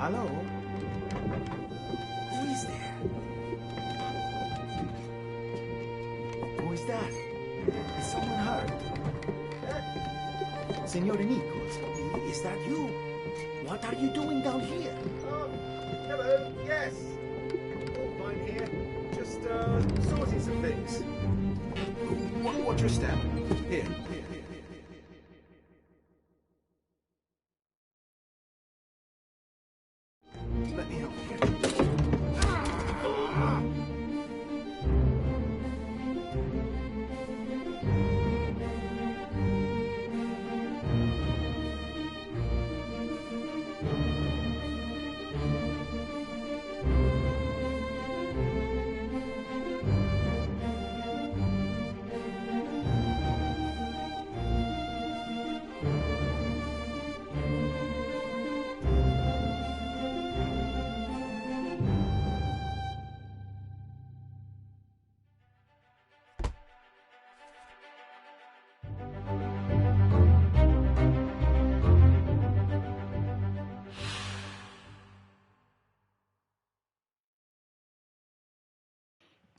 Hello? Who is there? Who is that? Is someone hurt? Senor Nichols, is that you? What are you doing down here? Hello, yes. All fine here. Just, sorting some things. Watch your step. Here. Let me help you.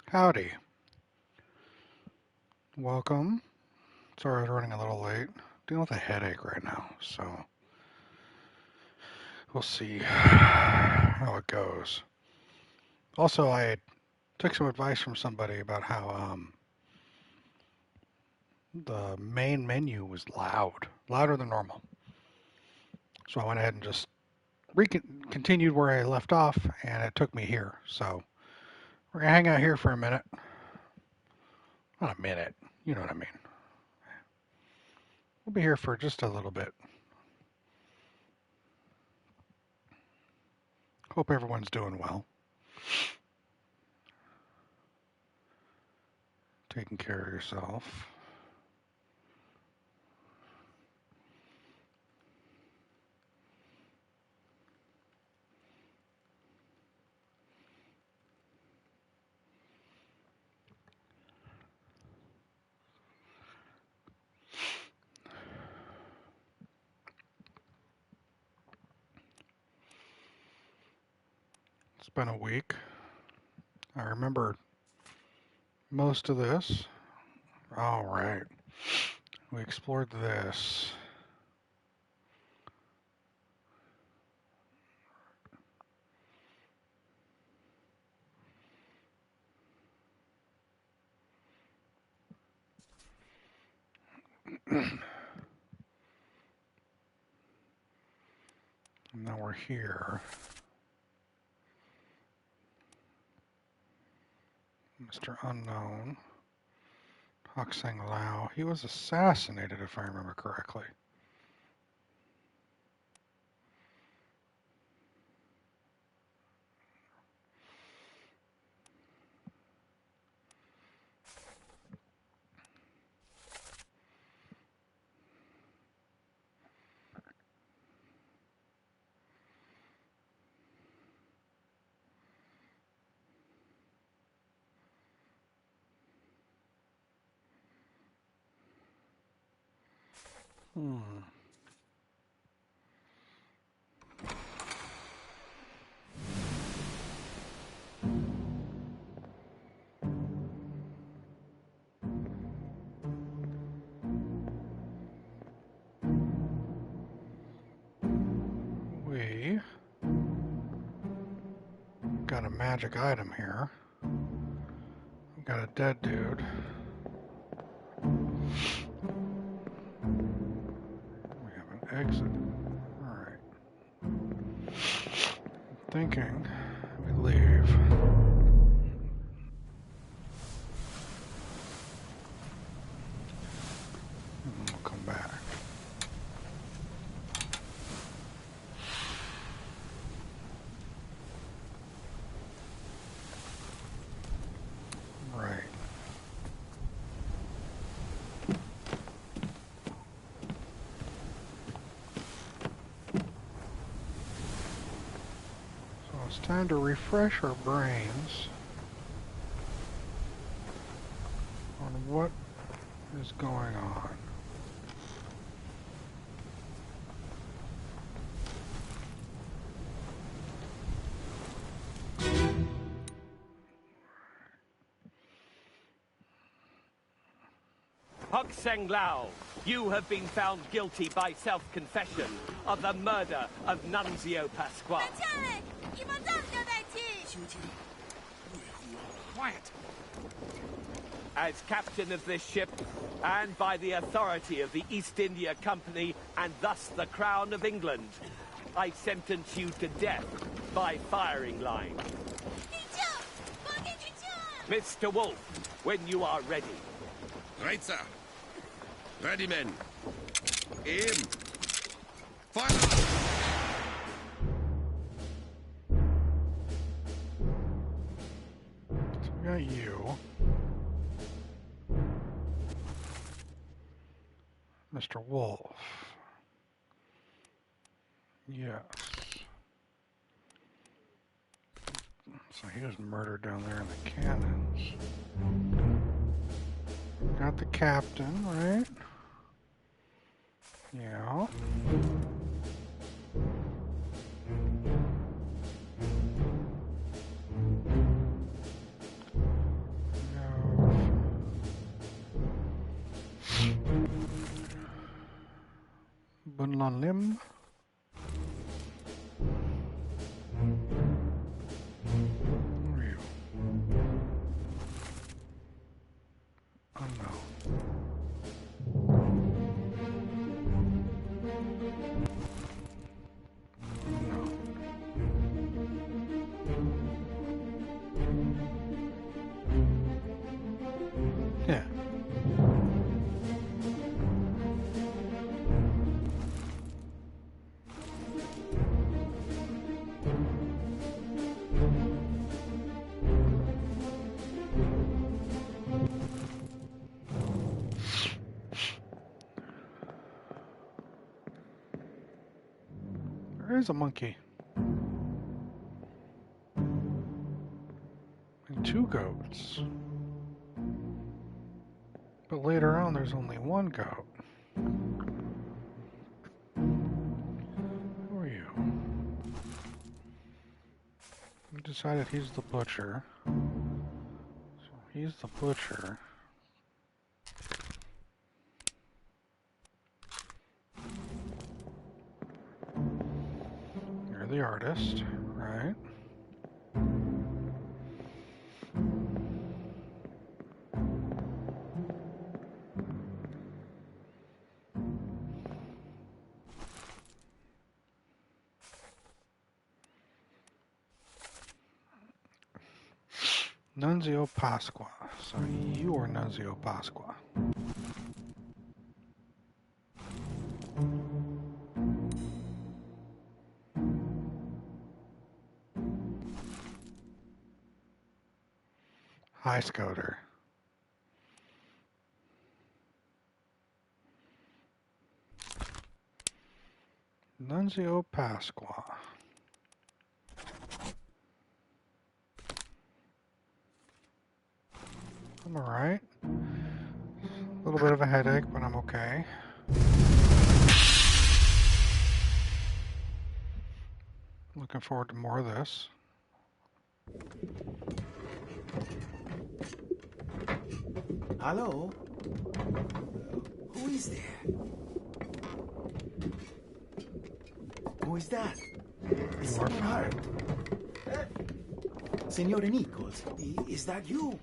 Howdy. Welcome. Sorry I was running a little late. Dealing with a headache right now, so we'll see how it goes. Also, I took some advice from somebody about how the main menu was louder than normal. So I went ahead and just continued where I left off, and it took me here. So we're gonna hang out here for a minute. Not a minute, you know what I mean. We'll be here for just a little bit. Hope everyone's doing well. Taking care of yourself. It's been a week. I remember most of this. All right. We explored this. And now we're here. Mr. Unknown. Hokseng Lao. He was assassinated, if I remember correctly. We got a magic item here. We got a dead dude. We have an exit. Alright. I'm thinking we leave. And we'll come back. Right. So it's time to refresh our brains on what is going on. Hoc Seng Lao, you have been found guilty by self-confession of the murder of Nunzio Pasquale. Quiet. As captain of this ship, and by the authority of the East India Company, and thus the Crown of England, I sentence you to death by firing line. Mr. Wolf, when you are ready. Right, sir. Ready, men. Aim. Fire! So we got you. Mr. Wolf. Yes. So he was murdered down there in the cannons. Got the captain, right? Yeah. Bunlan Lim. Where are you? Oh no. Yeah. There is a monkey. And 2 goats. But later on there's only 1 goat. Who are you? We decided he's the butcher. So he's the butcher. You're the artist, right? Nunzio Pasqua. So you are Nunzio Pasqua. Hi, Scouter. Nunzio Pasqua. I'm alright. A little bit of a headache, but I'm okay. Looking forward to more of this. Hello? Who is there? Who is that? Is someone hurt? Signore Nichols, is that you?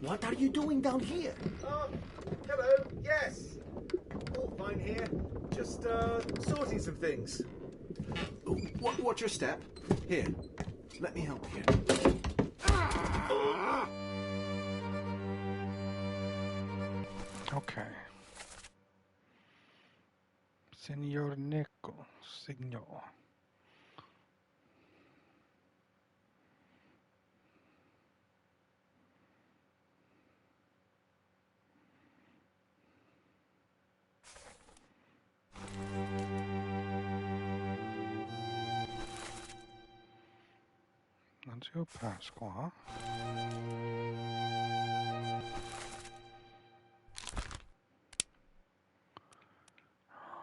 What are you doing down here? Hello. Yes. All fine here. Just sorting some things. Watch your step. Here, let me help you. Okay. Signor Nichols. Signor. Nunzio Pasqua.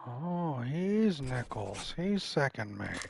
Oh, he's Nichols. He's second mate.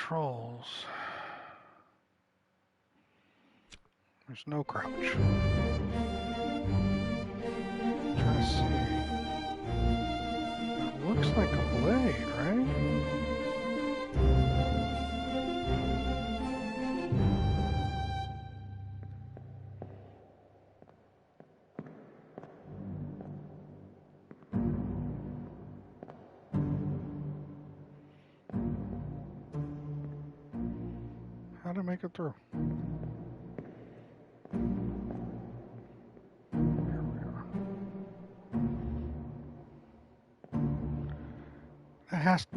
controls. There's no crouch. Trying to see. It looks like a blade, right? How to make it through? Here we are.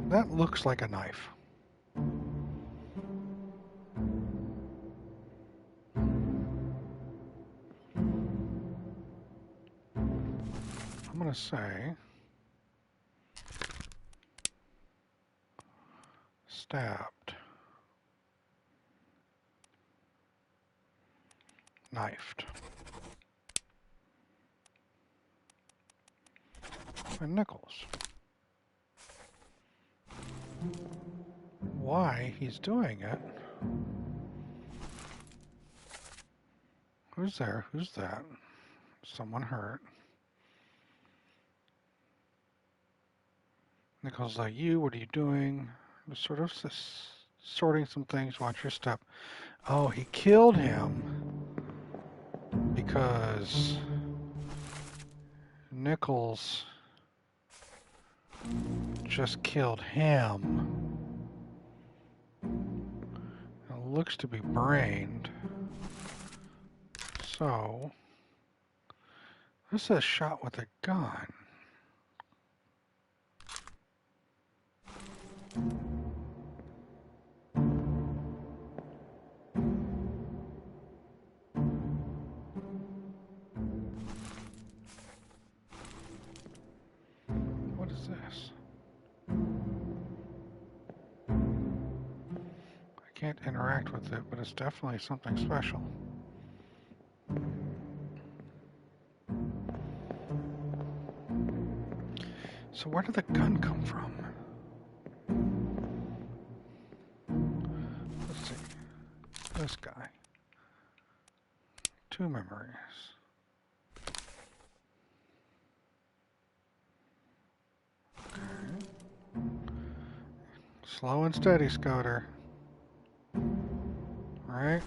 That looks like a knife. I'm gonna say stabbed, knifed, and nickels. Why he's doing it? Who's there? Who's that? Someone hurt. Nichols like, you, what are you doing? Just sort of sorting some things. Watch your step. Oh, he killed him because Nichols just killed him. It looks to be brained. So, this is shot with a gun. What is this? I can't interact with it, but it's definitely something special. So where did the gun come from? Let's see. This guy. 2 memories. Okay. Slow and steady, Scoter. Right?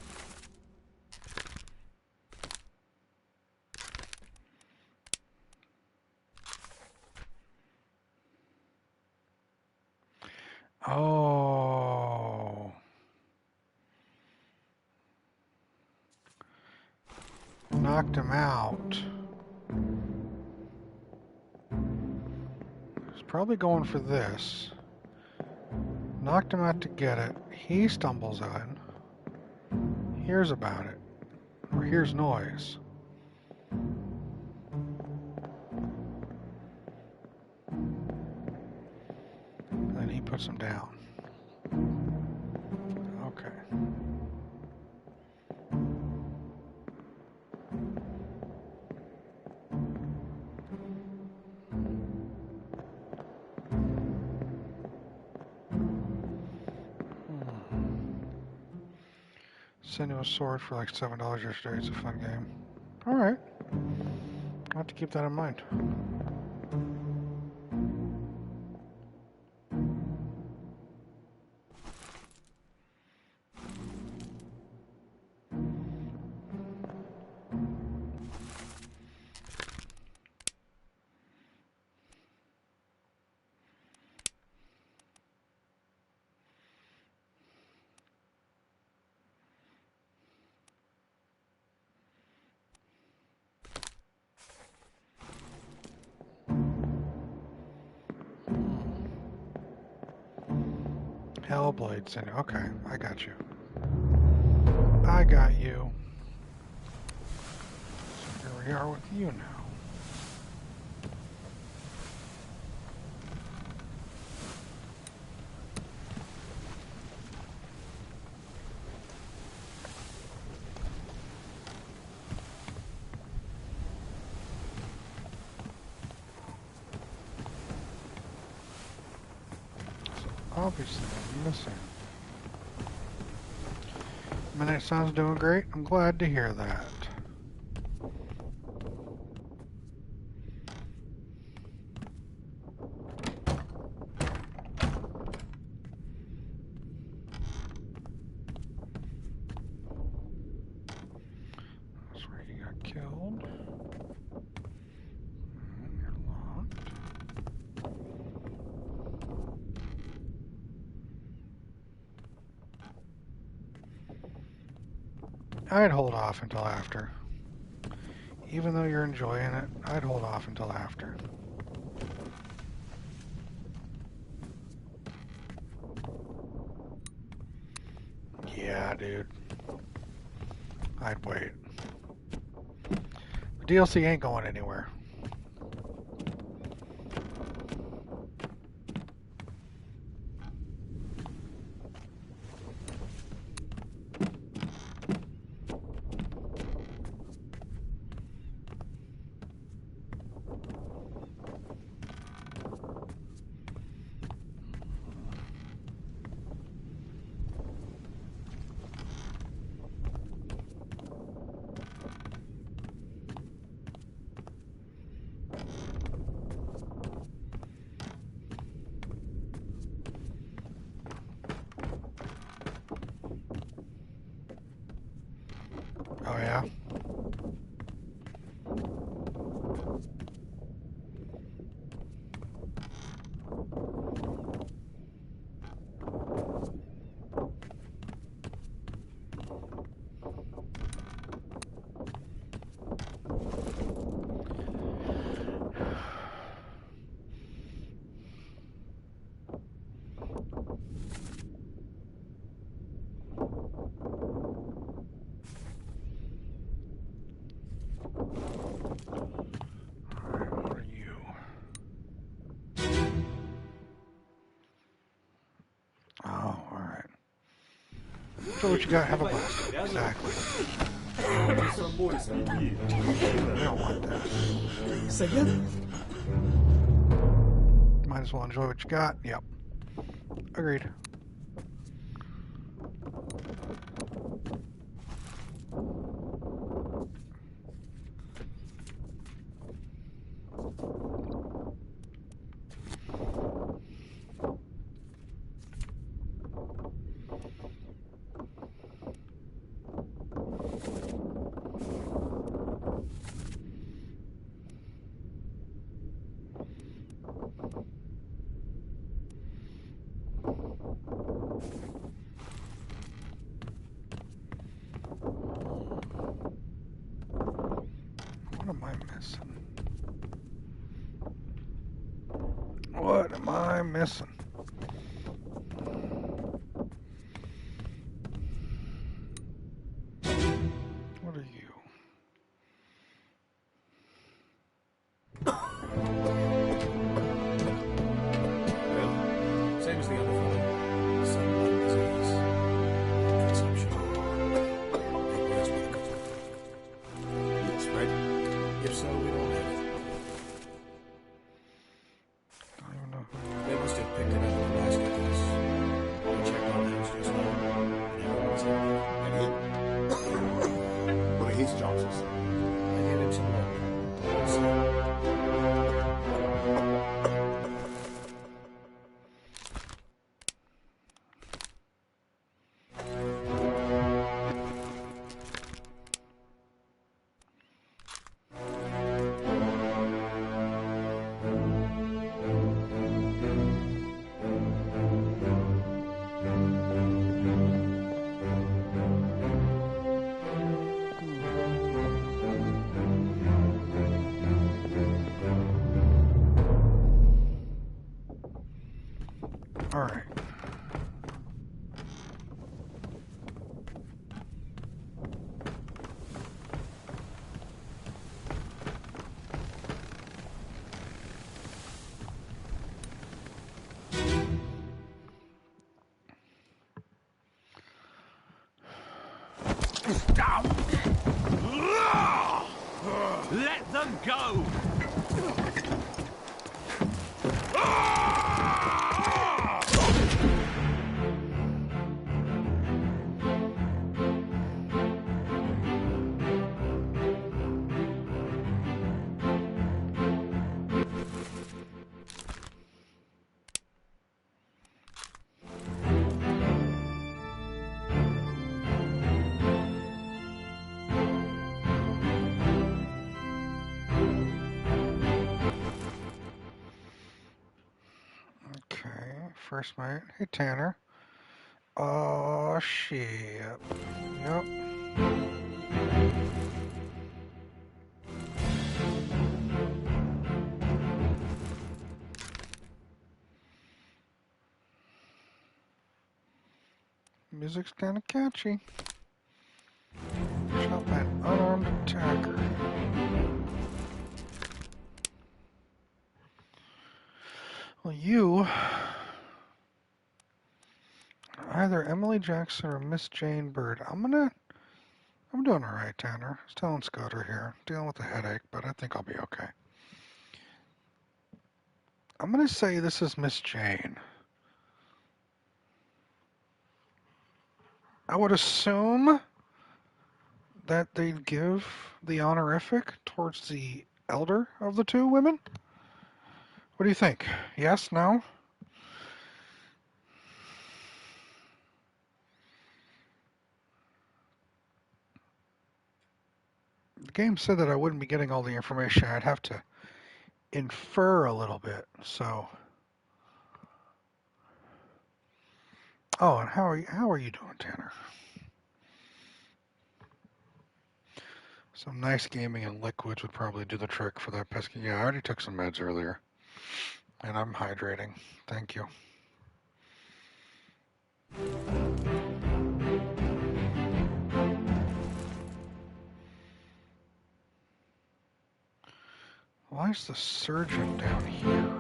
Oh. Knocked him out. He's probably going for this. Knocked him out to get it. He stumbles on. Hears about it. Or hears noise. And then he puts him down. Okay. Sinuous sword for like $7 yesterday. It's a fun game. Alright. I'll have to keep that in mind. Hellblade Sinew. Okay, I got you. I got you. So here we are with you now. So obviously I'm missing Midnight Sun's doing great. I'm glad to hear that. That's where he got killed. You're locked. I'd hold off until after. Even though you're enjoying it, I'd hold off until after. Yeah, dude. I'd wait. The DLC ain't going anywhere. Oh, yeah? So what you got? Have a blast. Exactly. I don't want that. Might as well enjoy what you got. Yep. Agreed. What am I missing? What am I missing? What are you? Well, same as the other fellow. Some lung disease. Consumption. And where's where it comes from? Spread? If so, we don't have it. I don't even know who. They must have picked it first mate. Hey, Tanner. Oh, shit. Yep. Music's kind of catchy. Shot by an unarmed attacker. Well, you... either Emily Jackson or Miss Jane Bird. I'm doing alright, Tanner. I was telling Scudder here. Dealing with a headache, but I think I'll be okay. I'm gonna say this is Miss Jane. I would assume that they'd give the honorific towards the elder of the two women. What do you think? Yes? No? The game said that I wouldn't be getting all the information. I'd have to infer a little bit, so... Oh, and how are you doing, Tanner? Some nice gaming and liquids would probably do the trick for that pesky. Yeah, I already took some meds earlier. And I'm hydrating. Thank you. Why is the surgeon down here?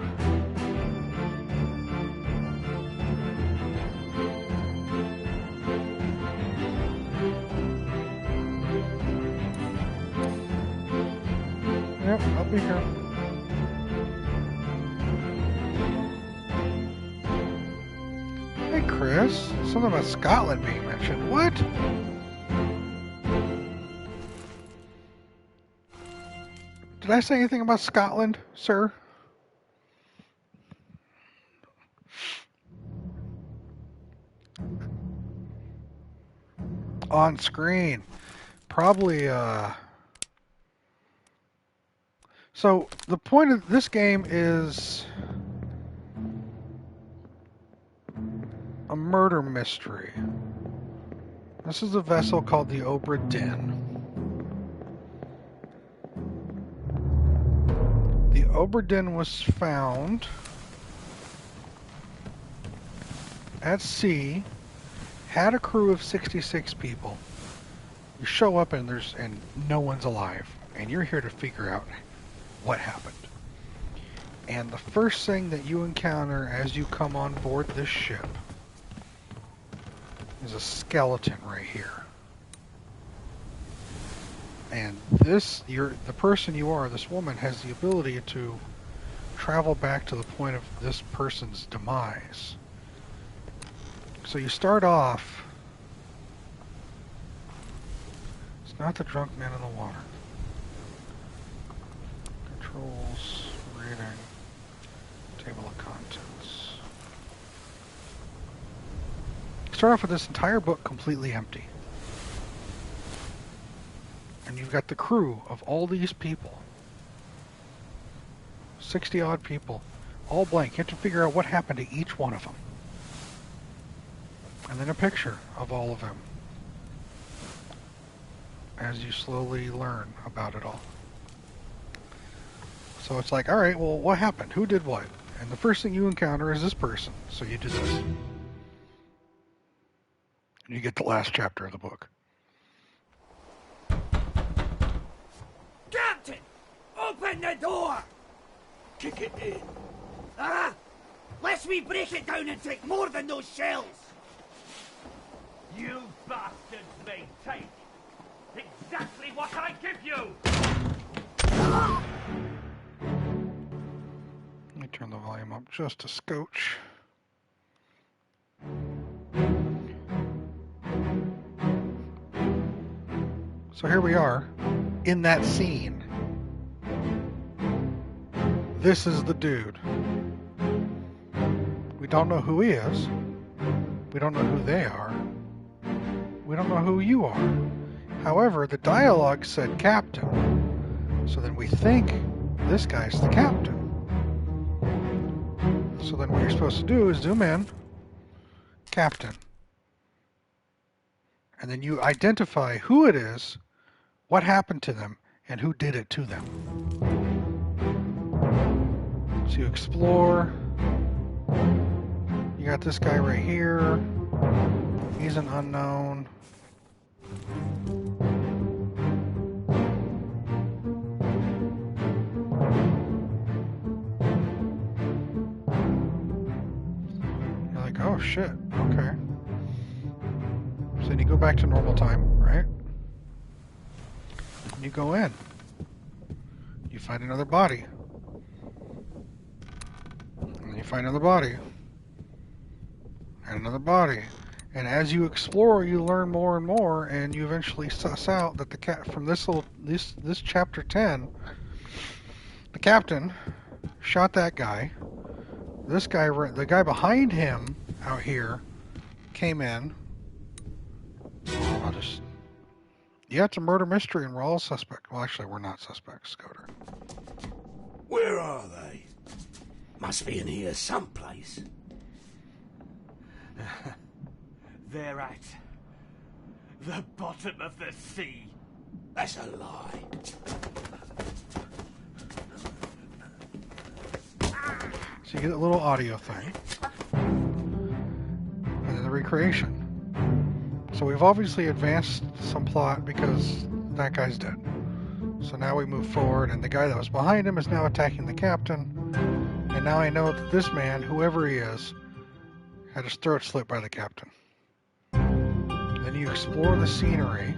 Yep, I'll be here. Hey, Chris. Something about Scotland being mentioned. What? Did I say anything about Scotland, sir? On screen. Probably, So, the point of this game is a murder mystery. This is a vessel called the Obra Dinn. The Obra Dinn was found at sea, had a crew of 66 people. You show up and no one's alive, and you're here to figure out what happened. And the first thing that you encounter as you come on board this ship is a skeleton right here. And the person you are, this woman, has the ability to travel back to the point of this person's demise. So you start off, it's not the drunk man in the water. Controls, reading, table of contents. Start off with this entire book completely empty. And you've got the crew of all these people. 60 odd people. All blank. You have to figure out what happened to each one of them. And then a picture of all of them. As you slowly learn about it all. So it's like, alright, well, what happened? Who did what? And the first thing you encounter is this person. So you do this. And you get the last chapter of the book. Captain! Open the door! Kick it in. Ah! Lest we break it down and take more than those shells! You bastards may take exactly what I give you! Let me turn the volume up just a scotch. So here we are, in that scene. This is the dude. We don't know who he is. We don't know who they are. We don't know who you are. However, the dialogue said captain. So then we think this guy's the captain. So So then what you're supposed to do is zoom in, Captain. And then you identify who it is, what happened to them, and who did it to them. So you explore. You got this guy right here. He's an unknown. You're like, oh shit, okay. So then you go back to normal time, right? And you go in. You find another body. And you find another body. And another body. And as you explore, you learn more and more, and you eventually suss out that the cat from this chapter 10, the captain shot that guy. This guy, the guy behind him out here, came in. Yeah, it's a murder mystery, and we're all suspect. Well, actually, we're not suspects, Scoter. Where are they? Must be in here someplace. They're at the bottom of the sea. That's a lie. So you get a little audio thing. And then the recreation. So we've obviously advanced some plot because that guy's dead. So now we move forward, and the guy that was behind him is now attacking the captain. And now I know that this man, whoever he is, had his throat slit by the captain. Then you explore the scenery,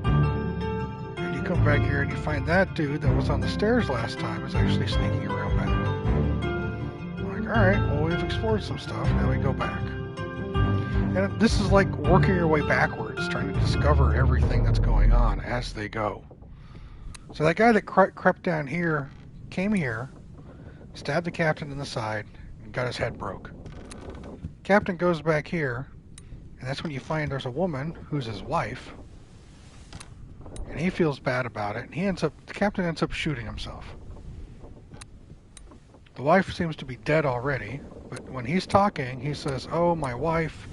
and you come back here and you find that dude that was on the stairs last time is actually sneaking around back. I'm like, alright, well, we've explored some stuff, now we go back. And this is like working your way backwards, trying to discover everything that's going on as they go. So that guy that crept down here, came here, stabbed the captain in the side, and got his head broke. Captain goes back here, and that's when you find there's a woman who's his wife, and he feels bad about it, and the captain ends up shooting himself. The wife seems to be dead already, but when he's talking, he says, "Oh, my wife,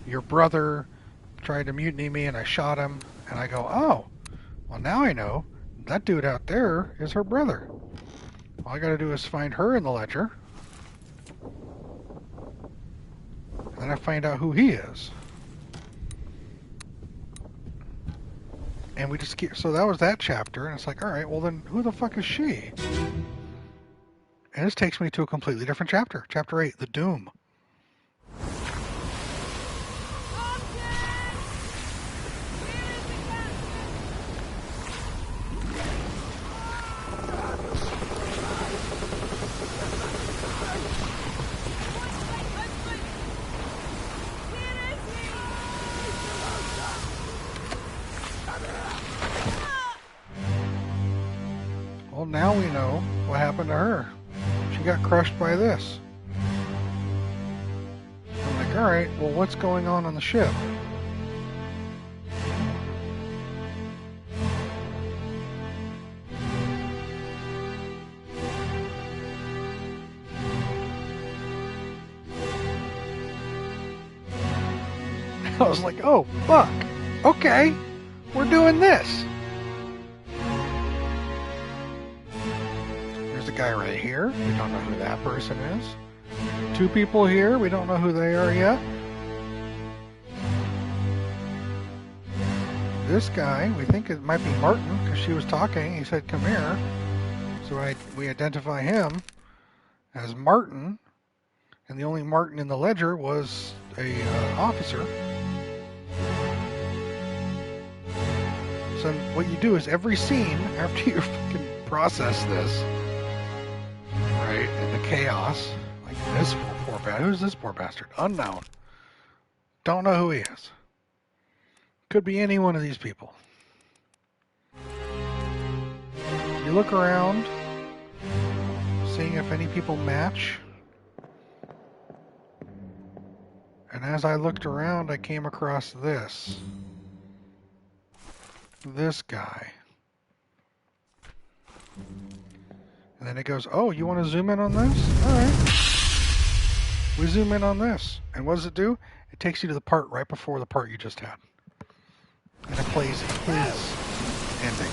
your brother tried to mutiny me, and I shot him." And I go, "Oh, well, now I know that dude out there is her brother. All I gotta do is find her in the ledger. And then I find out who he is." And we just keep, so that was that chapter, and it's like, alright, well then, who the fuck is she? And this takes me to a completely different chapter. Chapter 8, The Doom. Well, now we know what happened to her. She got crushed by this. I'm like, alright, well, what's going on the ship? I was like, oh, fuck. Okay, we're doing this. There's a guy right here. We don't know who that person is. Two people here. We don't know who they are yet. This guy, we think it might be Martin because she was talking. He said, "Come here." So we identify him as Martin, and the only Martin in the ledger was a officer. So what you do is every scene, after you fucking process this, right, and the chaos, like this poor bastard. Who's this poor bastard? Unknown. Don't know who he is. Could be any one of these people. You look around, seeing if any people match. And as I looked around, I came across this. This guy. And then it goes, oh, you want to zoom in on this? Alright. We zoom in on this, and what does it do? It takes you to the part right before the part you just had. And it plays his ending.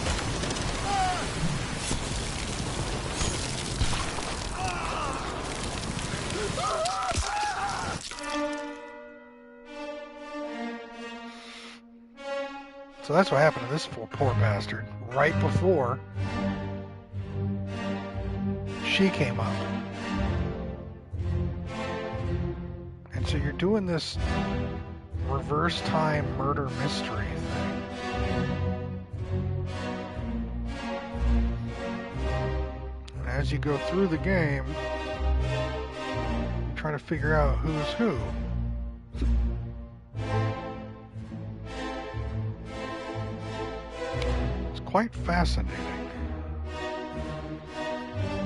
So that's what happened to this poor bastard. Right before she came up. And so you're doing this reverse time murder mystery thing. And as you go through the game, you try to figure out who's who. It's quite fascinating.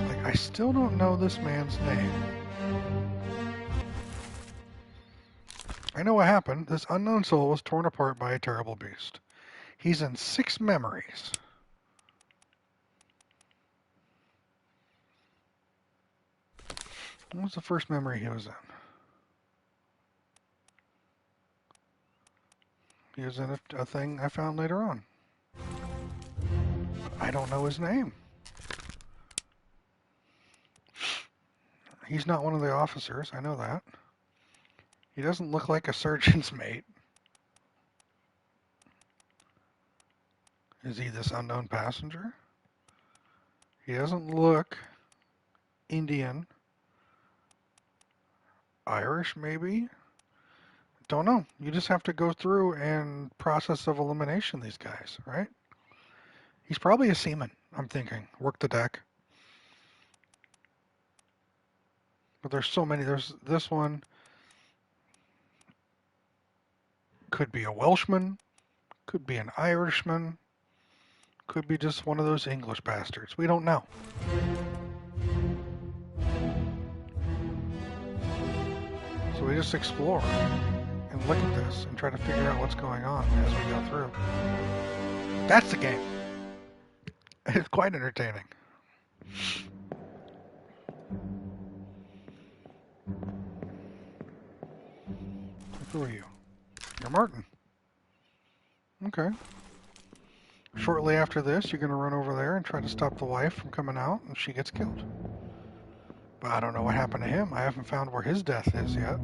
Like, I still don't know this man's name. I know what happened. This unknown soul was torn apart by a terrible beast. He's in 6 memories. What was the first memory he was in? He was in a thing I found later on. I don't know his name. He's not one of the officers, I know that. He doesn't look like a surgeon's mate. Is he this unknown passenger? He doesn't look Indian. Irish, maybe? Don't know. You just have to go through and process of elimination these guys, right? He's probably a seaman, I'm thinking. Work the deck. But there's so many. There's this one. Could be a Welshman. Could be an Irishman. Could be just one of those English bastards. We don't know. So we just explore and look at this and try to figure out what's going on as we go through. That's the game. It's quite entertaining. Who are you? You're Martin. Okay. Shortly after this, you're going to run over there and try to stop the wife from coming out, and she gets killed. But I don't know what happened to him. I haven't found where his death is yet.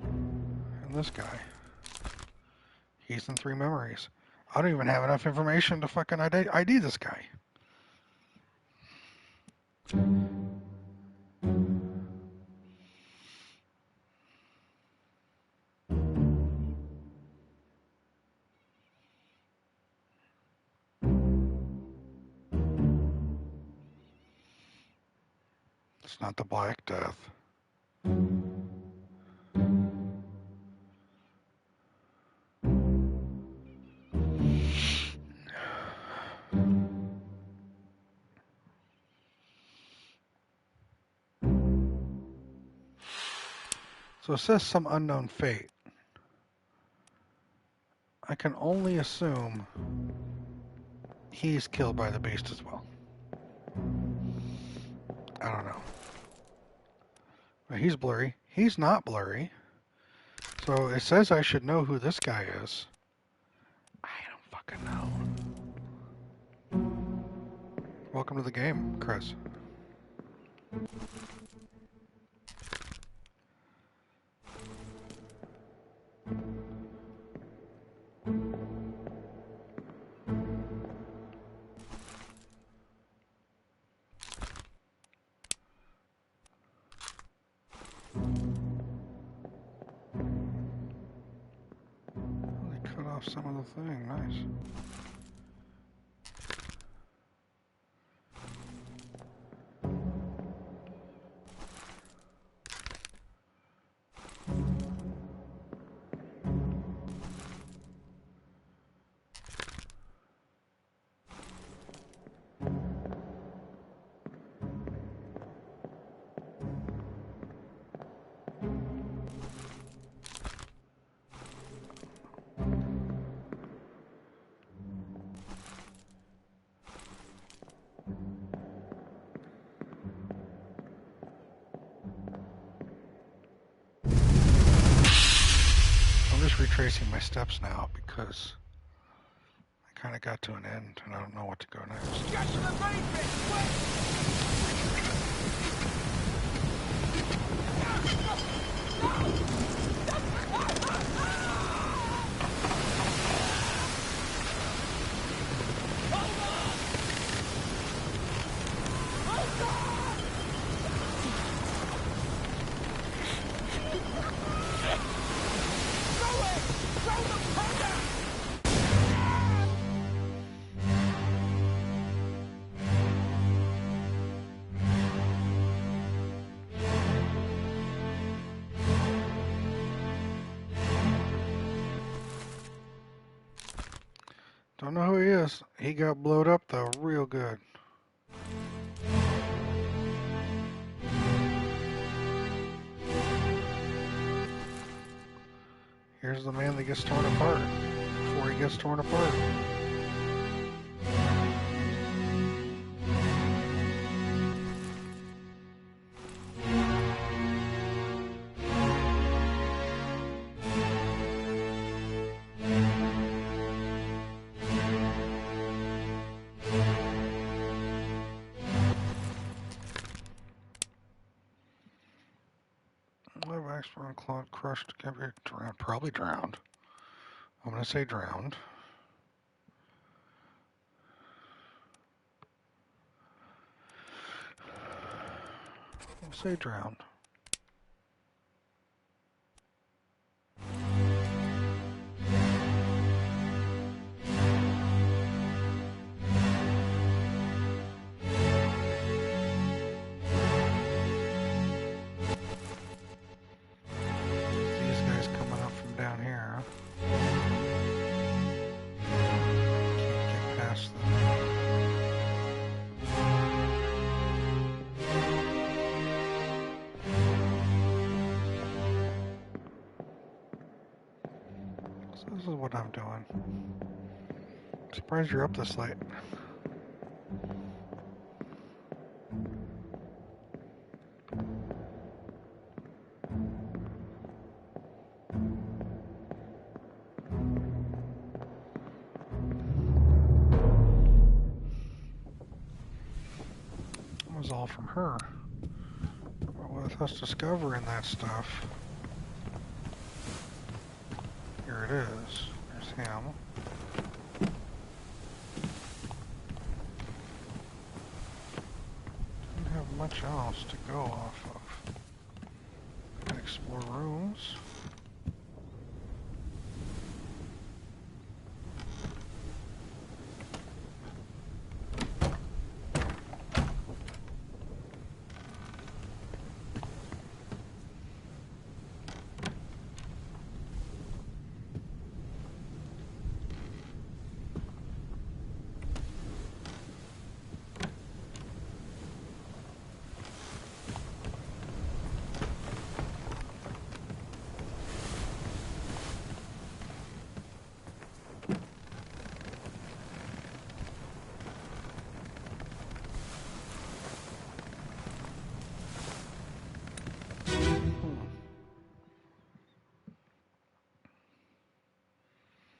And this guy. He's in 3 memories. I don't even have enough information to fucking ID this guy. It's not the Black Death. So it says some unknown fate. I can only assume he's killed by the beast as well. I don't know. But he's blurry. He's not blurry. So it says I should know who this guy is. I don't fucking know. Welcome to the game, Chris. Some of the thing, nice. retracing my steps now because I kind of got to an end and I don't know what to go next. Get to the matrix, Don't know who he is. He got blowed up though, real good. Here's the man that gets torn apart before he gets torn apart. Axeborn clawed, crushed, drowned, probably drowned. I'm gonna say drowned. I'll say drowned. This is what I'm doing. I'm surprised you're up this late. It was all from her. But with us discovering that stuff, here it is. There's him. Don't have much else to go off of. I can explore rooms.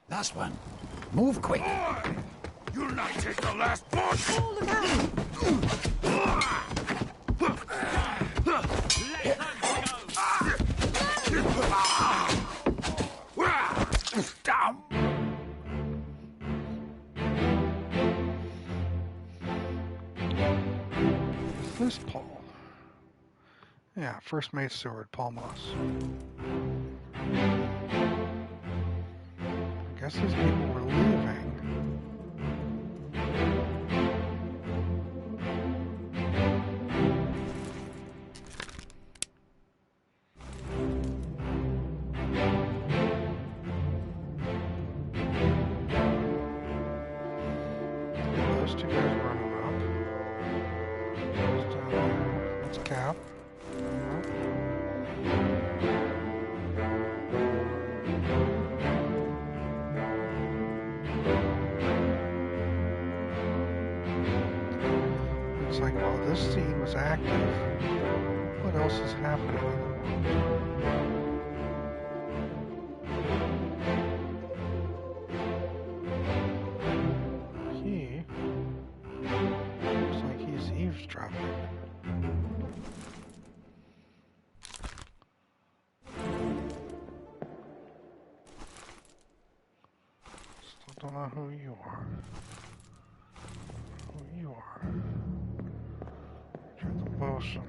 Last one. Move quick. Boy! You'll not take the last push! Oh, look out! Is this Paul? Yeah, First Mate Steward, Paul Moss. I guess these people were leaving. Those two guys running up. Who's down there? That's Cap. It's like, while this scene was active, what else is happening in the world? Don't know who you are. Who you are. You're the bosun.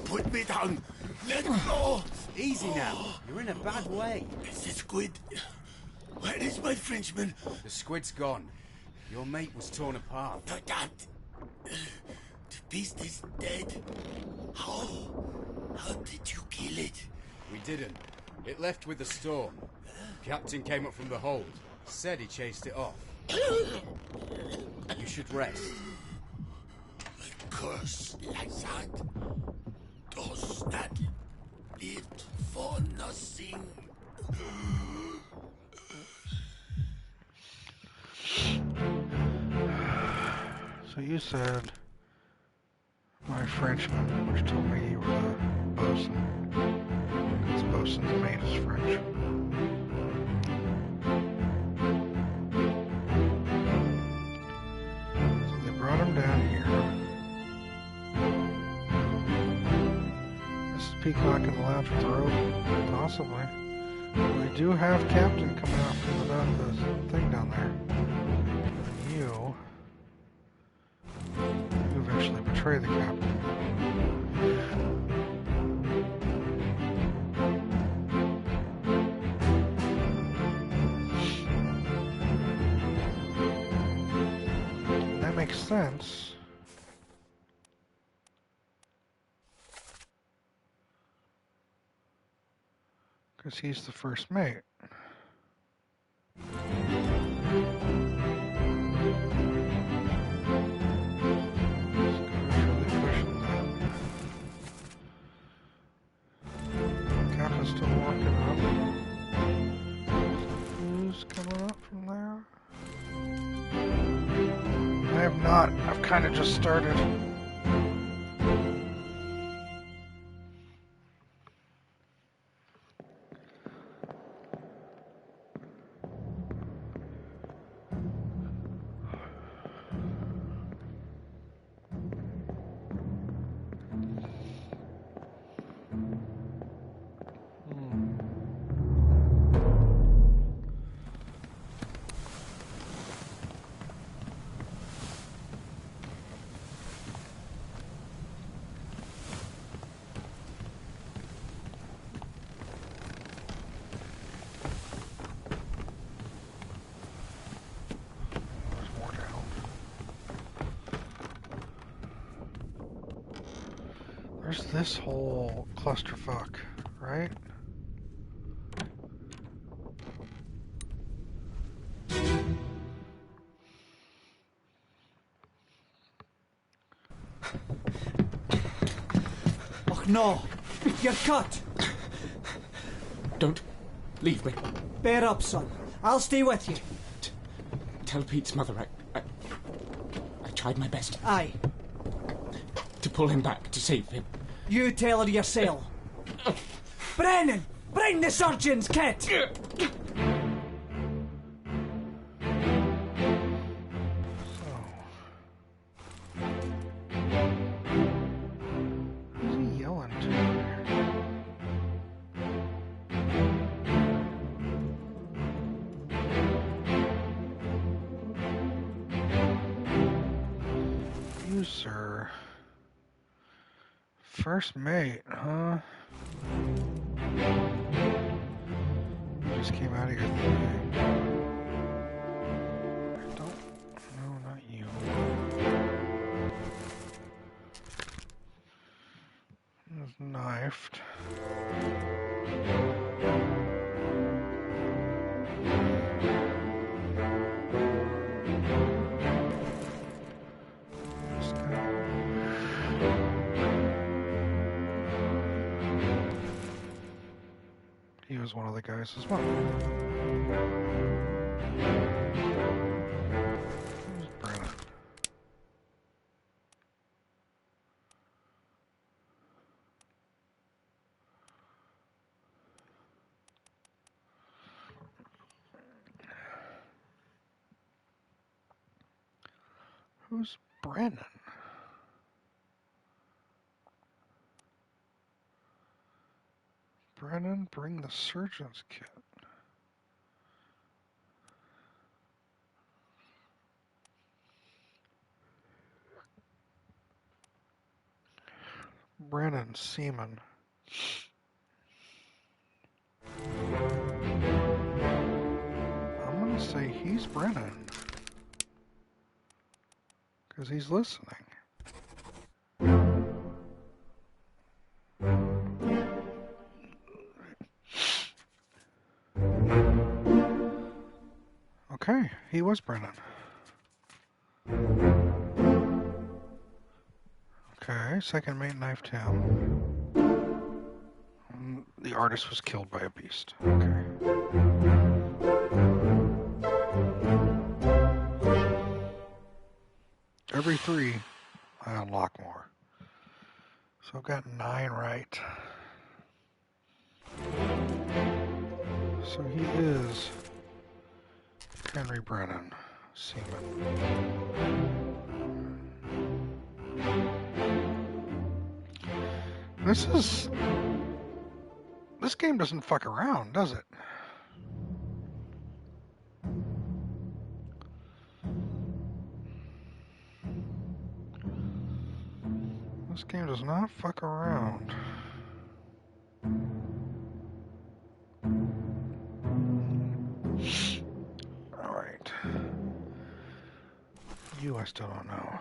Put me down. Let go. Easy now. You're in a bad way. It's the squid. Where is my Frenchman? The squid's gone. Your mate was torn apart. That. The beast is dead. How? How did you kill it? We didn't. It left with the storm. Captain came up from the hold. Said he chased it off. You should rest. A curse like that does not live for nothing. So you said my Frenchman, which told me you were the bosun. Because bosun's mate is French. So they brought him down here. This is Peacock in the lounge with the rope? Possibly. We do have Captain coming out from the thing down there. You eventually betray the Captain. That makes sense. Because he's the first mate. Captain's still walking up. Who's coming up from there? I have not. I've kind of just started. There's this whole clusterfuck, right? Oh no! You're cut! Don't leave me. Bear up, son. I'll stay with you. Tell Pete's mother I tried my best. Aye. To pull him back, to save him. You tell her yourself. Brennan! Bring the surgeon's kit! Who's he yelling to there? You, sir. First mate, huh? You just came out of your thing. I don't... No, not you. He was knifed. This guy. He was one of the guys as well. Who's Brennan? Who's Brennan? Brennan, bring the surgeon's kit. Brennan, seaman. I'm gonna say he's Brennan. Because he's listening. Okay, he was Brennan. Okay, second mate knifed him. The artist was killed by a beast. Okay. Every 3, I unlock more. So I've got 9 right. So he is Henry Brennan, seaman. This game doesn't fuck around, does it? This game does not fuck around. Alright. You, I still don't know.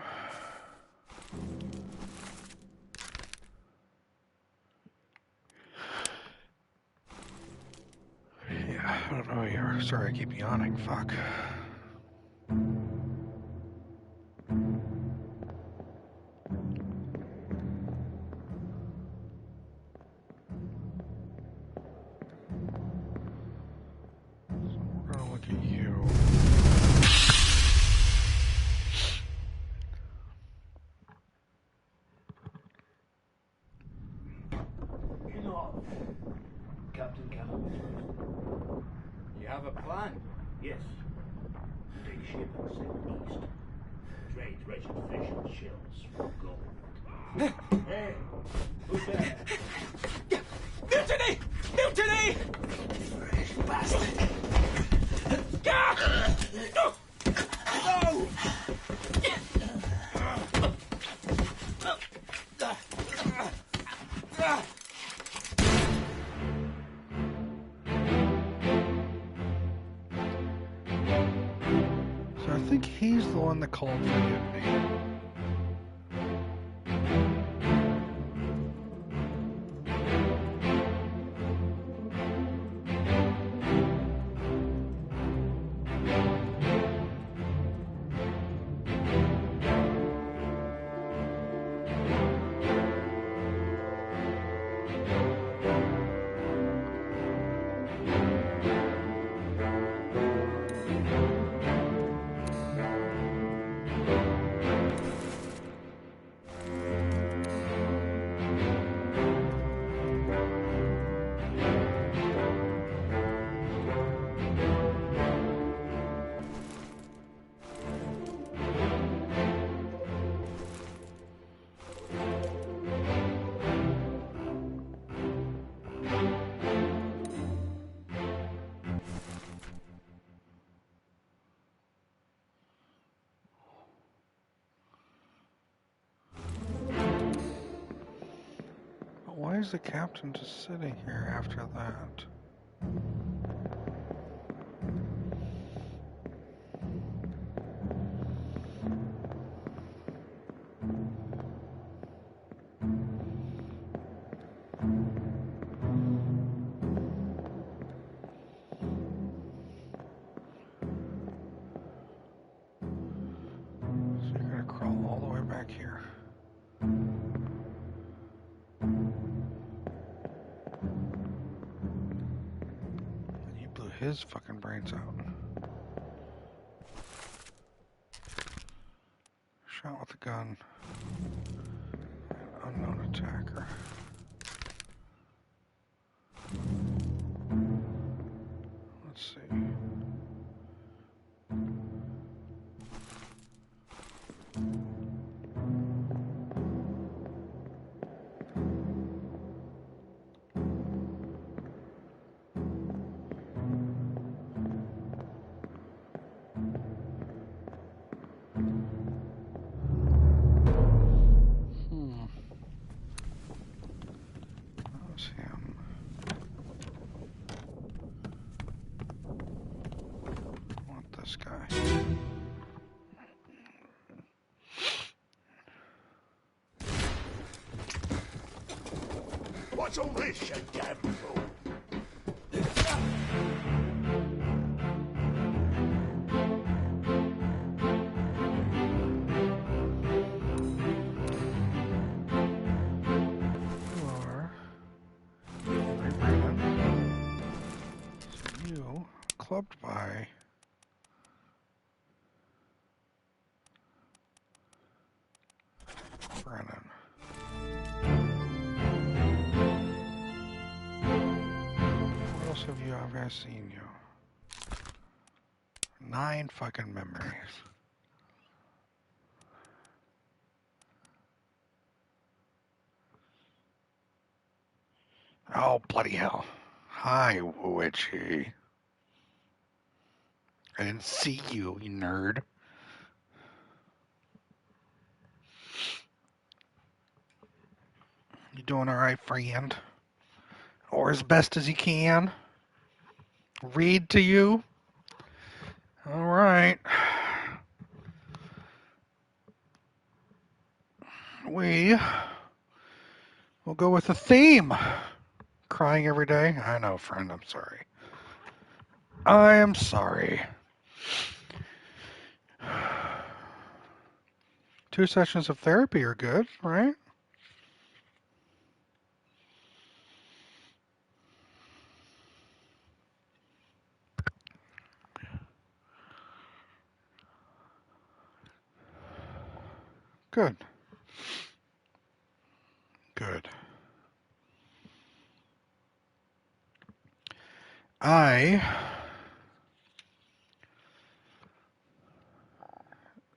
Yeah, I don't know here. Sorry, I keep yawning. Fuck. Captain Campbell. You have a plan? Yes. Take ship and sail east. Trade rich fish and shells for gold. Hey, who's there? Mutiny! Mutiny! Fresh bastard! No! So I think he's the one that called for mutiny. Why is the captain just sitting here after that? So you're gonna crawl all the way back here. His fucking brains out. Shot with a gun. Unknown attacker. Let's see. What's all this, you damn fool? You clubbed by Brennan. What else have I seen you? 9 fucking memories. Oh, bloody hell. Hi, Witchy. I didn't see you, you nerd. You doing alright, friend? Or as best as you can? Read to you? Alright. We will go with the theme. Crying every day? I know, friend, I'm sorry. I am sorry. 2 sessions of therapy are good, right? Good. Good.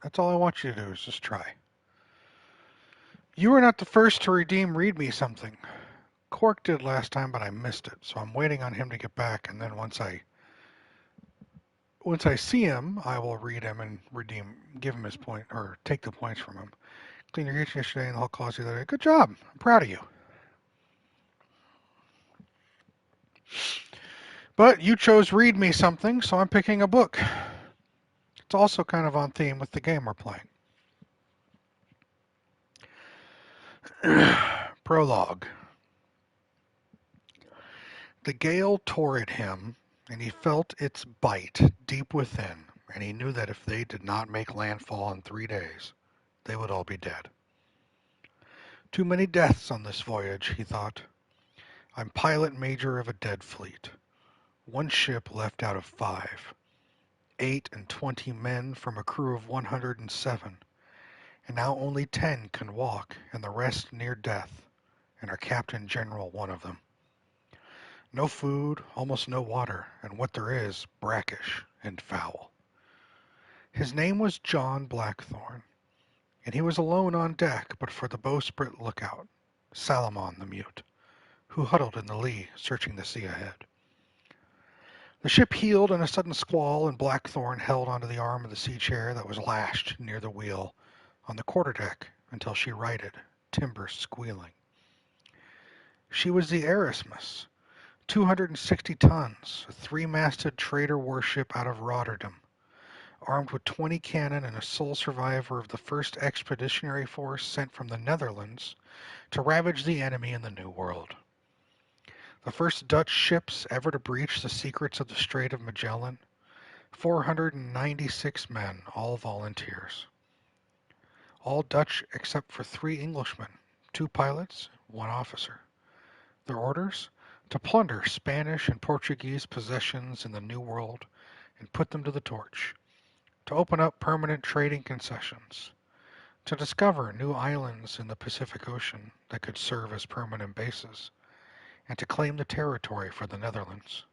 That's all I want you to do is just try. You were not the first to redeem Read Me Something. Cork did last time, but I missed it, so I'm waiting on him to get back, and then once I see him, I will read him and give him his point, or take the points from him. Cleaned your kitchen yesterday and the whole cause the other day. Good job. I'm proud of you. But you chose Read Me Something, so I'm picking a book. It's also kind of on theme with the game we're playing. Prologue. The gale tore at him, and he felt its bite deep within, and he knew that if they did not make landfall in 3 days, they would all be dead. Too many deaths on this voyage, he thought. I'm pilot major of a dead fleet. 1 ship left out of 5. 28 men from a crew of 107. And now only 10 can walk, and the rest near death, and our Captain General one of them. No food, almost no water, and what there is, brackish and foul. His name was John Blackthorne, and he was alone on deck but for the bowsprit lookout, Salomon the mute, who huddled in the lee, searching the sea ahead. The ship heeled in a sudden squall, and Blackthorne held onto the arm of the sea chair that was lashed near the wheel on the quarterdeck until she righted, timbers squealing. She was the Erasmus, 260 tons, a 3-masted trader warship out of Rotterdam, armed with 20 cannon and a sole survivor of the first expeditionary force sent from the Netherlands to ravage the enemy in the New World. The first Dutch ships ever to breach the secrets of the Strait of Magellan, 496 men, all volunteers. All Dutch except for 3 Englishmen, 2 pilots, 1 officer. Their orders? To plunder Spanish and Portuguese possessions in the New World and put them to the torch. To open up permanent trading concessions. To discover new islands in the Pacific Ocean that could serve as permanent bases. And to claim the territory for the Netherlands.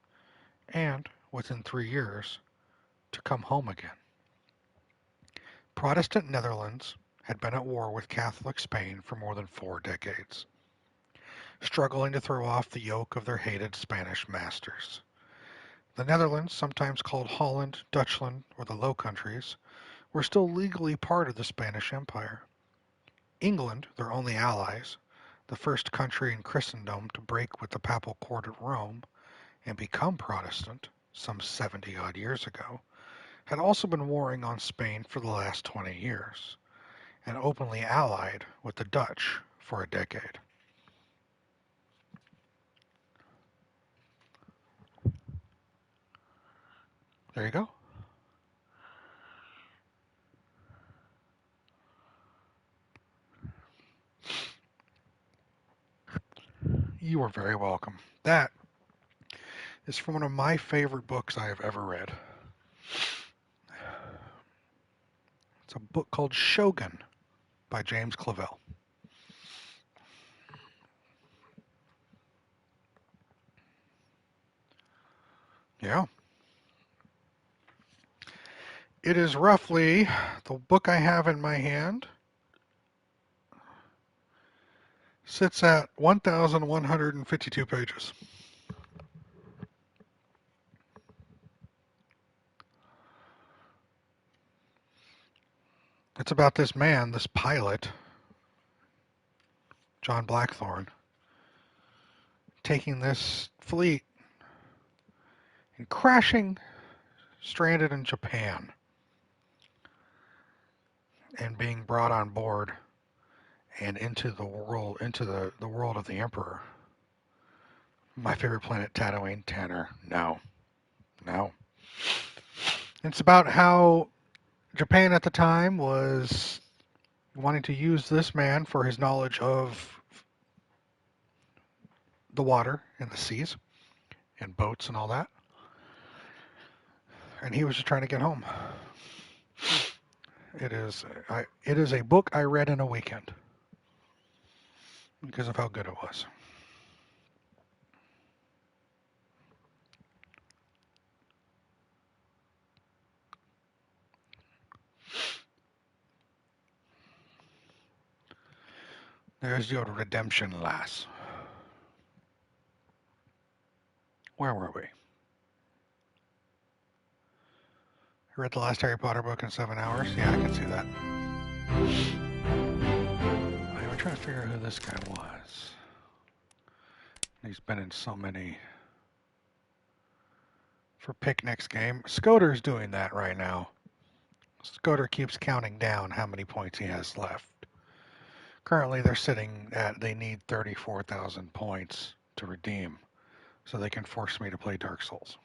And, within 3 years, to come home again. Protestant Netherlands had been at war with Catholic Spain for more than 4 decades, struggling to throw off the yoke of their hated Spanish masters. The Netherlands, sometimes called Holland, Dutchland, or the Low Countries, were still legally part of the Spanish Empire. England, their only allies, the first country in Christendom to break with the papal court at Rome and become Protestant some 70-odd years ago, had also been warring on Spain for the last 20 years, and openly allied with the Dutch for a decade. There you go. You are very welcome. That is from one of my favorite books I have ever read. It's a book called Shogun by James Clavell. Yeah. It is roughly, the book I have in my hand sits at 1,152 pages. It's about this man, this pilot, John Blackthorne, taking this fleet and crashing stranded in Japan and being brought on board and into the world, the world of the Emperor. My favorite planet, Tatooine. Tanner. No. It's about how Japan at the time was wanting to use this man for his knowledge of the water and the seas and boats and all that. And he was just trying to get home. It is a book I read in a weekend because of how good it was. There's your redemption, lass. Where were we? I read the last Harry Potter book in 7 hours. Yeah, I can see that. I'm trying to figure out who this guy was. He's been in so many. For Picnic's game, Scoter's doing that right now. Scoter keeps counting down how many points he has left. Currently, they're sitting at, they need 34,000 points to redeem, so they can force me to play Dark Souls.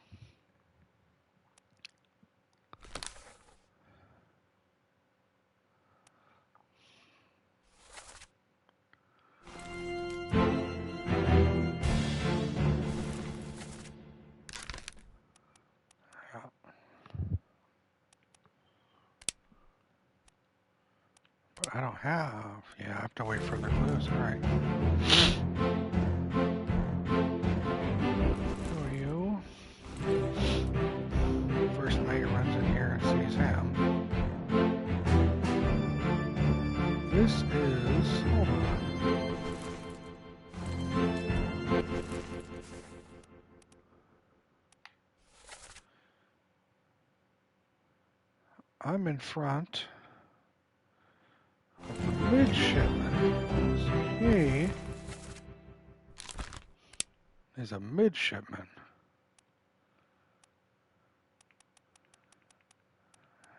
But I don't have, yeah, I have to wait for the clues, alright. Who are you? First mate runs in here and sees him. This is, hold on. I'm in front of the midshipman. So he is a midshipman.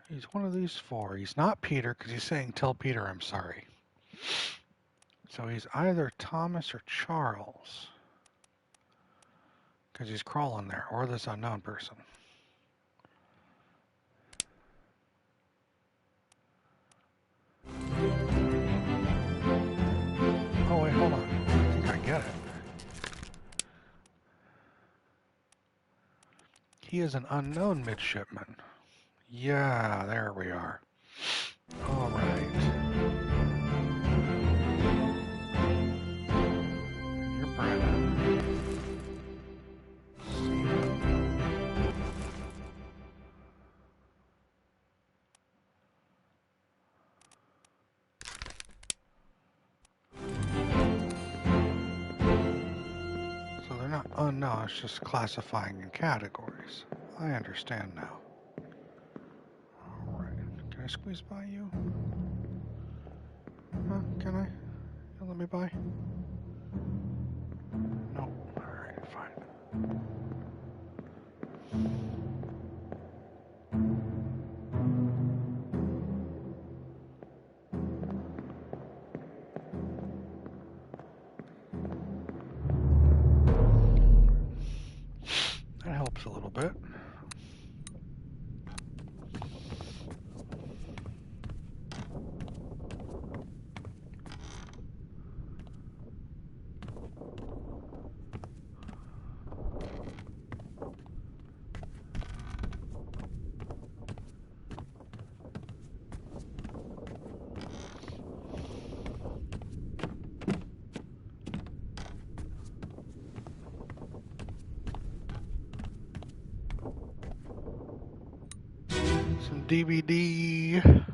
He's one of these four. He's not Peter because he's saying, tell Peter I'm sorry. So he's either Thomas or Charles because he's crawling there, or this unknown person. Oh wait, hold on. I think I get it. He is an unknown midshipman. Yeah, there we are. All right. You're Brandon. So they're not unknown, it's just classifying in categories. I understand now. Alright, can I squeeze by you? Huh, can I? You'll let me by? No. Alright, fine. That helps a little bit. Some DVD.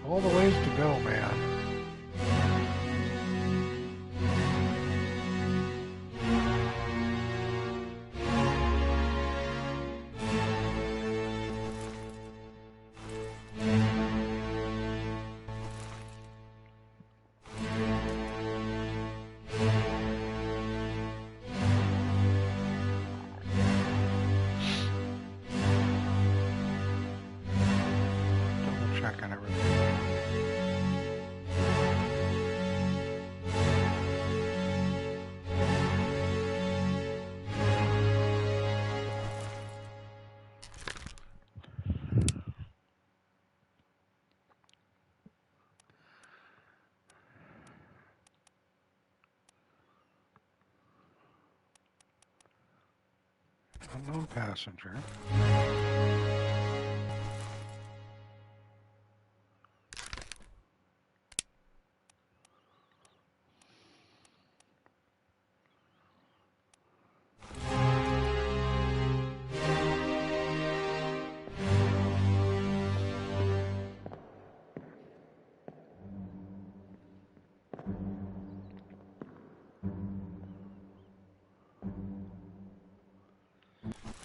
All the ways to go, man. Double checking everything. Unknown passenger.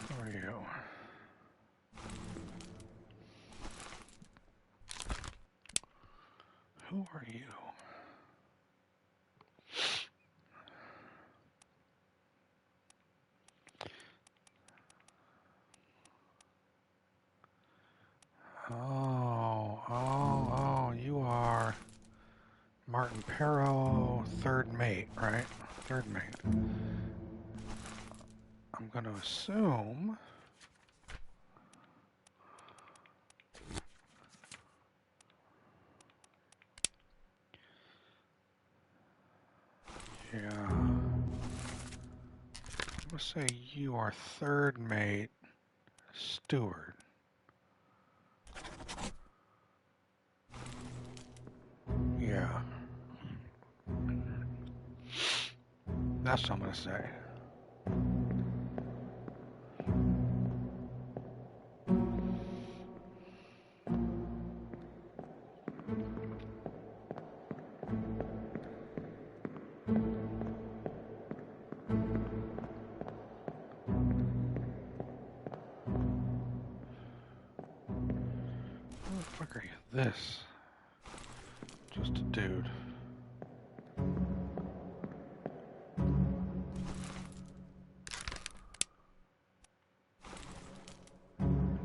Who are you? Who are you? Oh, you are Martin Perro, third mate, right? Third mate. I'm going to assume... Yeah. I'm going to say you are third mate, steward. Yeah. That's what I'm going to say. Who the fuck are you? This. Just a dude.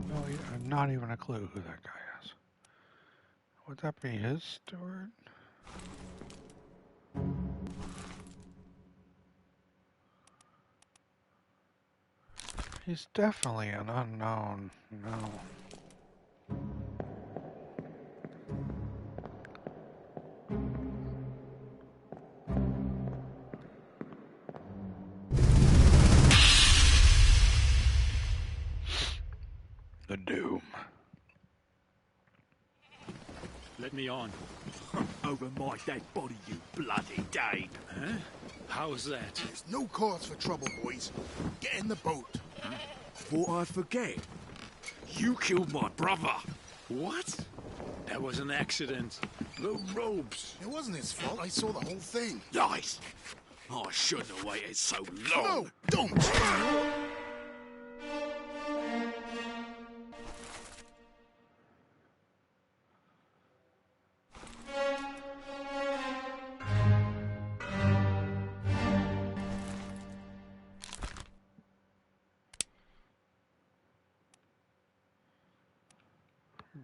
No, not even a clue who that guy is. Would that be his steward? He's definitely an unknown. No. The Doom. Let me on. Over my dead body, you bloody Dane. Huh? How's that? There's no cause for trouble, boys. Get in the boat. Thought I'd forget. You killed my brother. What? That was an accident. The ropes. It wasn't his fault. I saw the whole thing. Lies. I shouldn't have waited so long. No, don't!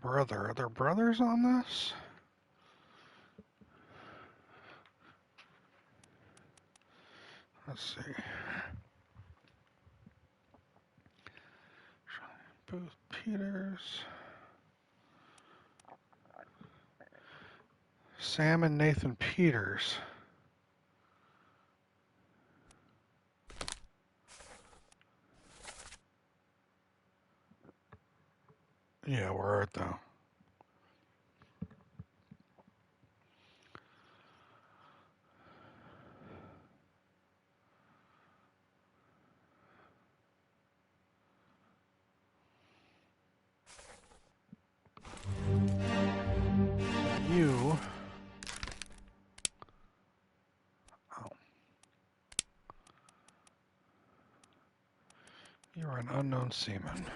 brother. Are there brothers on this? Let's see. Booth Peters. Sam and Nathan Peters. Yeah, where are they? You. Oh. You're an unknown seaman.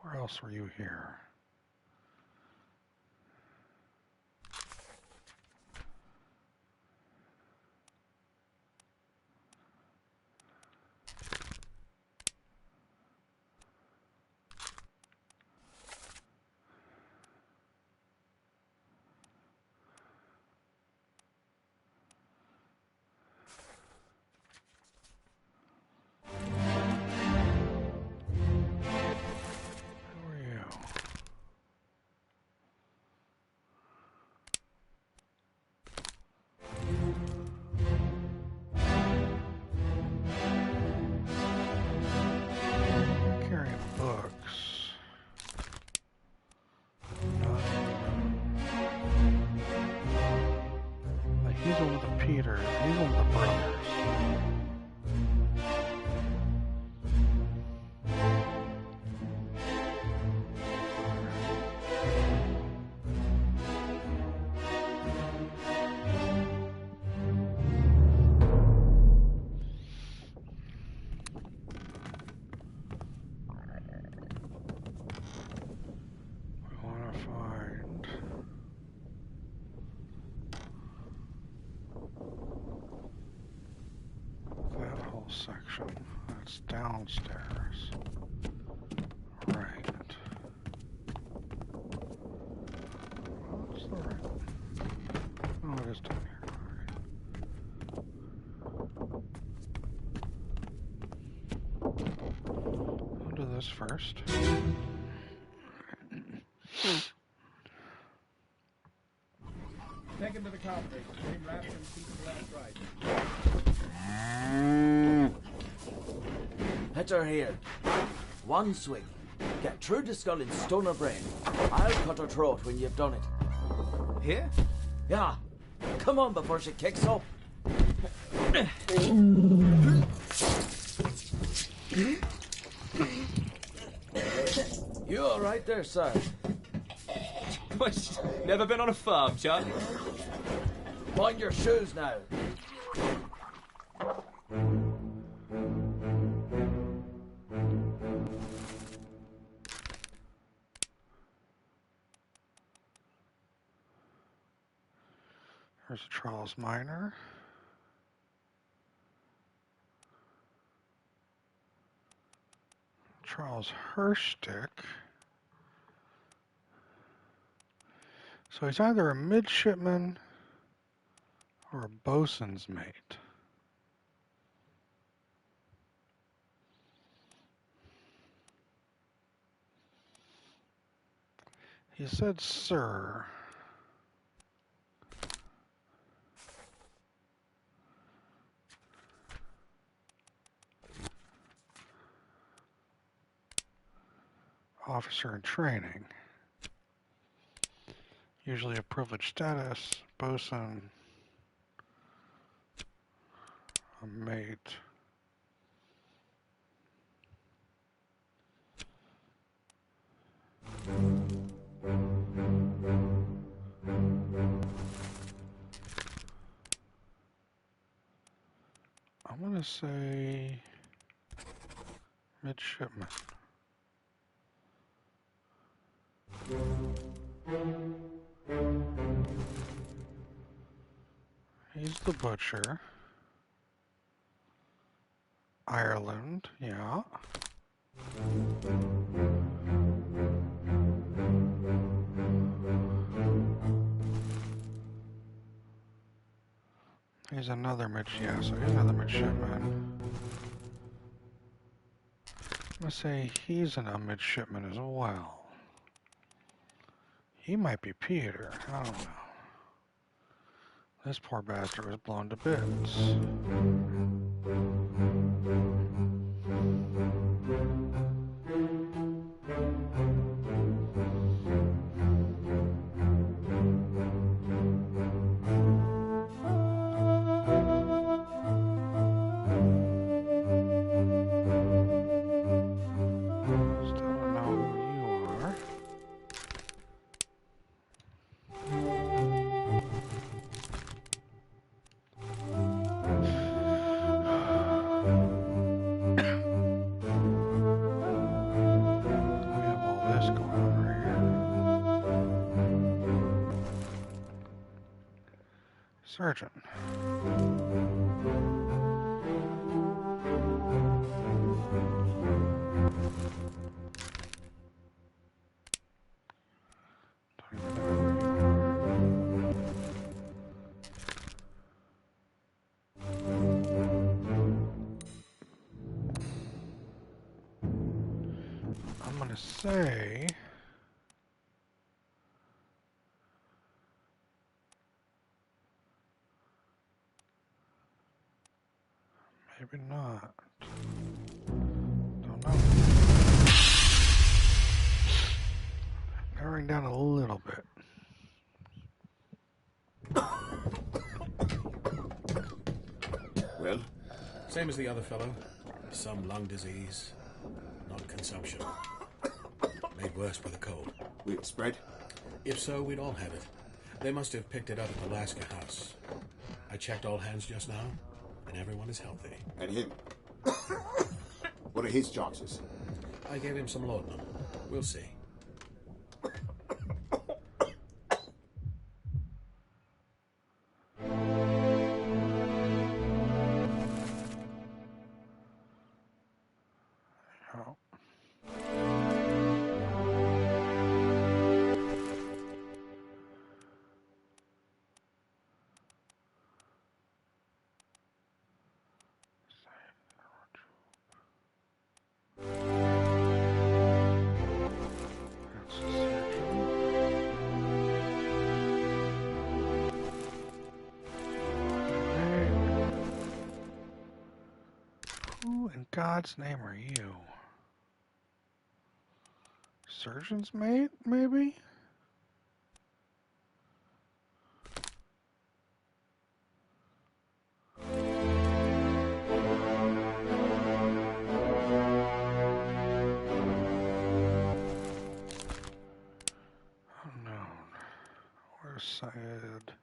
Where else were you here? Who are you? Carrying books. Like he's one of the Peters. He's one of the brothers. We want to find that whole section. That's downstairs. Right. What's the right? Oh, it is down here. Alright. I'll do this first. Take him to the cockpit. Name wrapped and keep the left right. Hit her here. One swing. Get through the skull and stone her brain. I'll cut her throat when you've done it. Here? Yeah. Come on before she kicks up. You all right there, sir? Never been on a farm, Chuck? Mind your shoes now. There's a Charles Minor. Charles Herstick. So he's either a midshipman or a bosun's mate. He said, sir. Officer in training. Usually a privileged status, bosun, a mate. I'm gonna say midshipman. He's the butcher. Ireland, yeah. He's another yeah, so he's another midshipman. I'm gonna say he's a midshipman as well. He might be Peter. I don't know. This poor bastard was blown to bits. Surgeon. I'm gonna say maybe not. Don't know. Narrowing down a little bit. Well? Same as the other fellow. Some lung disease. Not consumption. Made worse by the cold. Will it spread? If so, we'd all had it. They must have picked it up at the Alaska house. I checked all hands just now, and everyone is healthy. And him? What are his chances? I gave him some laudanum. We'll see. Who in God's name are you? Surgeon's mate, maybe? Unknown. Where's Syed?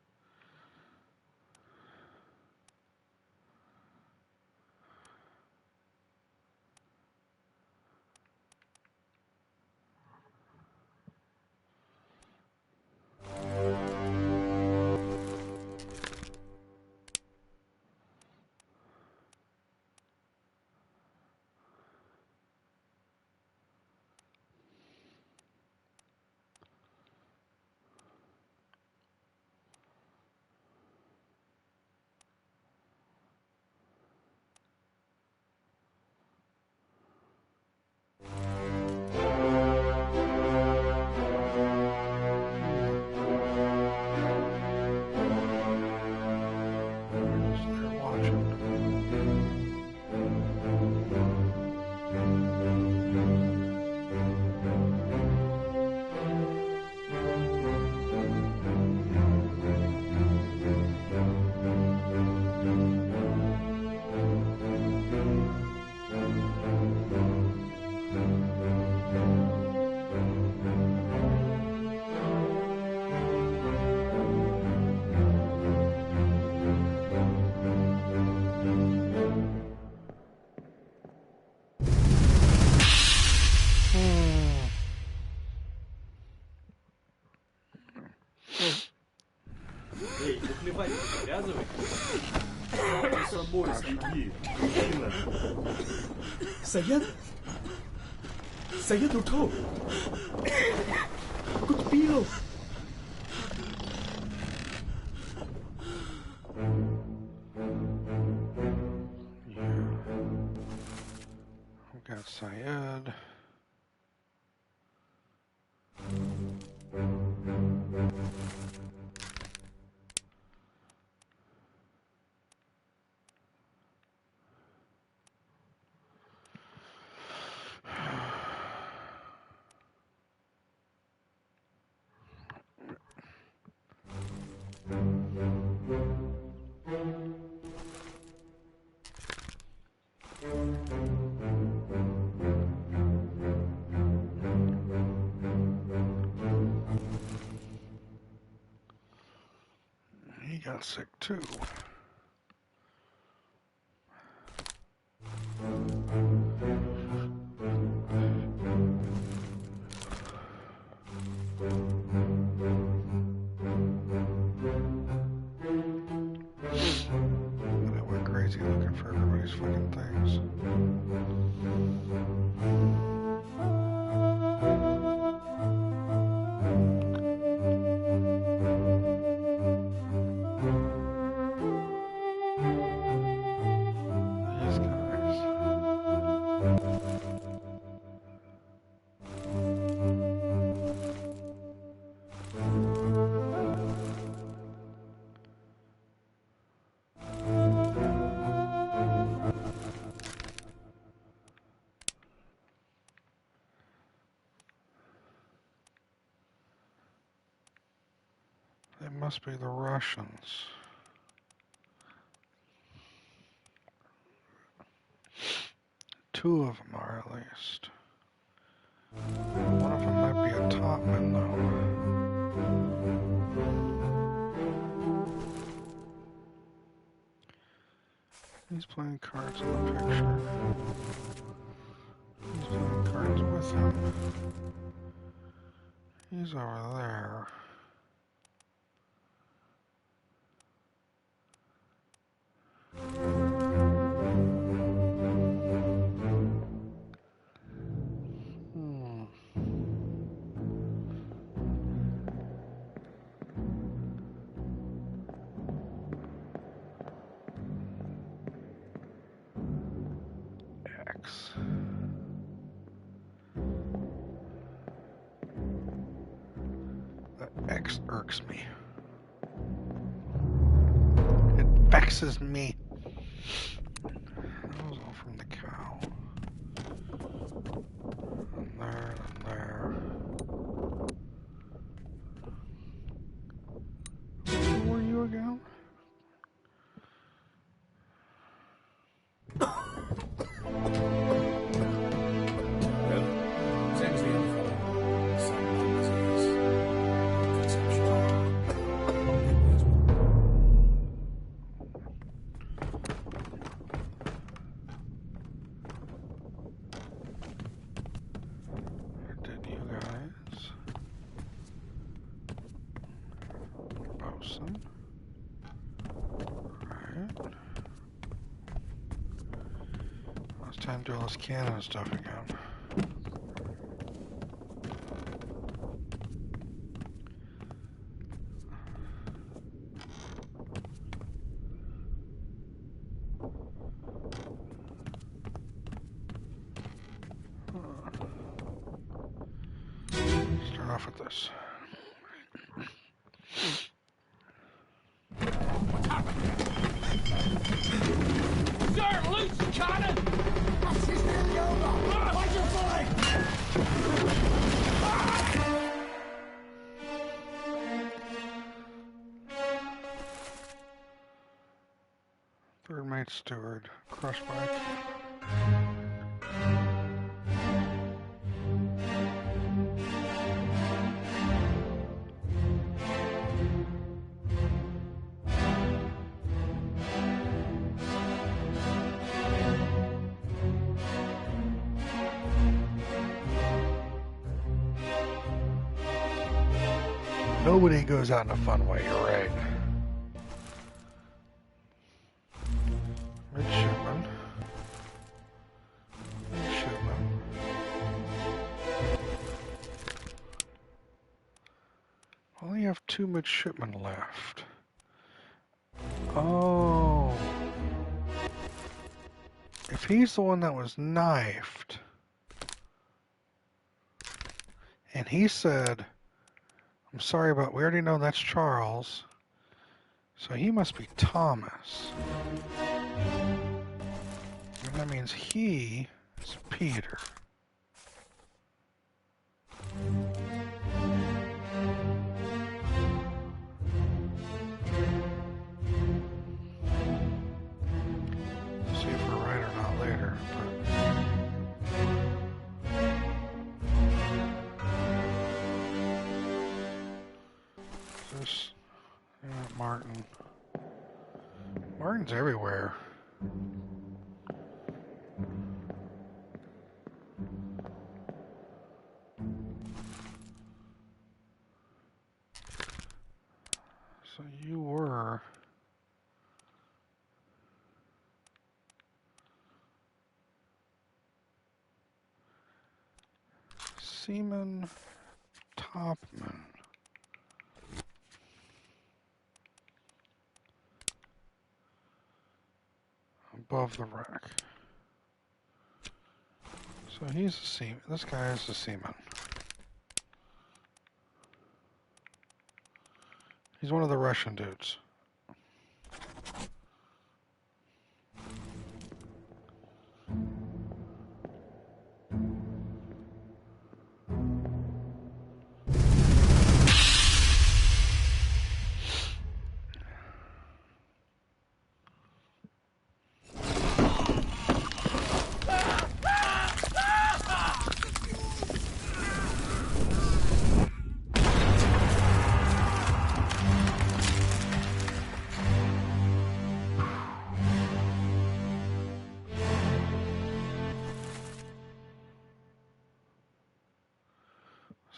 Эй, наплевать, привязывай. С собой следи. Sayed? Sayed उठो. कुछ पियो. Syed. He got sick too. I went crazy looking for everybody's fucking things. They must be the Russians. Two of them are, at least. One of them might be a topman, though. He's playing cards in the picture. He's playing cards with him. He's over there. X. The X irks me. It vexes me. That was all from the cow. And there, and there. Who were you again? Same as the other fellow. Some lung disease. Conception. Did you guys? Bosun. Alright. It's time to do all this Canada stuff again. Start off with this. Sir, loose the cannon! That's his name, Obra! Watch your flag! Third mate steward, crushed by a Nobody goes out in a fun way, you're right. Midshipman. Midshipman. Only have 2 midshipmen left. Oh. If he's the one that was knifed, he said, I'm sorry, but we already know that's Charles. So he must be Thomas. And that means he is Peter. See if we're right or not later. This, Martin. Martin's everywhere. So you were... Seaman Topman. Above the wreck. So he's a seaman. This guy is a seaman. He's one of the Russian dudes.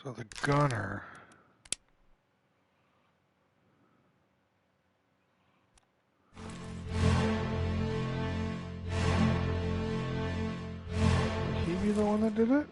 So the gunner... Would he be the one that did it?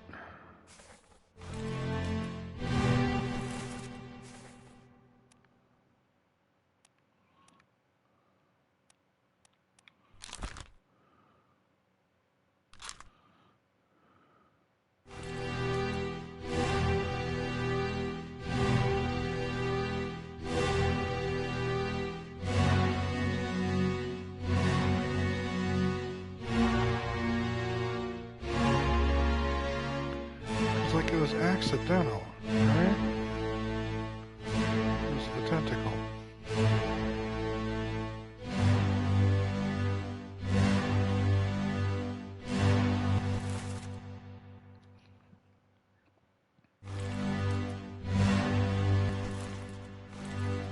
Like it was accidental, right? It was the tentacle.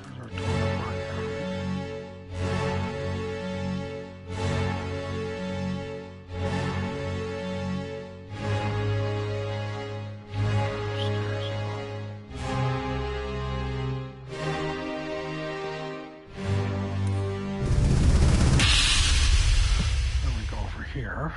There's our toilet right here.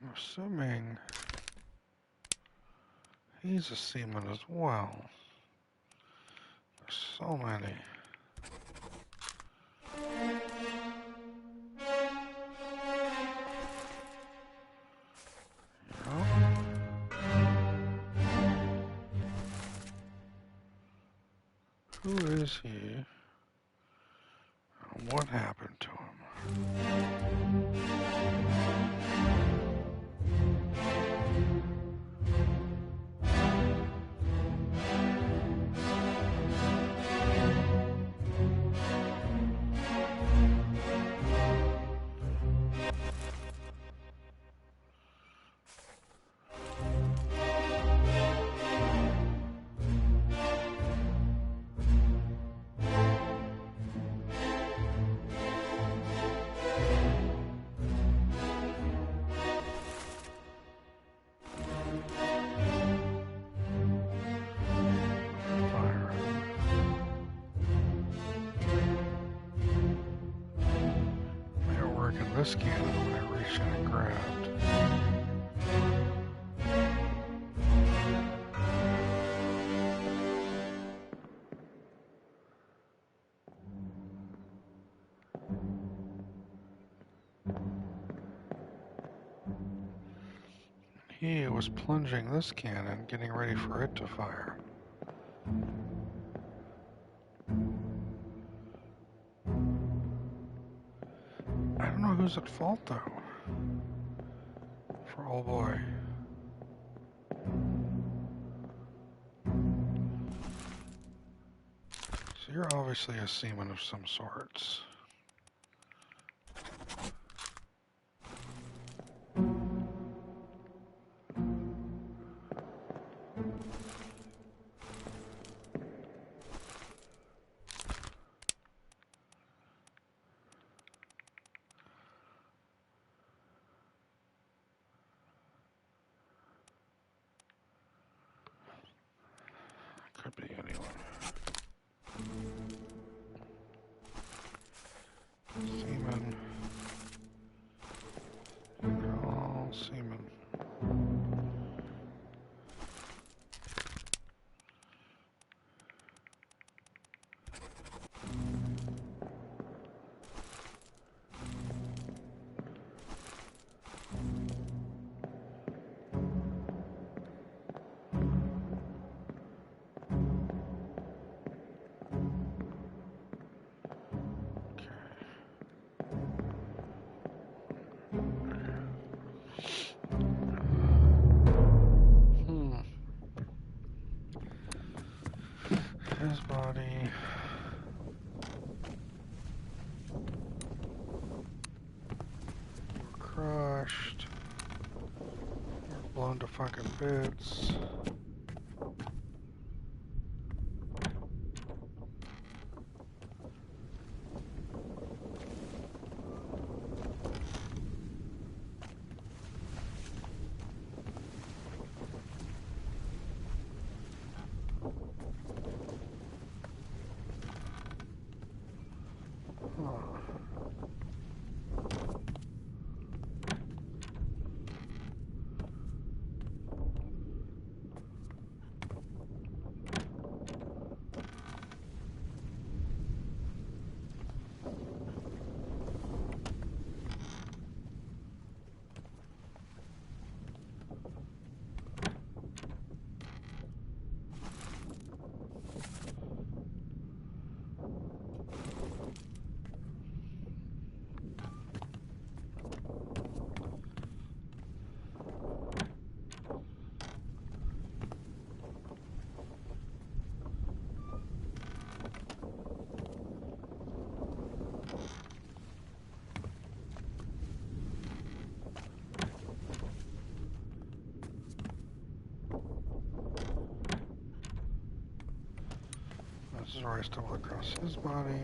I'm assuming he's a seaman as well. There's so many. Who is he? And what happened to him? working this cannon when I reached in and grabbed. He was plunging this cannon, getting ready for it to fire. I don't know who's at fault, though. For old boy. So you're obviously a seaman of some sorts. Could be anyone. Seaman. They're all seamen. His body. We're crushed. We're blown to fucking bits. This is where I stumble across his body.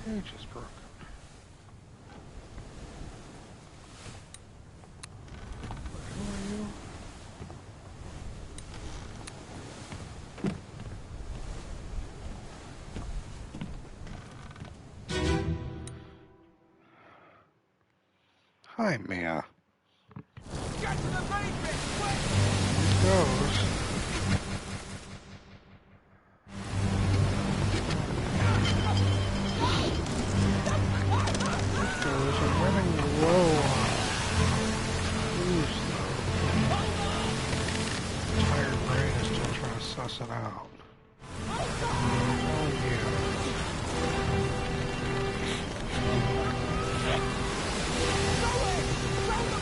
Cage is broken. Who are you? Hi, Mia. Get to the basement, quick! Here goes. I'm running low on booze, though. My tired brain is still trying to suss it out. Oh, yeah. Go in! Throw the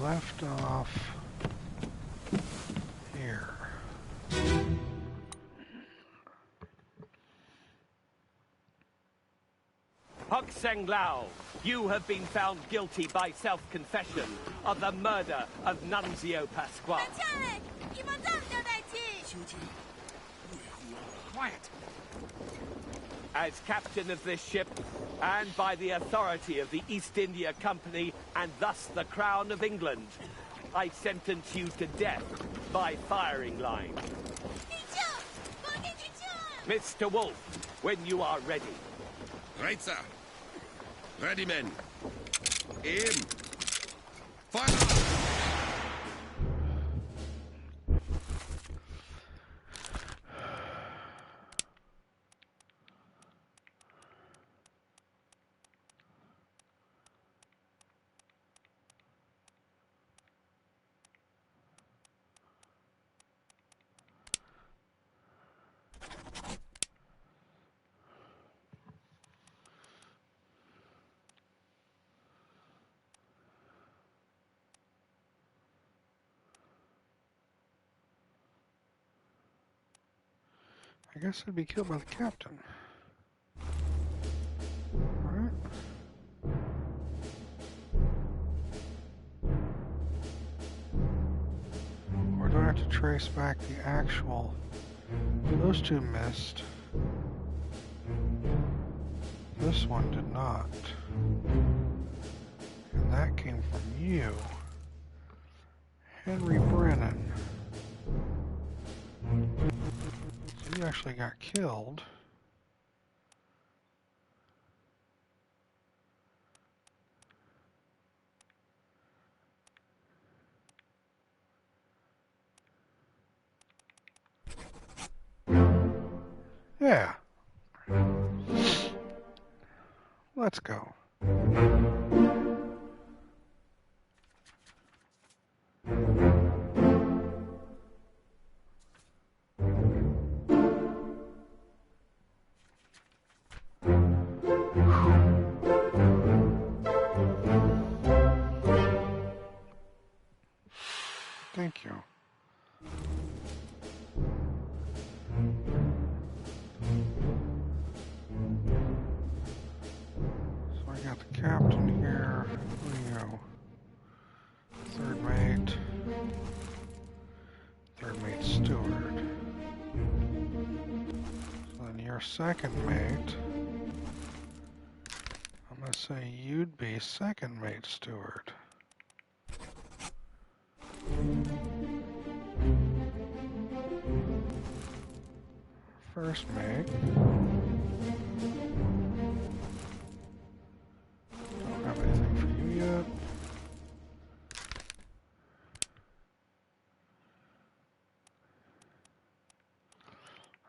left off here. Hok Seng Lao, you have been found guilty by self-confession of the murder of Nunzio Pasquale. Quiet. As captain of this ship, and by the authority of the East India Company, and thus the Crown of England, I sentence you to death by firing line. Mr. Wolf, when you are ready. Right, sir. Ready, men. Aim. Fire! I guess I'd be killed by the captain. Alright. Or do I have to trace back the actual... Those two missed. This one did not. And that came from you. Henry Brennan. You actually got killed. Yeah. Let's go. Thank you. So I got the captain here. Who are you? Third mate. Third mate steward. So then your second mate. I'm gonna say you'd be second mate steward. First mate. Don't have anything for you yet.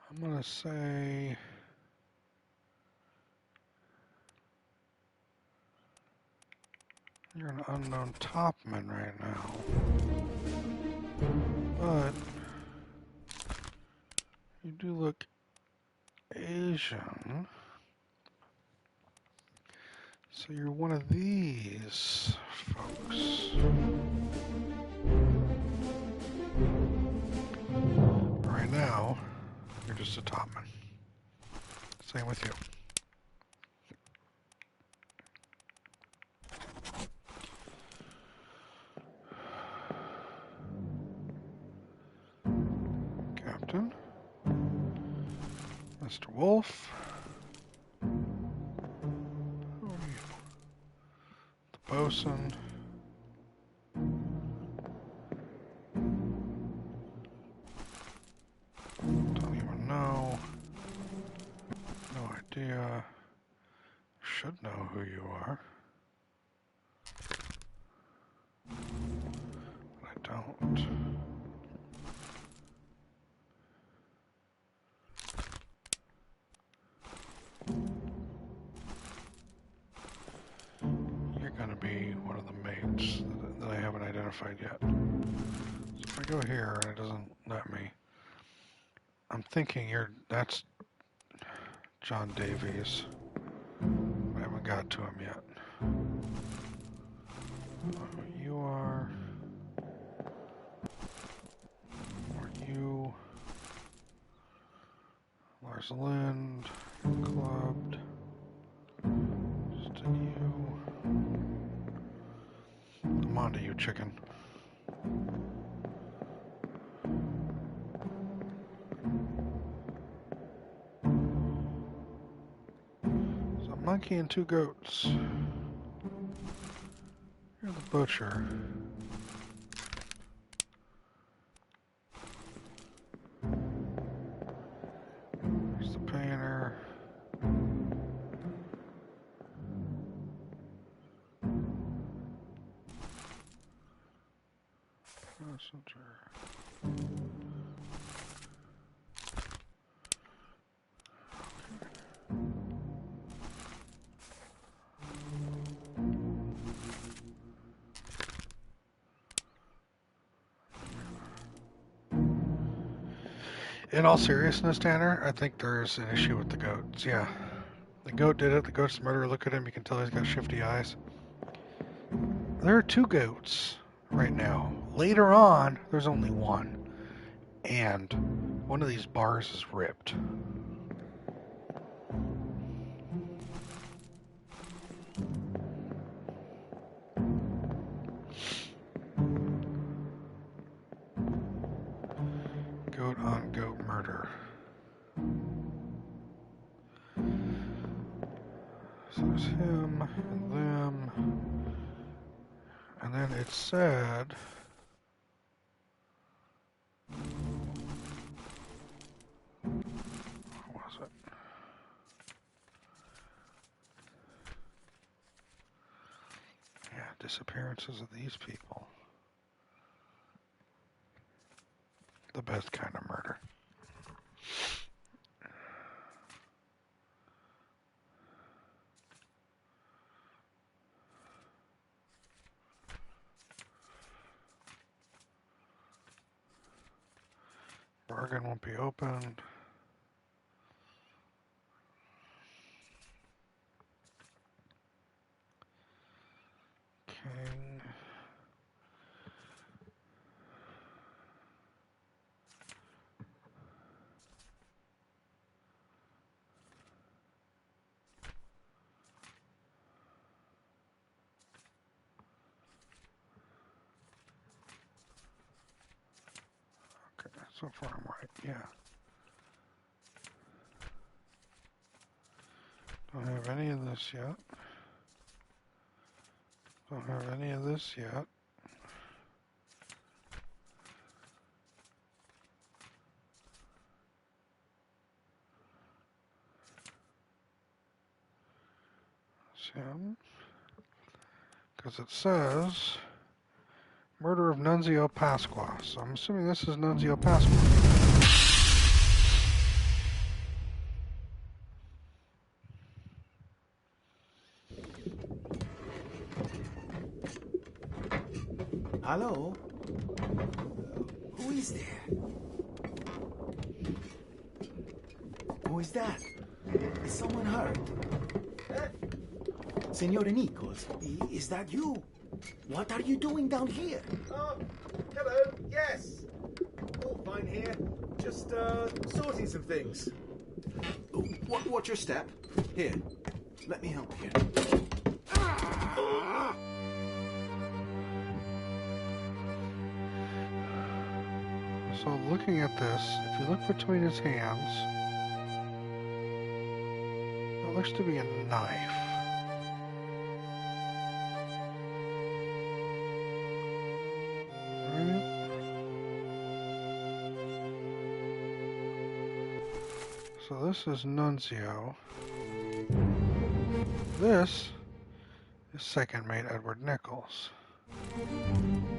I'm gonna say you're an unknown topman right now. But you do look Asian. So you're one of these folks. Right now, you're just a topman. Same with you. Captain. Mr. Wolf. Who are you? The bosun. Don't even know. No idea. Should know who you are. But I don't. You're gonna be one of the mates that I haven't identified yet. So if I go here and it doesn't let me, I'm thinking that's John Davies. I haven't got to him yet. You are... Rosalind, clubbed. Just you. I'm on to you, chicken. So a monkey and 2 goats. You're the butcher. There's the painter. Messenger. In all seriousness, Tanner, I think there's an issue with the goats. Yeah. The goat did it. The goat's the murderer. Look at him. You can tell he's got shifty eyes. There are 2 goats right now. Later on, there's only 1. And one of these bars is ripped. Goat on goat murder. So there's him and them. And then it said... What was it? Yeah, disappearances of these people. The best kind of murder. Bargain won't be opened. King. Okay, so far I'm right, yeah. Don't have any of this yet. Don't have any of this yet. Him. Because it says murder of Nunzio Pasqua. So I'm assuming this is Nunzio Pasqua. Hello? Who is there? Who is that? Is someone hurt? Signore Nichols, is that you? What are you doing down here? Oh, hello, yes. All fine here. Just, sorting some things. Watch your step. Here, let me help you. So looking at this, if you look between his hands, it looks to be a knife. So this is Nunzio. This is second mate Edward Nichols.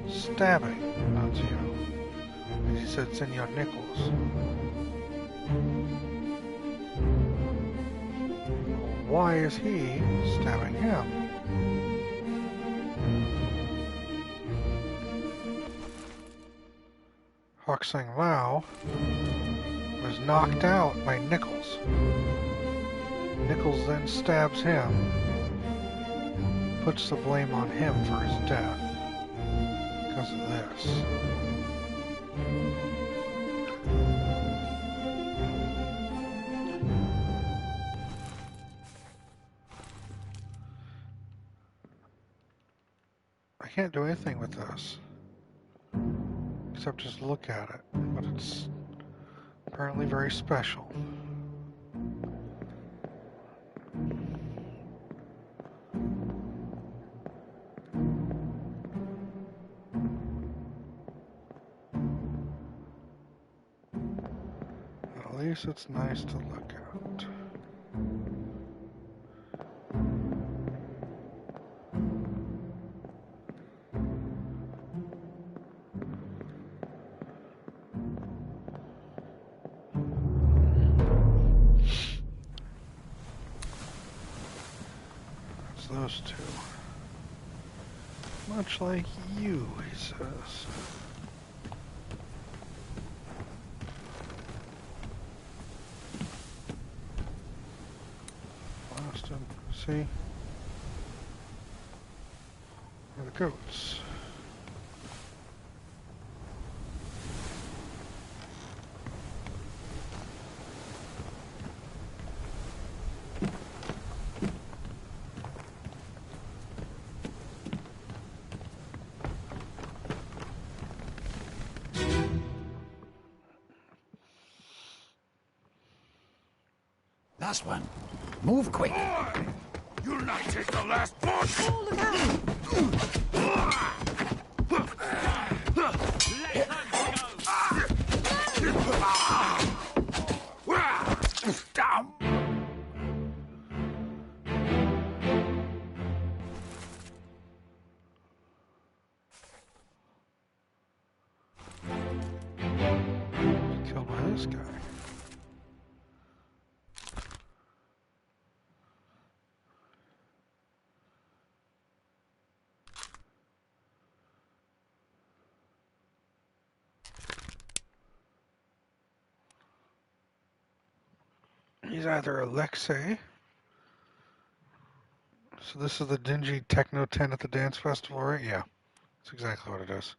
Stabbing Nunzio. He said Senor Nichols. Why is he stabbing him? Hock Sing Lao was knocked out by Nichols. Nichols then stabs him, puts the blame on him for his death because of this. can't do anything with this. Except just look at it. But it's apparently very special. At least it's nice to look at. It's those two. Much like you, he says. Boston, see? Where are the goats? Last one. Move quick. Boy! You'll not take the last push! Oh, look out! Killed by this guy. He's either Alexei. So this is the dingy techno tent at the dance festival, right? Yeah, that's exactly what it is.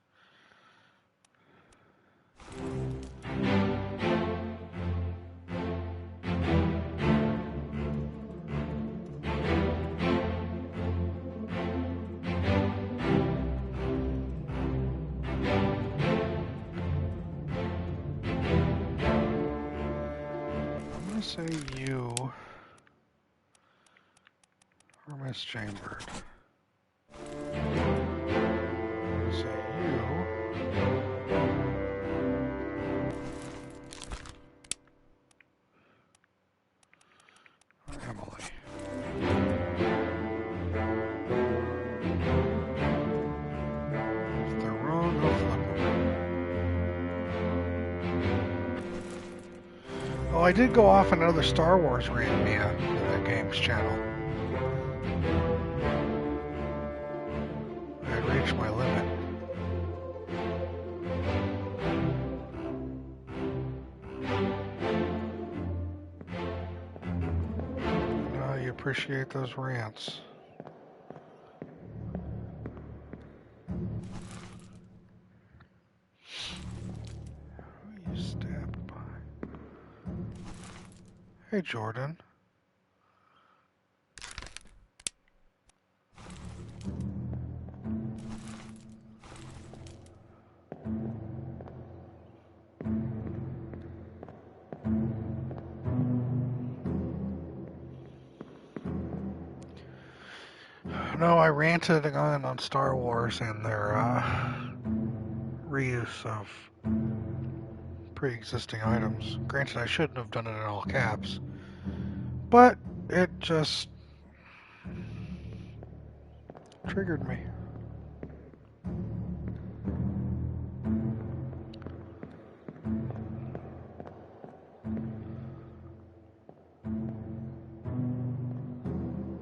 I'm gonna say you or Miss Chambered. I'm gonna say you. Or Emily. If they're wrong, I'll flip them. Oh, I did go off on another Star Wars rant, Mia, in that game's channel. I had reached my limit. Now you appreciate those rants. Who you stabbed by? Hey, Jordan. No, I ranted again on Star Wars and their reuse of pre-existing items. Granted, I shouldn't have done it in all caps, but it just triggered me.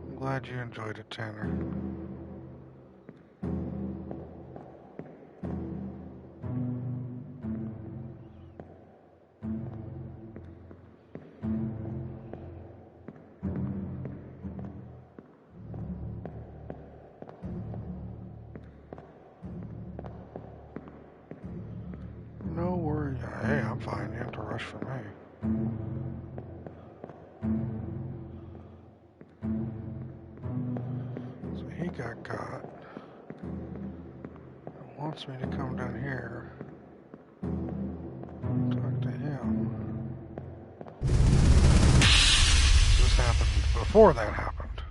I'm glad you enjoyed it, Tanner. No worries. Hey, I'm fine. You have to rush for me. So he got caught. wants me to come down here. Talk to him. This happened before that happened.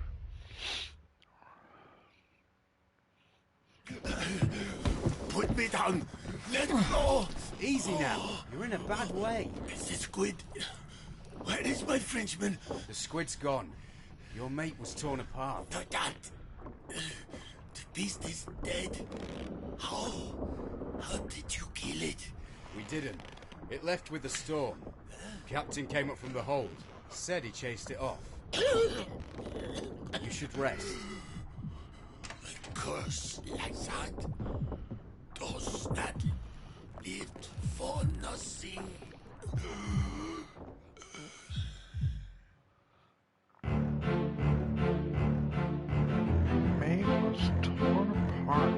Put me down. Let go. Easy now. You're in a bad way. It's the squid. Where is my Frenchman? The squid's gone. Your mate was torn apart. That. The beast is dead. How? How did you kill it? We didn't. It left with the storm. Captain came up from the hold. Said he chased it off. You should rest. A curse like that does not live for nothing. Mate was torn apart.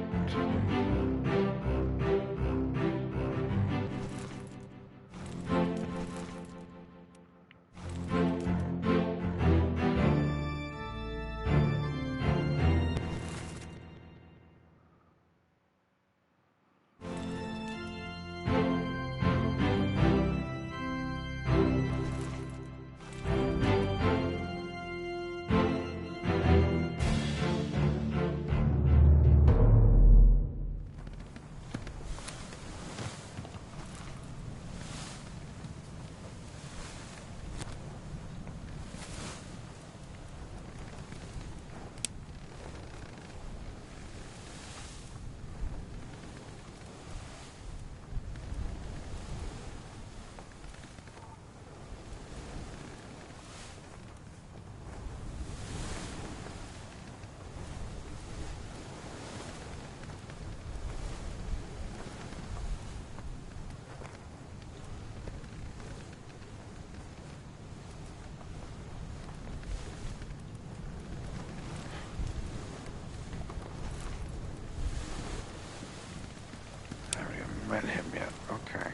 Met him yet. Okay.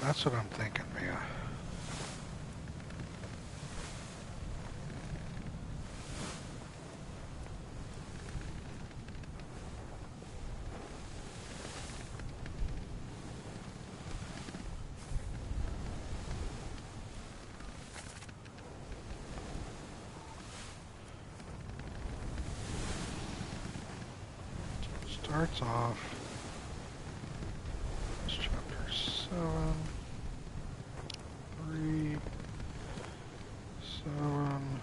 That's what I'm thinking, Mia. Starts off it's chapter 7, 3, 7,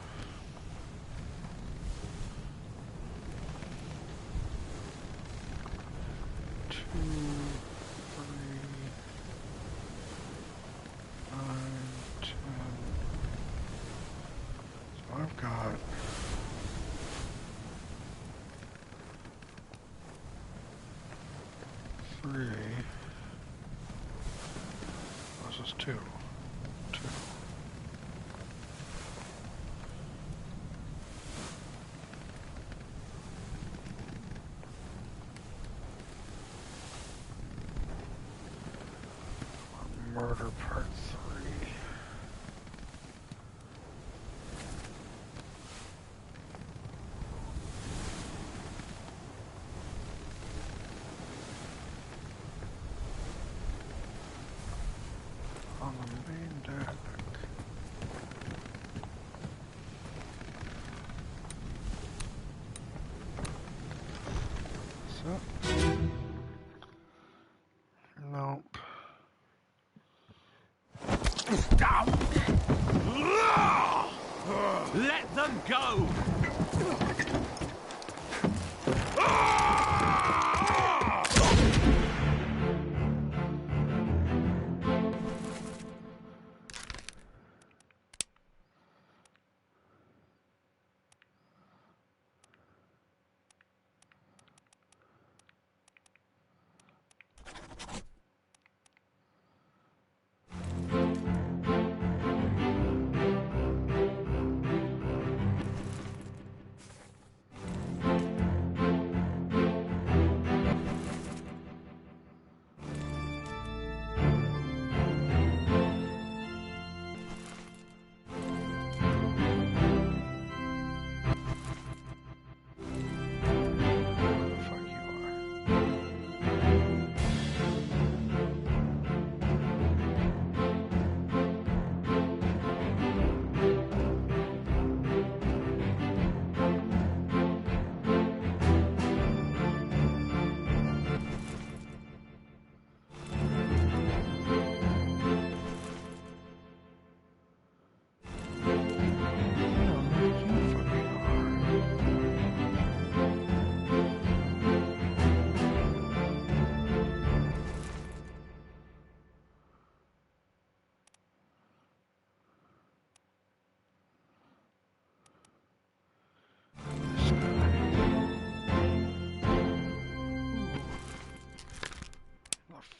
2, 3, 9, 10. So I've got three. This is two. Murder part 3. On the main deck. So. Nope. Let them go!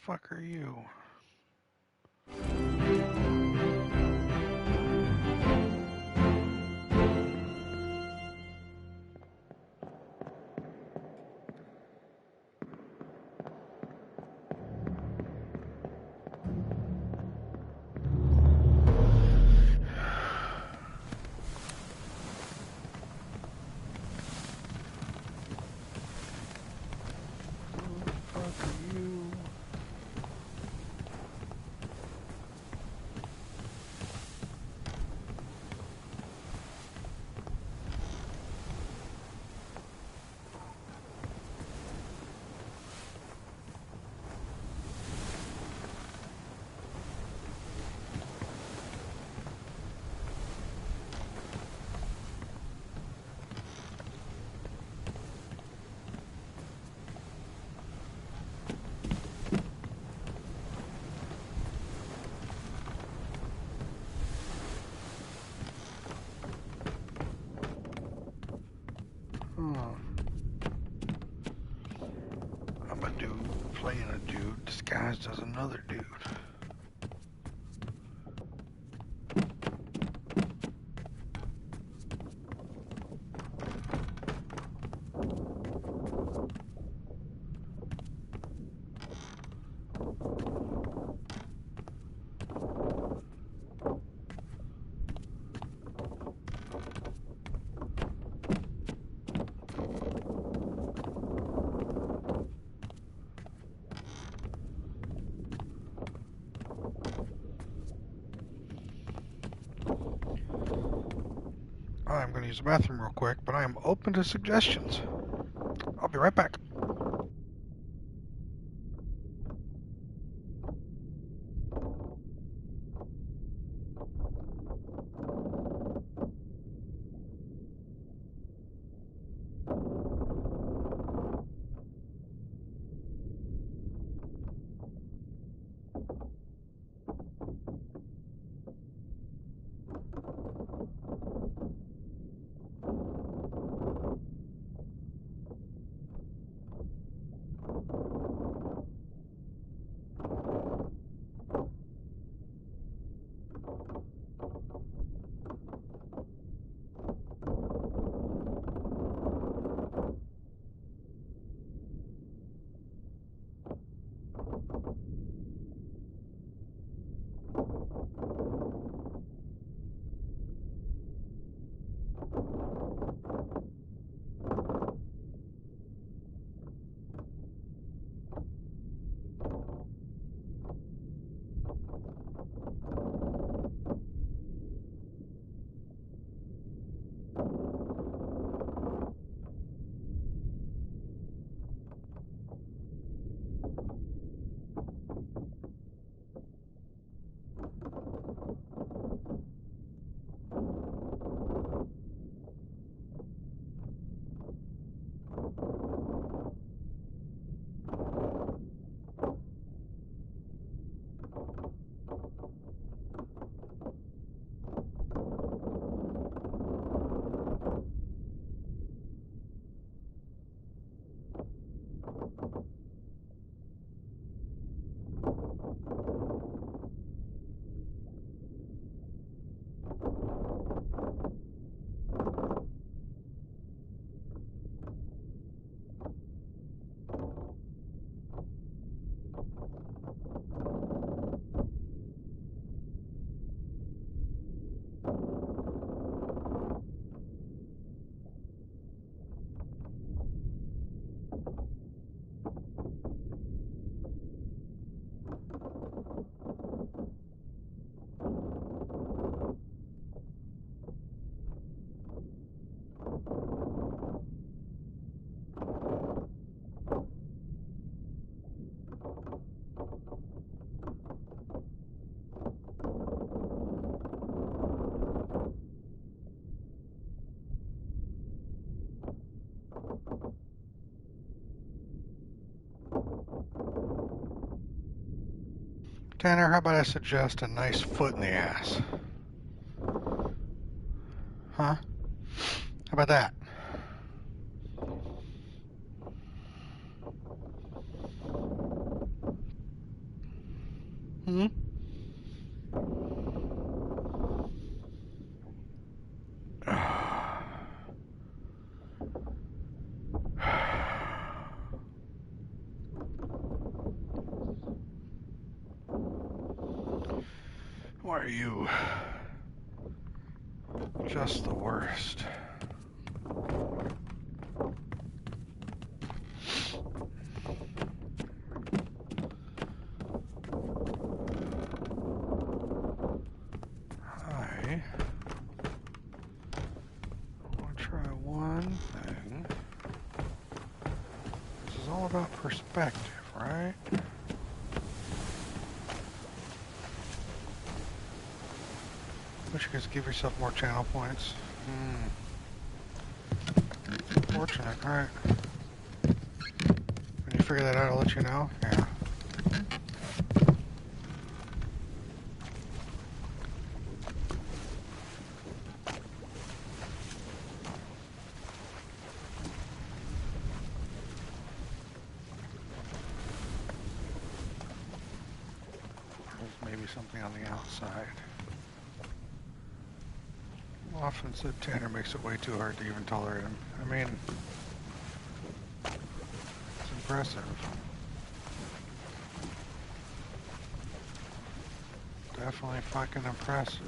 fuck are you? I'm a dude playing a dude disguised as another dude. I'm going to use the bathroom real quick, but I am open to suggestions. I'll be right back. Tanner, how about I suggest a nice foot in the ass? Huh? How about that? Hmm? Why are you just the worst? I want to try one thing. This is all about perspective, right? Wish you could give yourself more channel points. Unfortunate, alright. When you figure that out, I'll let you know. Yeah. There's maybe something on the outside. Often said Tanner makes it way too hard to even tolerate him. I mean, it's impressive. Definitely fucking impressive.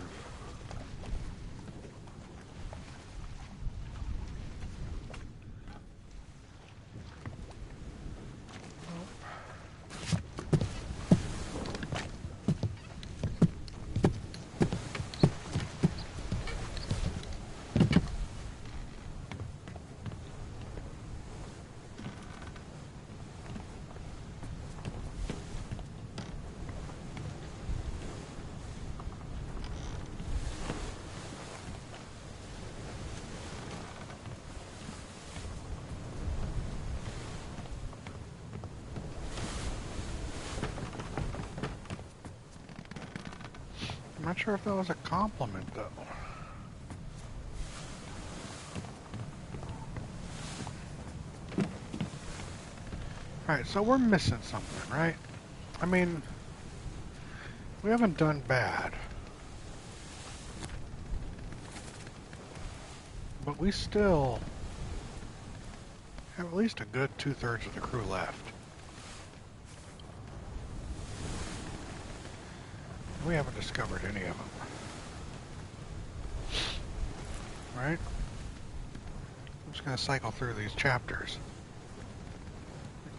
I'm not sure if that was a compliment, though. Alright, so we're missing something, right? I mean, we haven't done bad. But we still have at least a good 2/3 of the crew left. We haven't discovered any of them. Right? I'm just going to cycle through these chapters.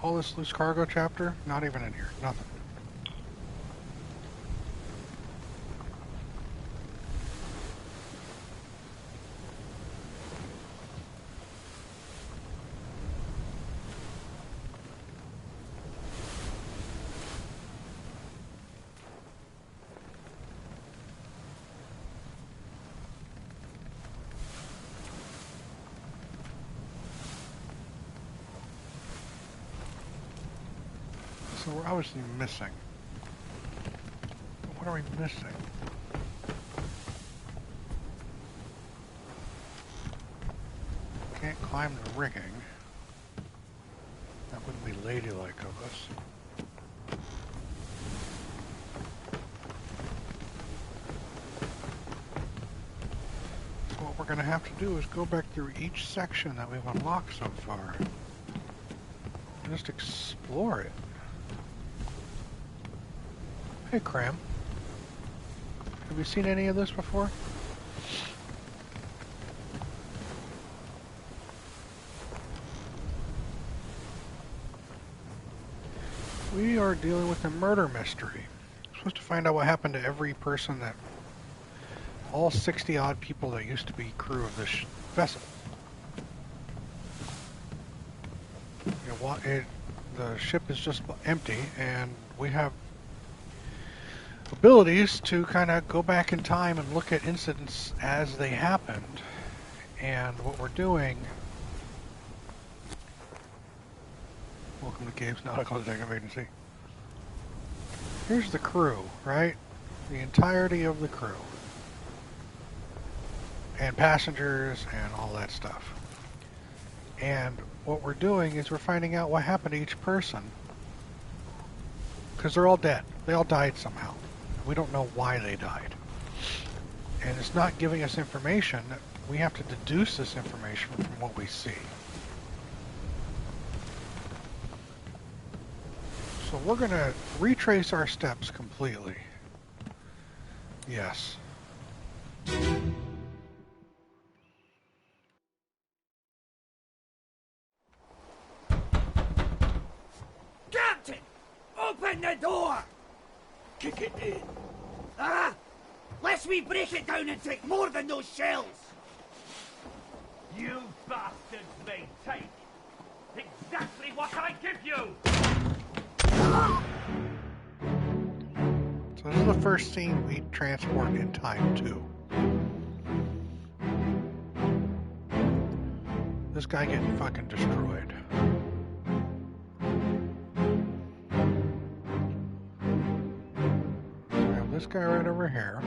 All this loose cargo chapter, not even in here. Nothing. So we're obviously missing. What are we missing? Can't climb the rigging. That wouldn't be ladylike of us. So what we're going to have to do is go back through each section that we've unlocked so far. And just explore it. Hey, Cram. Have you seen any of this before? We are dealing with a murder mystery. We're supposed to find out what happened to every person that... all 60-odd people that used to be crew of this vessel. You know, the ship is just empty, and we have abilities to kind of go back in time and look at incidents as they happened. And what we're doing... Welcome to Caves Nautical Detective Agency. Here's the crew, right? The entirety of the crew. And passengers and all that stuff. And what we're doing is we're finding out what happened to each person. Because they're all dead. They all died somehow. We don't know why they died. And it's not giving us information. We have to deduce this information from what we see. So we're going to retrace our steps completely. Yes. Captain! Open the door! Kick it in. Ah! Lest we break it down and take more than those shells! You bastards may take exactly what I give you! So this is the first scene we transport in time to. This guy getting fucking destroyed. So we have this guy right over here.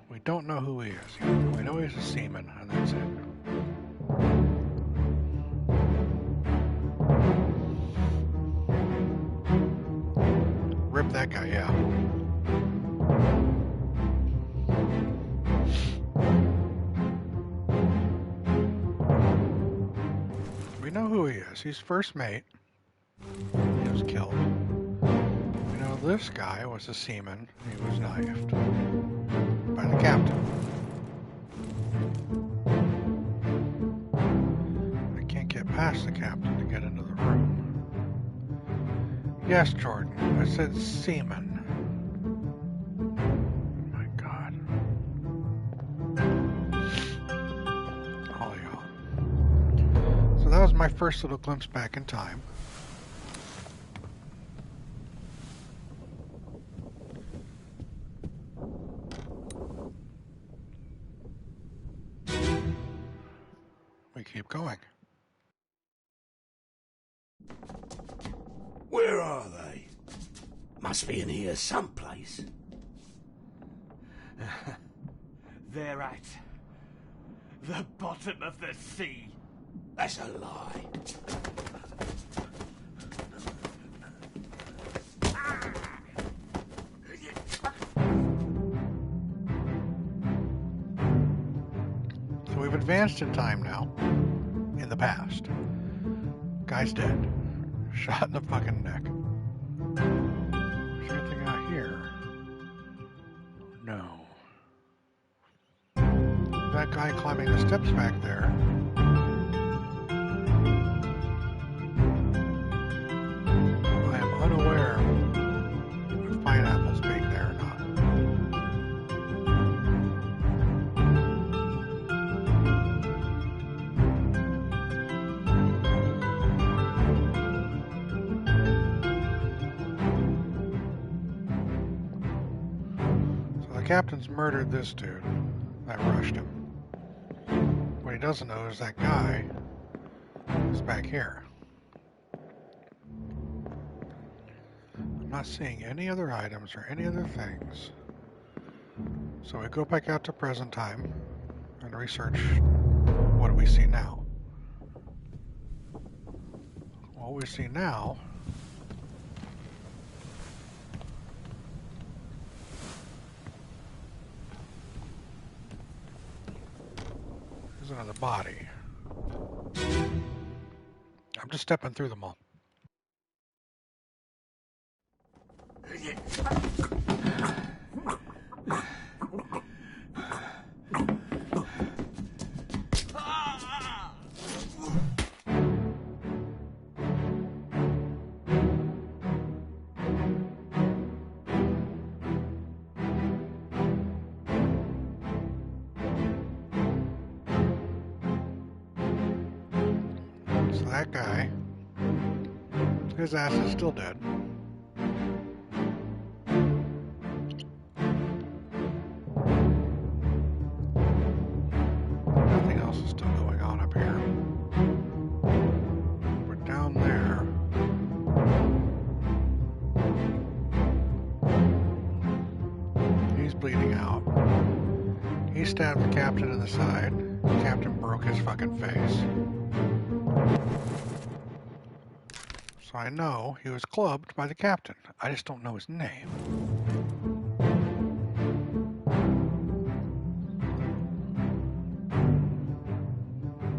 We don't know who he is. We know he's a seaman, and that's it. Rip that guy, yeah. We know who he is. He's first mate. He was killed. We know this guy was a seaman. He was knifed by the captain. I can't get past the captain to get into the room. Yes, Jordan. I said seaman. Oh my God. Oh, y'all. So that was my first little glimpse back in time. We keep going. Where are they? Must be in here someplace. They're at the bottom of the sea. That's a lie. So we've advanced in time now. In the past. Guy's dead. Shot in the fucking neck. Is there anything out here? No. That guy climbing the steps back there. I am unaware of pineapples being there or not. The captain's murdered this dude that rushed him. What he doesn't know is that guy is back here. I'm not seeing any other items or any other things. So we go back out to present time and research what do we see now. What we see now is another body. I'm just stepping through them all. So that guy, his ass is still dead. Nothing else is still going on up here. We're down there. He's bleeding out. He stabbed the captain in the side. The captain broke his fucking face. So I know he was clubbed by the captain. I just don't know his name.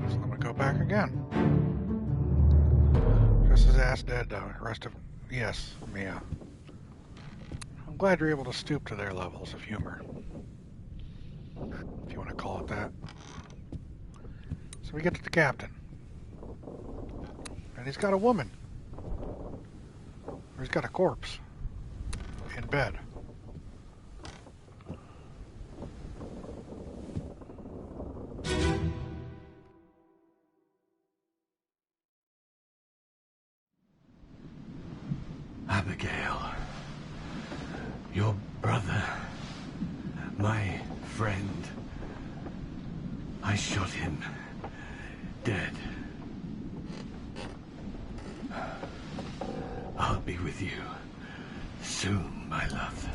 So I'm gonna go back again. Just his ass dead though. The rest of yes, Mia. I'm glad you're able to stoop to their levels of humor. If you want to call it that. So we get to the captain. And he's got a woman. Or he's got a corpse. In bed. Abigail. Your brother. My friend. I shot him. Dead. I'll be with you soon, my love.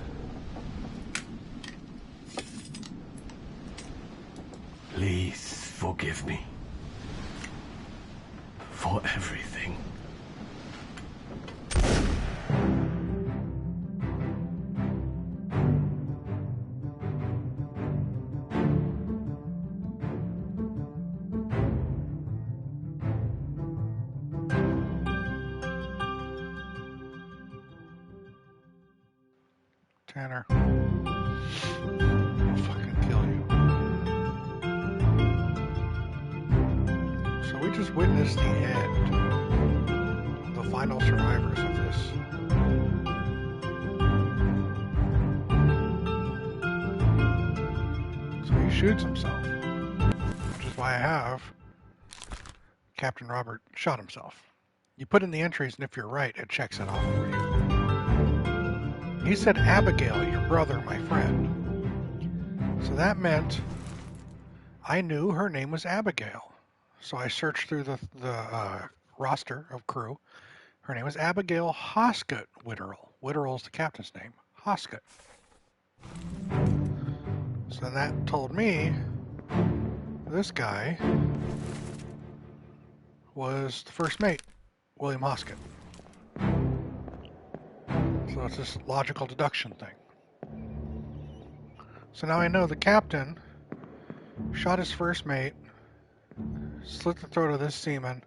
Please forgive me for everything. Tanner. I'll fucking kill you. So we just witnessed the end of the final survivors of this. So he shoots himself. Which is why I have Captain Robert shot himself. You put in the entries and if you're right, it checks it off for you. He said, Abigail, your brother, my friend. So that meant I knew her name was Abigail. So I searched through the roster of crew. Her name was Abigail Hoskett Witterell. Witterell's the captain's name. Hoskett. So that told me this guy was the first mate, William Hoskett. So it's this logical deduction thing. So now I know the captain shot his first mate, slit the throat of this seaman,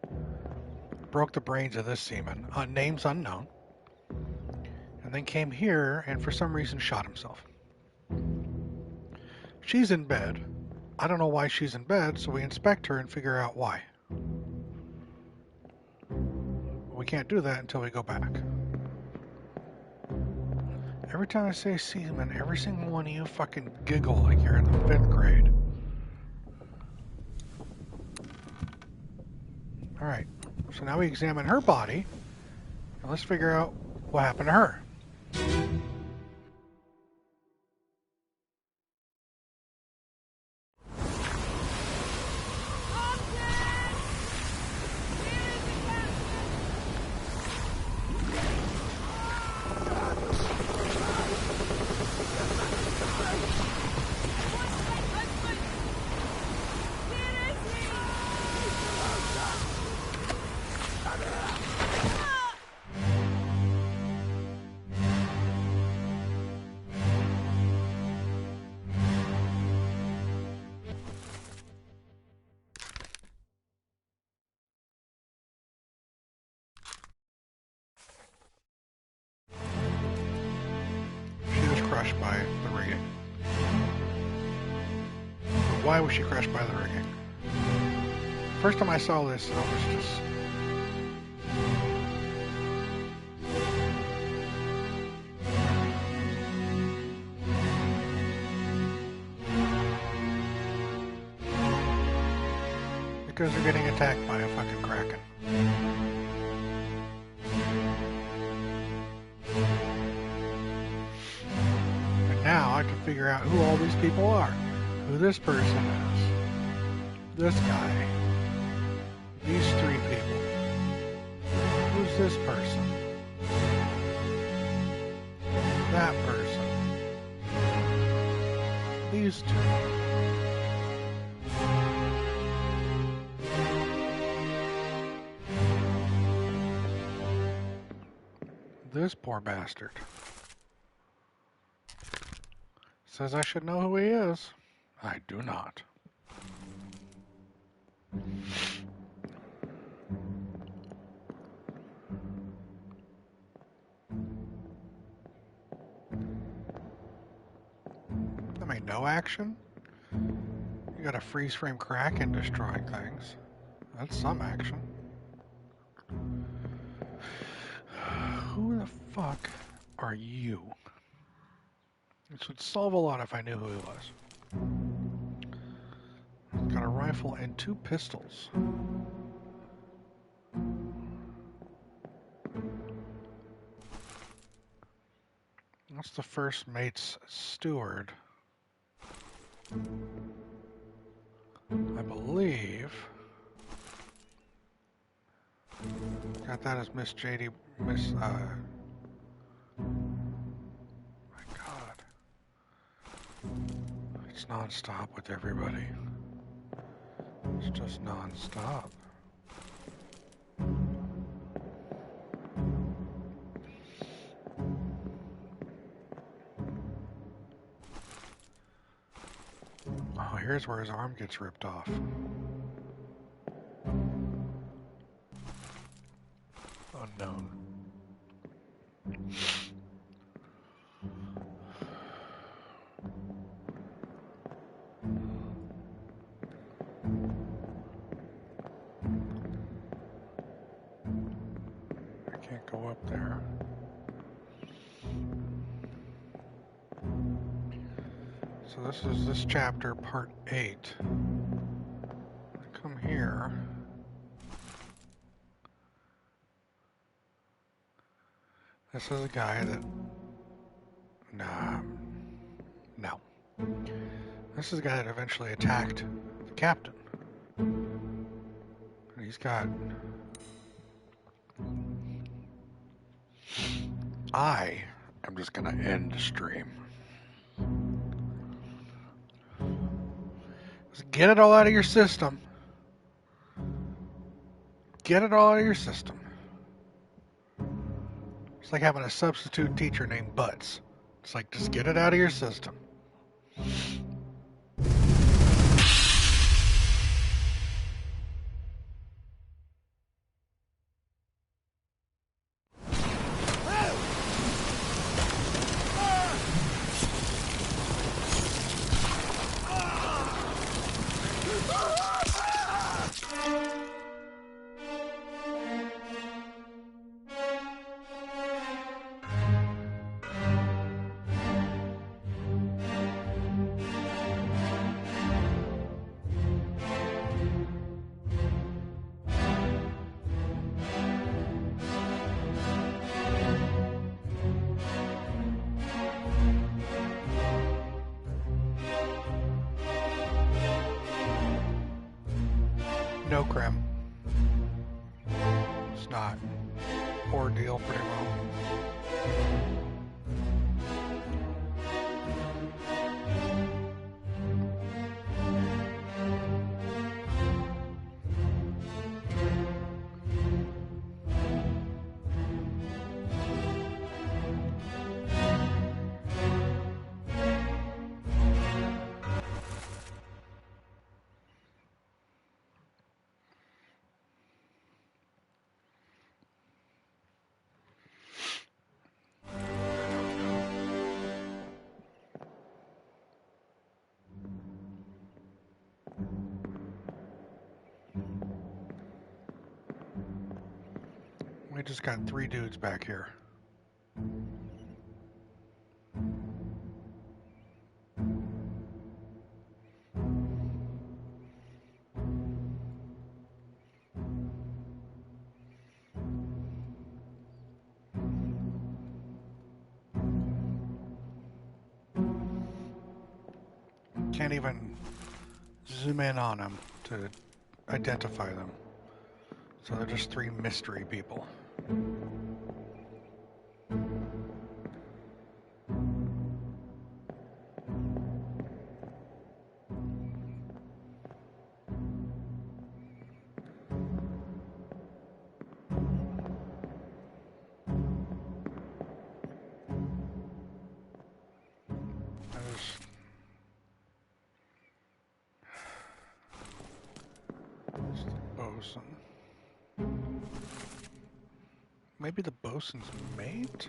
broke the brains of this seaman, names unknown, and then came here and for some reason shot himself. She's in bed. I don't know why she's in bed, so we inspect her and figure out why. We can't do that until we go back. Every time I say seaman, every single one of you fucking giggle like you're in the 5th grade. Alright, so now we examine her body, and let's figure out what happened to her. Crushed by the rigging. But why was she crushed by the rigging? First time I saw this, I was just... because they're getting attacked by a fucking kraken. Now I can figure out who all these people are. Who this person is. This guy. These 3 people. Who's this person? That person. These 2. This poor bastard. Says I should know who he is. I do not. I mean, no action? You got a freeze frame Kraken destroying things. That's some action. Who the fuck are you? This would solve a lot if I knew who he was. Got a rifle and 2 pistols. That's the first mate's steward. I believe. Got that as Miss JD. My God. It's non-stop with everybody. It's just non-stop. Oh, here's where his arm gets ripped off. Unknown. I can't go up there. So this is this chapter, part 8. I come here. This is a guy that... No. This is a guy that eventually attacked the captain. And he's got... I am just gonna end the stream. Just get it all out of your system. Get it all out of your system. It's like having a substitute teacher named Butts. It's like, just get it out of your system. No crim. It's not. Ordeal pretty well. We just got 3 dudes back here. Can't even zoom in on them to identify them. So they're just 3 mystery people. bosun. Maybe the bosun's mate?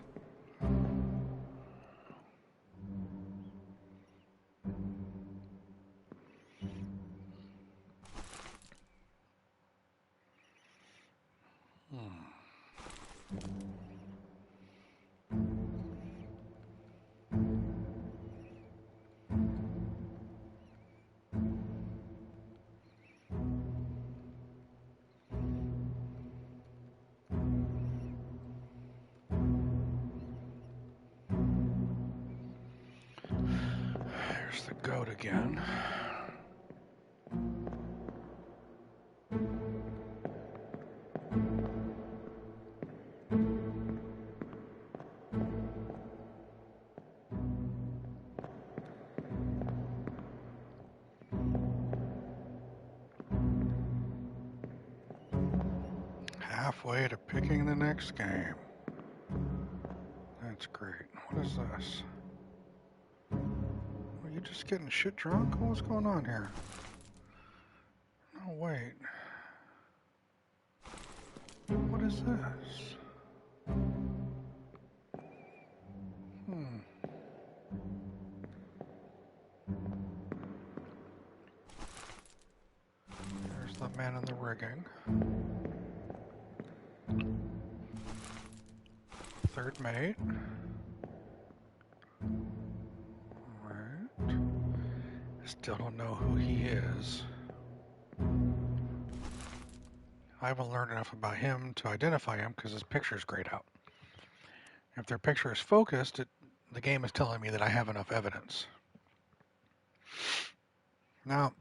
There's the goat again. Halfway to picking the next game. That's great. What is this? Are you just getting shit drunk? What's going on here? Oh, wait. What is this? There's the man in the rigging. Third mate. Alright. I still don't know who he is. I haven't learned enough about him to identify him because his picture's grayed out. If their picture is focused, the game is telling me that I have enough evidence. No.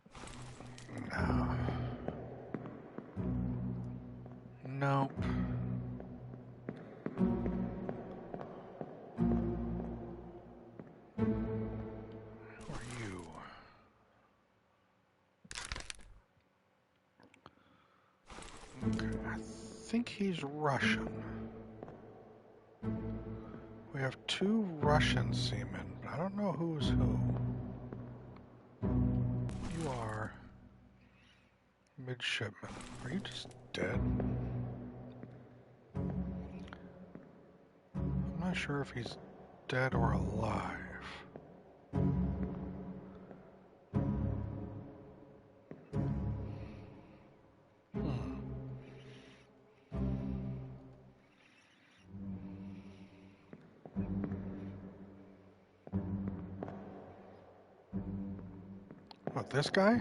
Nope. Who are you? Okay, I think he's Russian. We have two Russian seamen, but I don't know who's who. You are midshipman. Are you just dead? I'm not sure if he's dead or alive. What, this guy?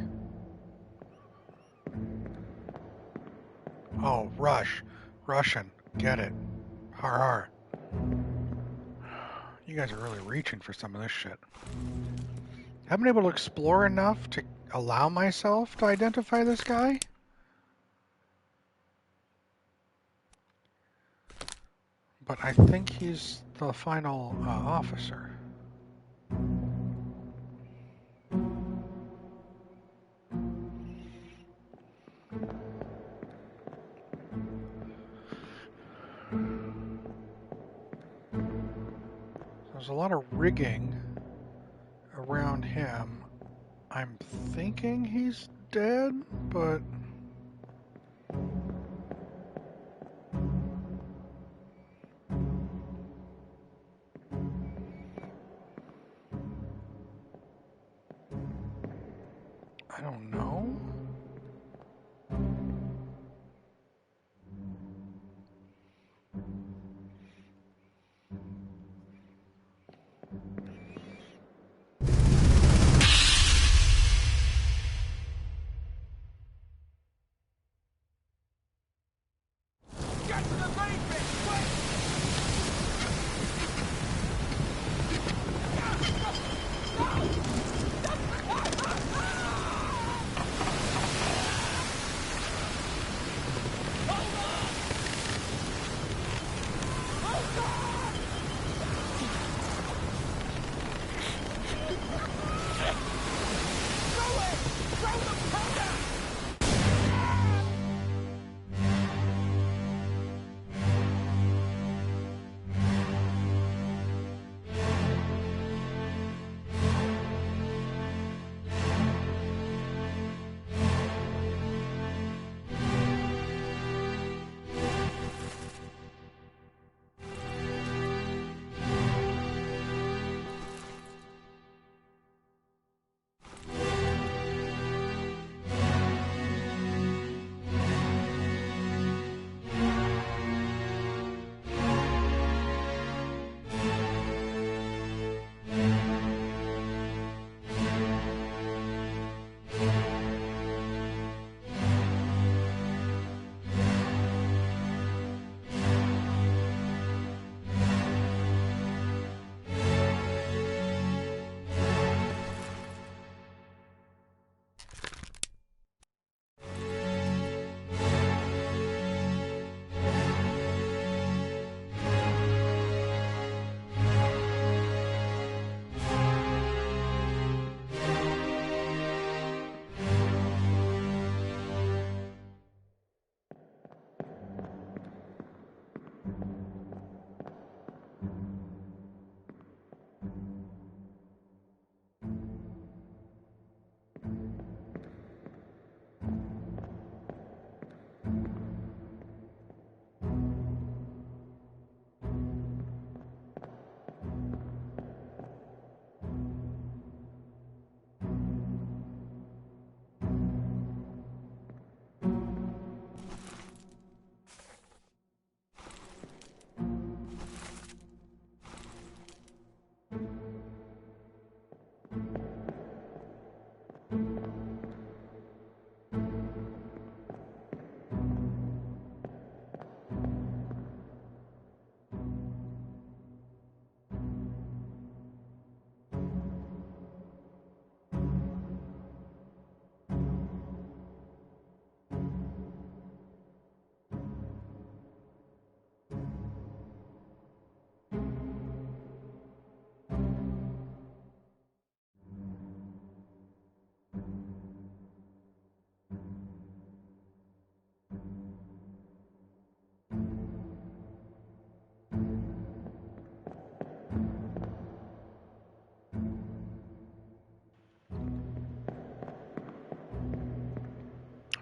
Oh, Russian. Get it. Har har. You guys are really reaching for some of this shit. Haven't been able to explore enough to allow myself to identify this guy? But I think he's the final officer. There's a lot of rigging around him. I'm thinking he's dead, but I don't know.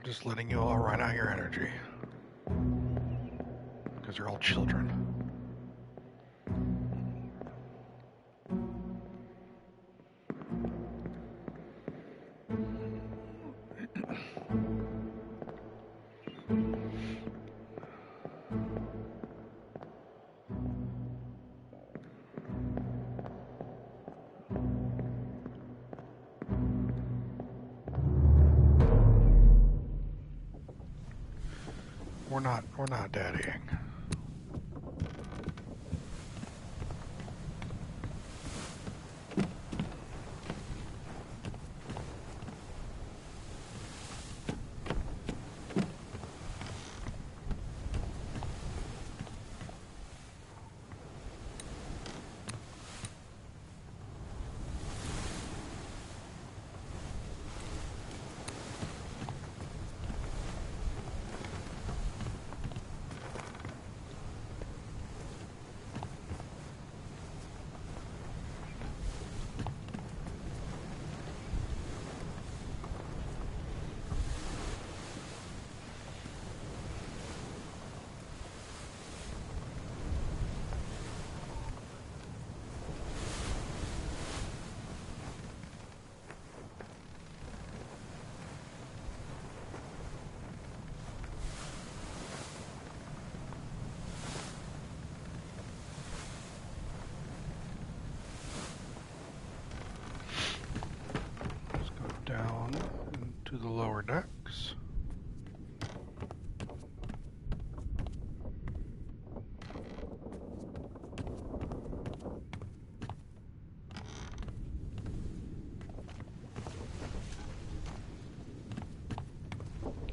Just letting you all run out your energy. Because you're all children. We're not daddying. Down into the lower decks.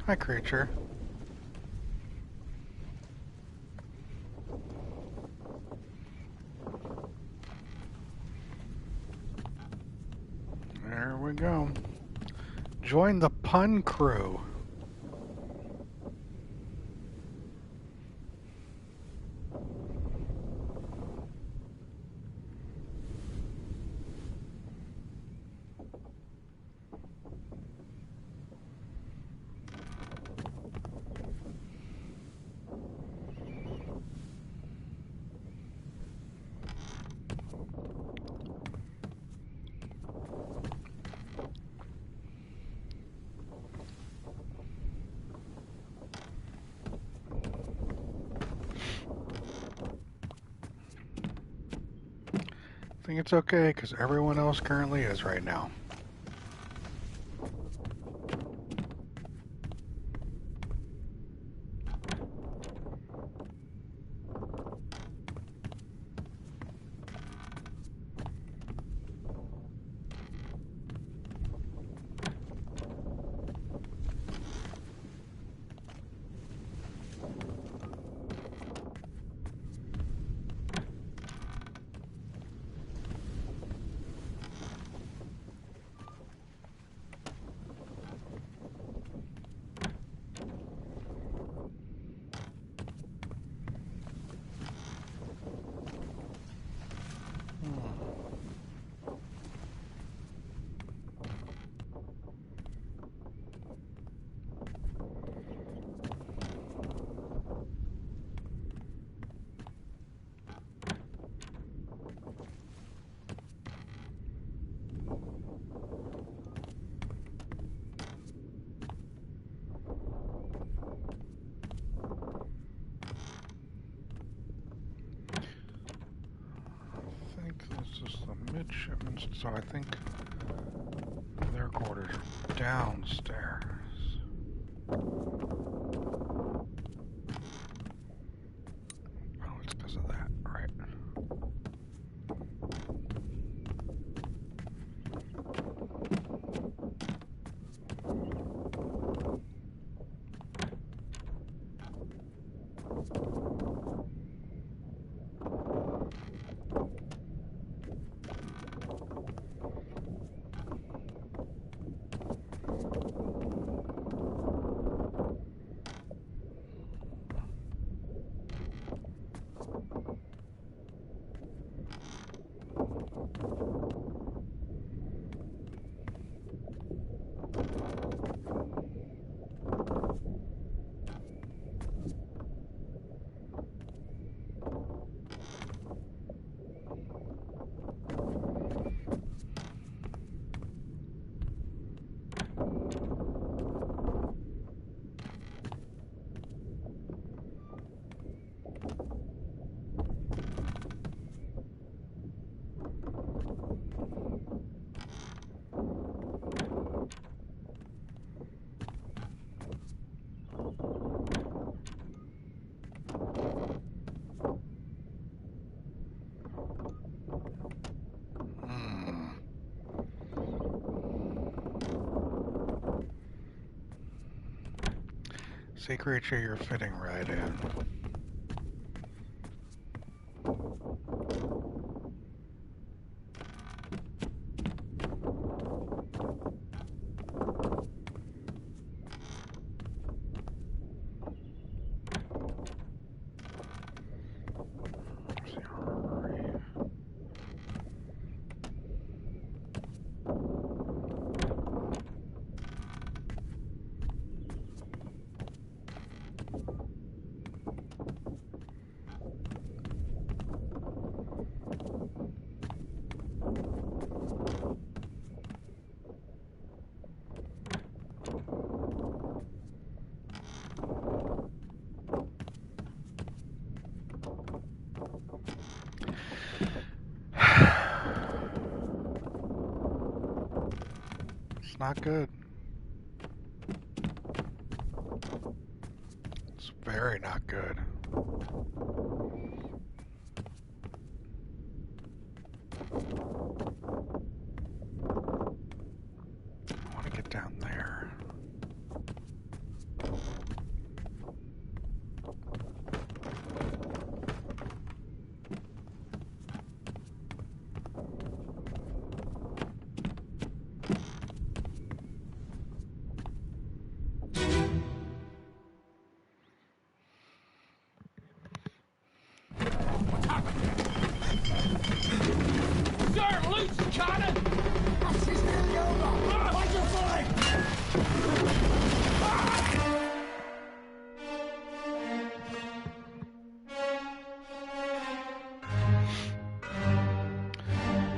Hi, creature. There we go. Join the pun crew. I think it's okay, because everyone else currently is right now. This is the midshipmen's, so I think their quarters are downstairs. Oh, it's because of that, right. See, creature, you're fitting right in. It's not good. It's very not good. I want to get down there.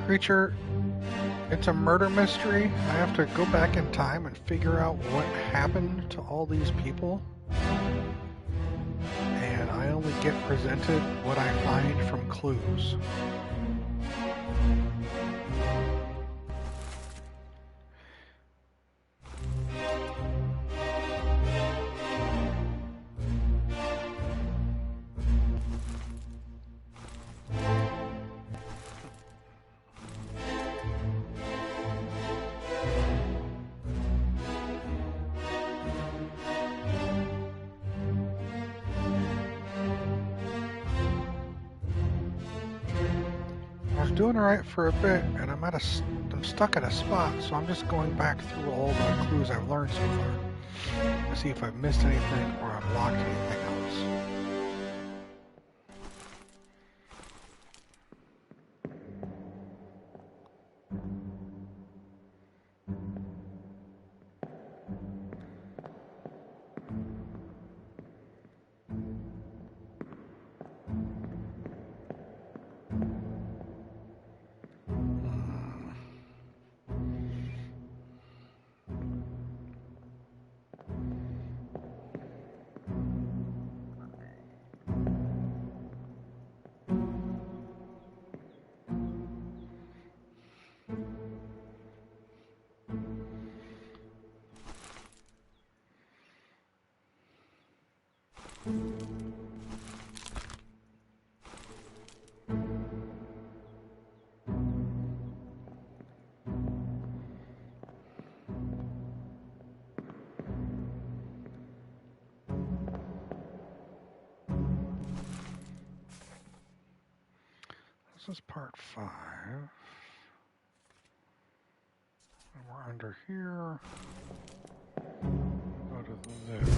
Creature, it's a murder mystery. I have to go back in time and figure out what happened to all these people. And I only get presented what I find from clues. Doing alright for a bit, and I'm stuck at a spot, so I'm just going back through all the clues I've learned so far to see if I've missed anything or unlocked anything else. This is part 5. And we're under here. Go to this.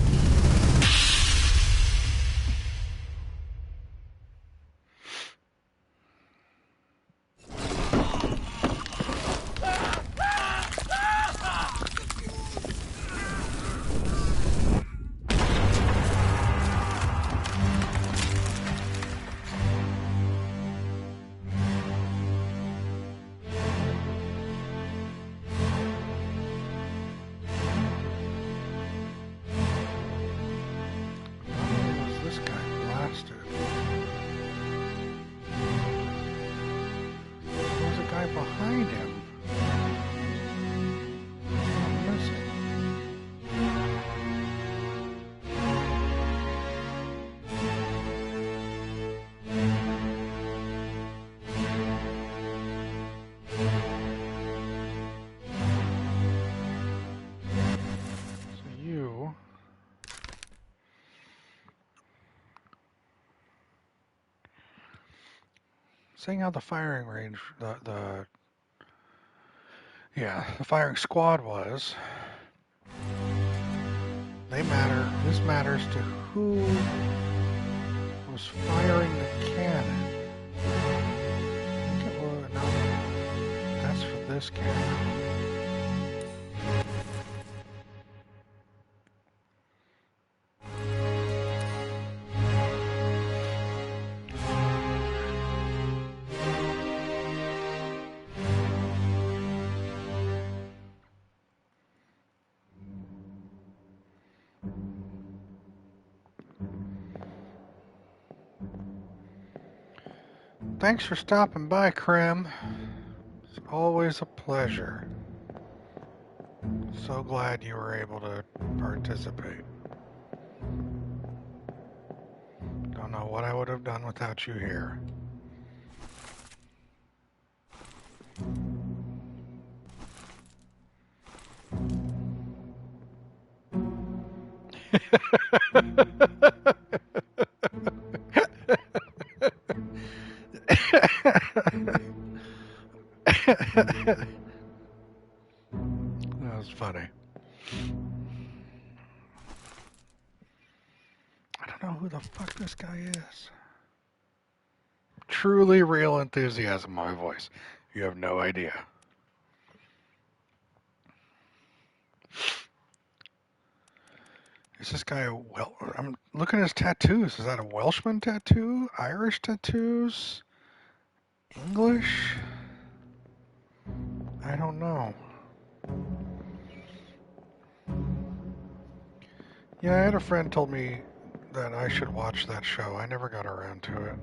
Seeing how the firing range, the firing squad was, they matter. This matters to who was firing the cannon. I think it was, no, that's for this cannon. Thanks for stopping by, Krim. It's always a pleasure. So glad you were able to participate. Don't know what I would have done without you here. That was funny. I don't know who the fuck this guy is. Truly real enthusiasm, my voice. You have no idea. Is this guy I'm looking at his tattoos. Is that a Welshman tattoo? Irish tattoos? English? I don't know. Yeah, I had a friend told me that I should watch that show. I never got around to it.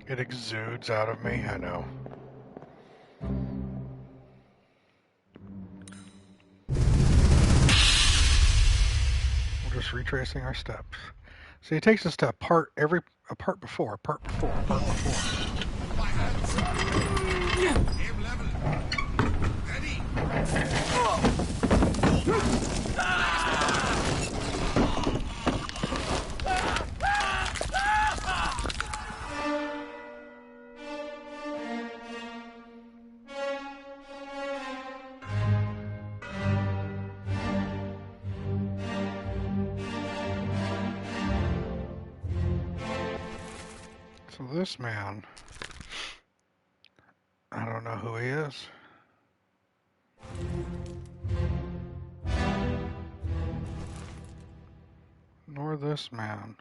It exudes out of me, I know. We're just retracing our steps. See, it takes us to a part before. Aim level. Ready. So this man, I don't know who he is. Nor this man.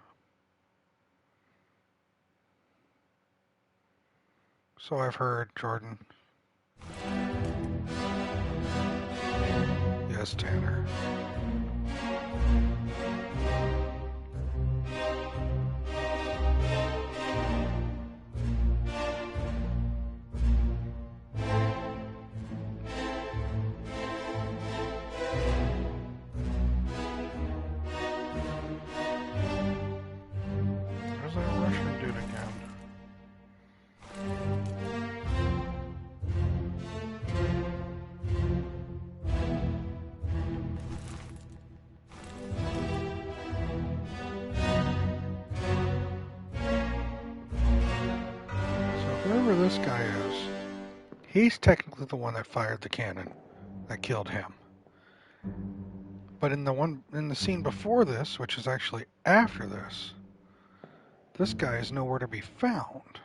So I've heard, Jordan. Yes, Tanner. Where's that Russian dude again? Whoever this guy is, he's technically the one that fired the cannon that killed him. But in the scene before this, which is actually after this guy is nowhere to be found.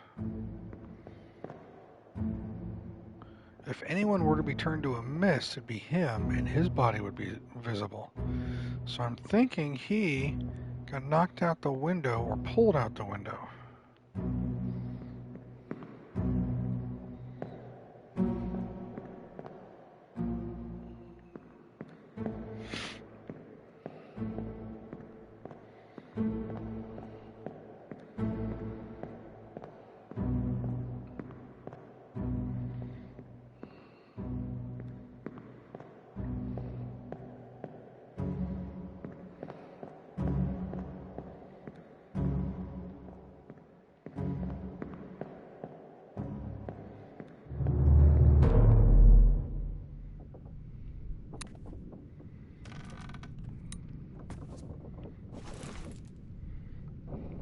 If anyone were to be turned to a mist, it'd be him, and his body would be visible. So I'm thinking he got knocked out the window or pulled out the window.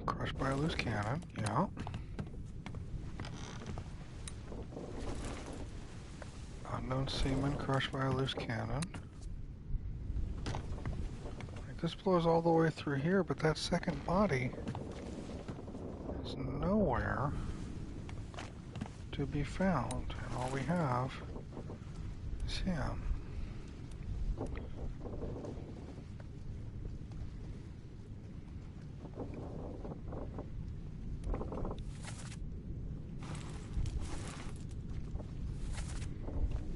Crushed by a loose cannon, yeah. Unknown seaman crushed by a loose cannon. Like, this blows all the way through here, but that second body is nowhere to be found. And all we have is him.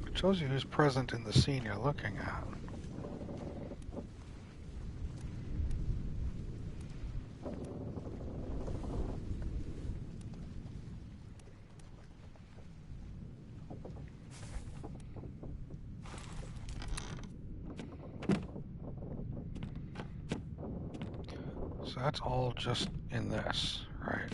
It shows you who's present in the scene you're looking at. So that's all just in this, right?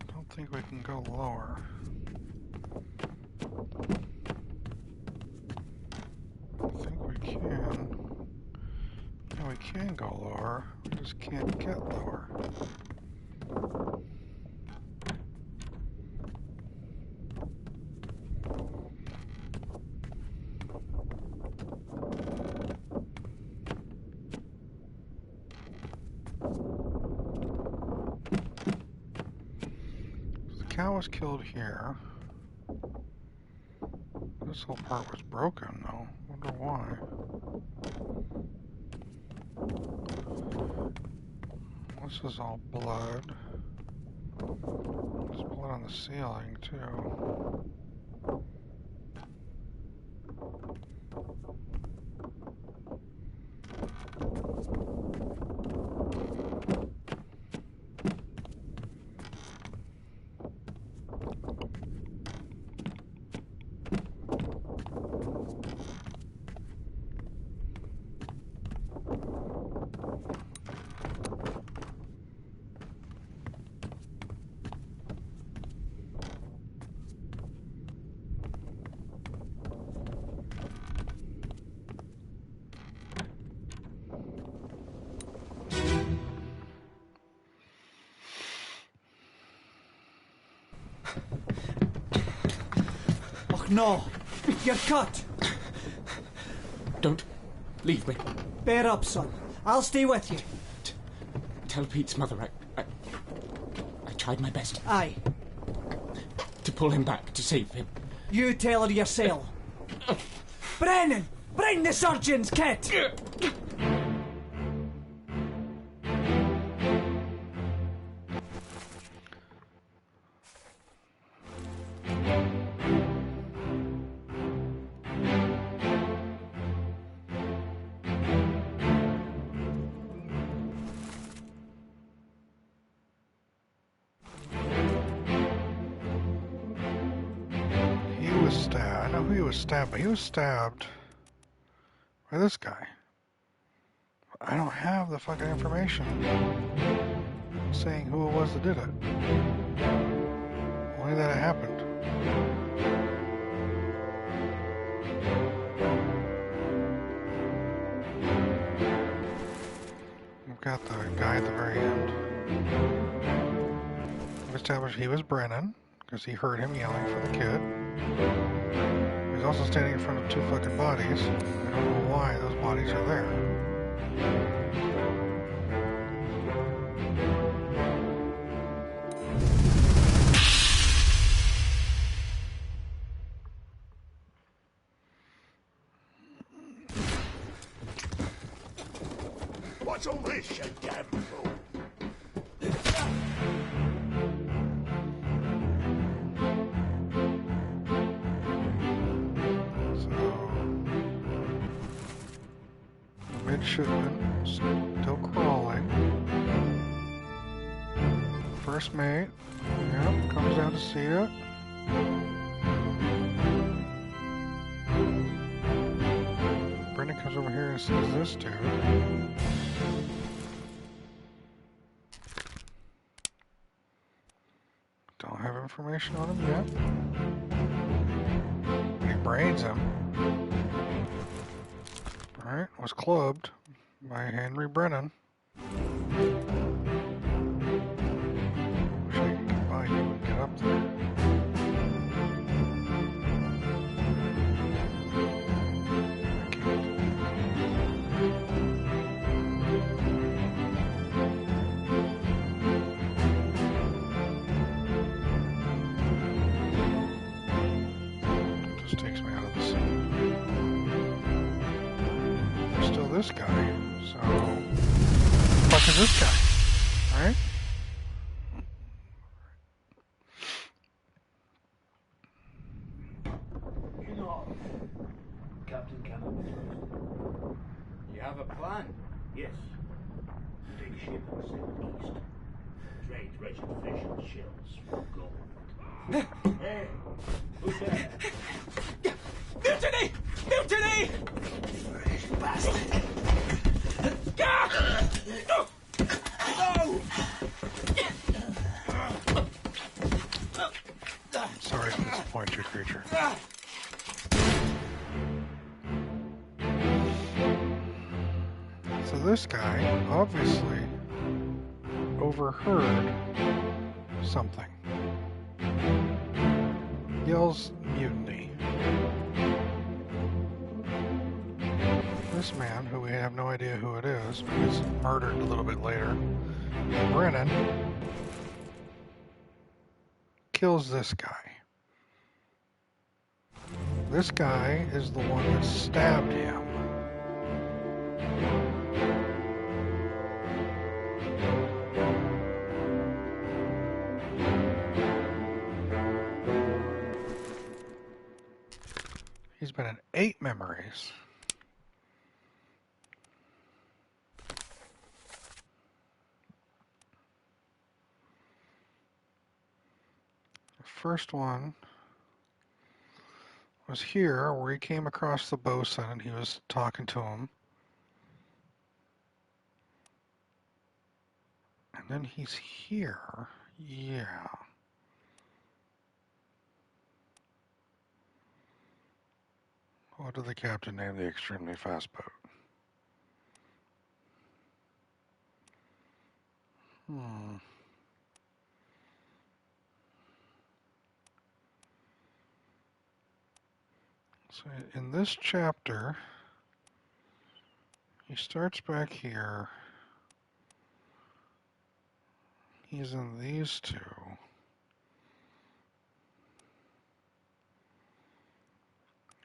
Don't think we can go lower. I think we can. Yeah, we can go lower. We just can't get lower. The cow was killed here. This whole part was broken, though. Wonder why. This is all blood. There's blood on the ceiling, too. Och no! You're cut! Don't leave me. Bear up, son. I'll stay with you. Tell Pete's mother I tried my best. Aye. To pull him back, to save him. You tell her yourself. Brennan! Bring the surgeon's kit! But he was stabbed by this guy. I don't have the fucking information saying who it was that did it. Only that it happened. We've got the guy at the very end. We've established he was Brennan because he heard him yelling for the kid. He's also standing in front of two fucking bodies. I don't know why those bodies are there. What's all this, you damn fool? Midshipman, still crawling. First mate, yep, comes down to see it. Brendan comes over here and sees this dude. Don't have information on him yet. He brains him. Alright, was clubbed by Henry Brennan. Wish I could get by you and get up there. Just takes me out of the scene. There's still this guy, so what the fuck is this guy? Alright? You know, Captain Cannon. You have a plan? Yes. Take ship and sail east. Trade wretched fish and shells for gold. Hey, who's there? Mutiny! Mutiny! Bastard! No! Sorry to disappoint you, creature. So this guy obviously overheard something. Yells mutiny. This man, who we have no idea who it is, but is murdered a little bit later, Brennan, kills this guy. This guy is the one that stabbed him. He's been in 8 memories. The first one was here, where he came across the bosun and he was talking to him. And then he's here. Yeah. What did the captain name the extremely fast boat? So in this chapter, he starts back here. He's in these two.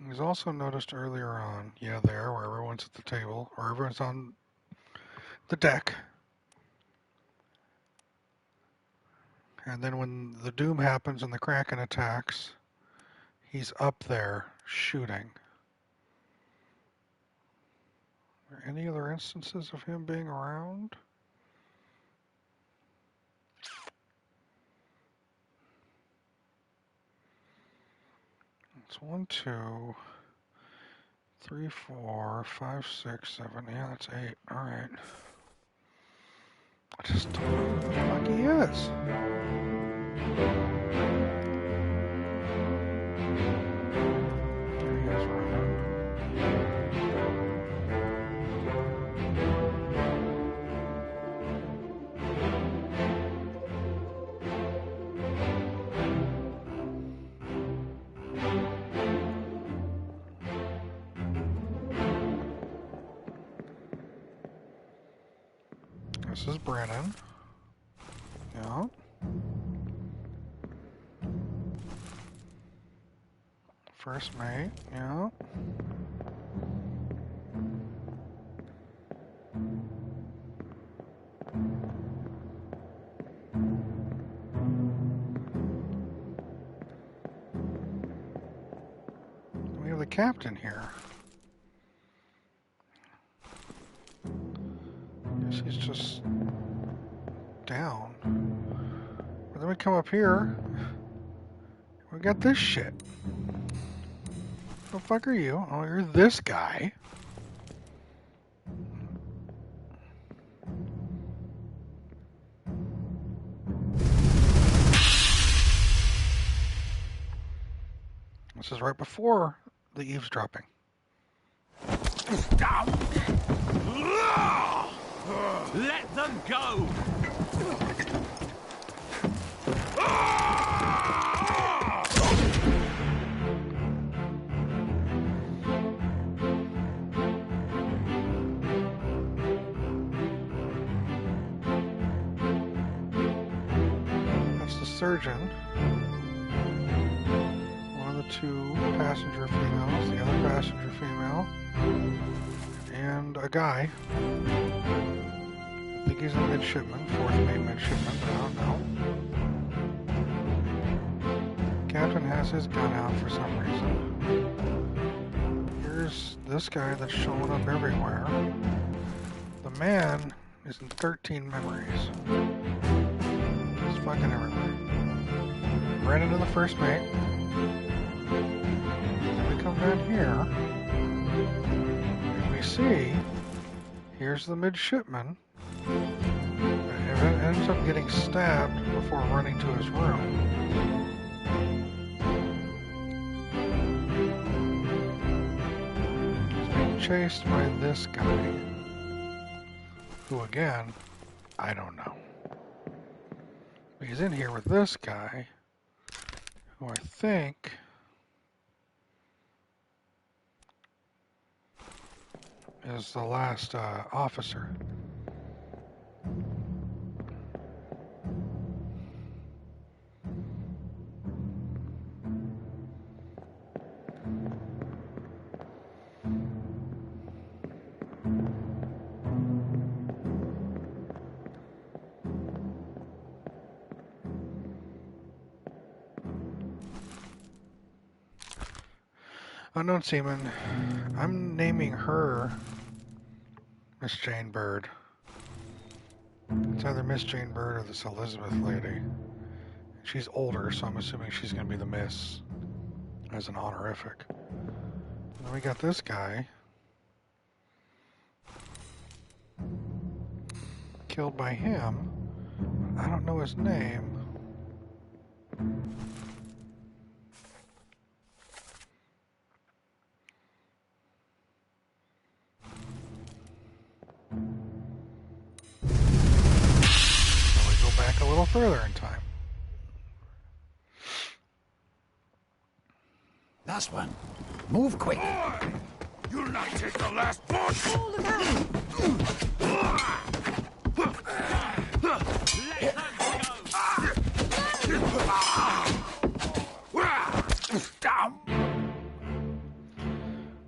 He's also noticed earlier on, yeah, there, where everyone's at the table, or everyone's on the deck. And then when the doom happens and the Kraken attacks, he's up there shooting. Are there any other instances of him being around? It's 1, 2, 3, 4, 5, 6, 7. Yeah, that's 8. Alright. I just don't know who the fuck he is. There he is, running. This is Brennan. Yeah. First mate. Yeah. We have the captain here. Guess he's just down. But then we come up here. We got this shit. Who the fuck are you? Oh, you're this guy. This is right before the eavesdropping. Let them go! That's the surgeon. One of the two passenger females, the other passenger female, and a guy. I think he's a midshipman, fourth mate midshipman, but I don't know. Captain has his gun out for some reason. Here's this guy that's showing up everywhere. The man is in 13 memories. He's fucking everywhere. Ran into the first mate. Then we come down here. And we see, here's the midshipman. And ends up getting stabbed before running to his room. He's being chased by this guy. Who again, I don't know. He's in here with this guy, who I think is the last officer. Unknown Seaman, I'm naming her Miss Jane Bird. It's either Miss Jane Bird or this Elizabeth lady. She's older, so I'm assuming she's going to be the Miss as an honorific. And then we got this guy. Killed by him. I don't know his name. Back a little further in time. Last one. Move quick. Boy, you'll not take the last push. Oh, look out!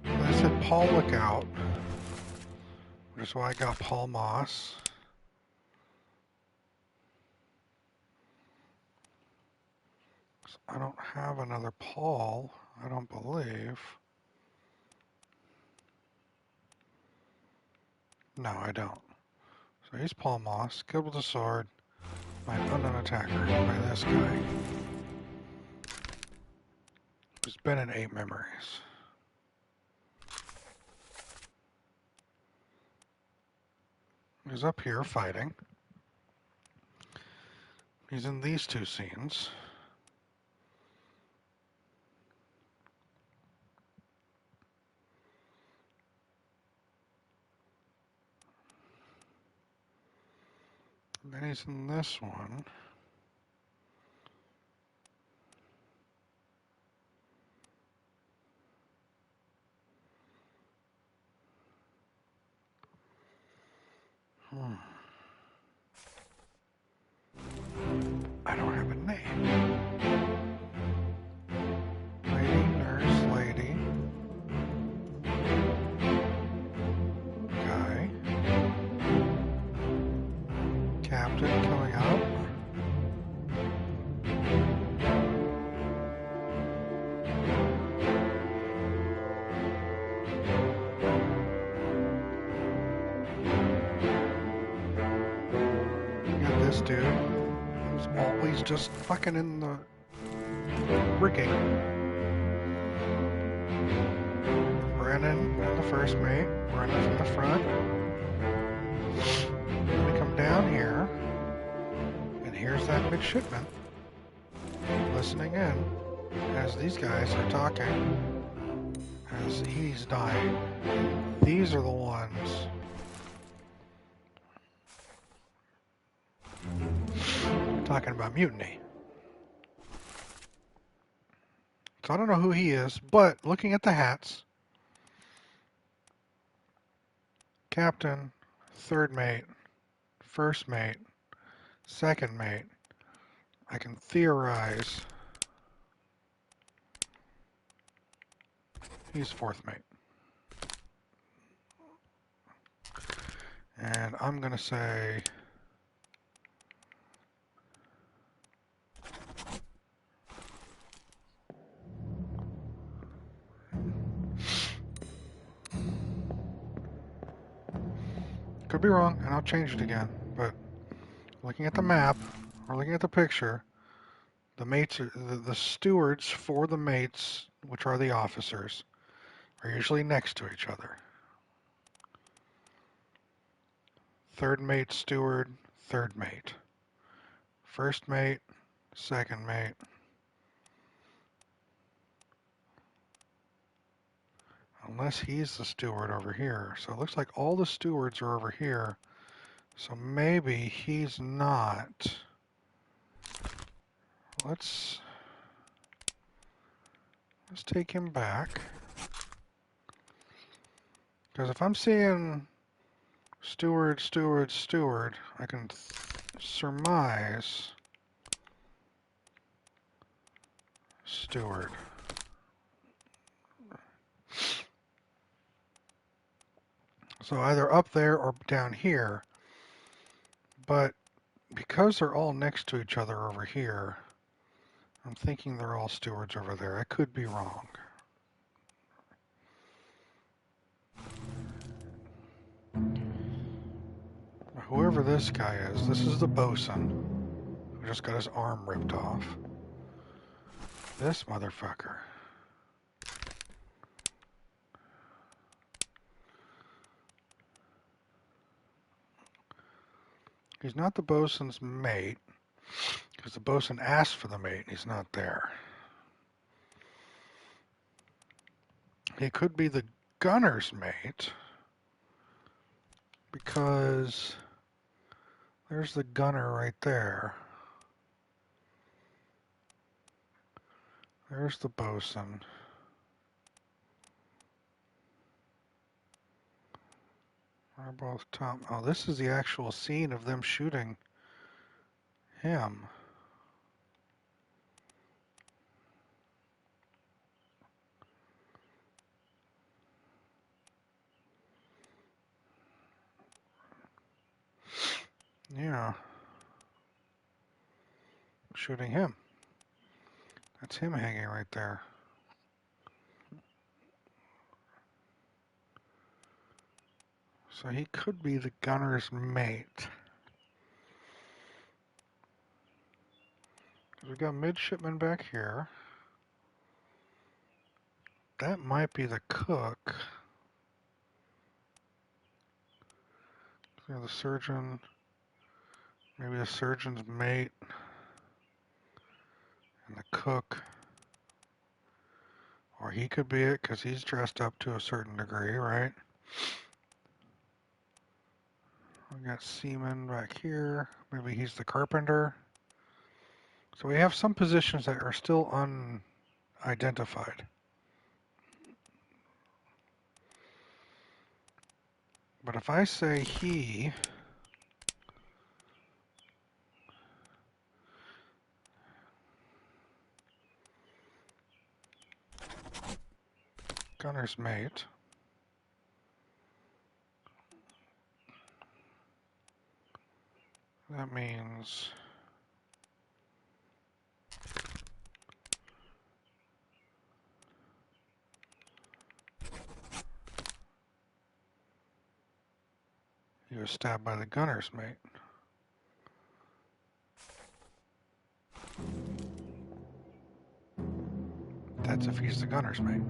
I said Paul look out, which is why I got Paul Moss. I don't have another Paul, I don't believe. No, I don't. So he's Paul Moss, killed with a sword by an unknown attacker, by this guy. Who's been in 8 memories. He's up here fighting. He's in these 2 scenes. And then he's in this one. I don't have a name. Lady, nurse, lady. Guy. Captain coming up. Got this dude. Who's always just fucking in the rigging. Brennan, the first mate, running from the front. We come down here, and here's that midshipman listening in as these guys are talking is he's dying. These are the ones talking about mutiny. So I don't know who he is, but looking at the hats, captain, third mate, first mate, second mate, I can theorize he's fourth mate. And I'm going to say could be wrong, and I'll change it again, but looking at the map, or looking at the picture, the mates, the stewards for the mates, which are the officers, are usually next to each other. Third mate, steward, third mate. First mate, second mate. Unless he's the steward over here. So it looks like all the stewards are over here. So maybe he's not. Let's take him back. Because if I'm seeing steward, steward, steward, I can surmise steward. So either up there or down here. But because they're all next to each other over here, I'm thinking they're all stewards over there. I could be wrong. Whoever this guy is, this is the bosun who just got his arm ripped off. This motherfucker. He's not the bosun's mate, because the bosun asked for the mate and he's not there. He could be the gunner's mate, because there's the gunner right there. There's the bosun. Are both top. Oh, this is the actual scene of them shooting him. Yeah. Shooting him. That's him hanging right there. So he could be the gunner's mate. We've got midshipman back here. That might be the cook. The surgeon. Maybe the surgeon's mate. And the cook. Or he could be it because he's dressed up to a certain degree, right? We got seaman back here. Maybe he's the carpenter. So we have some positions that are still unidentified. But if I say he, gunner's mate, that means he was stabbed by the gunner's mate. That's if he's the gunner's mate.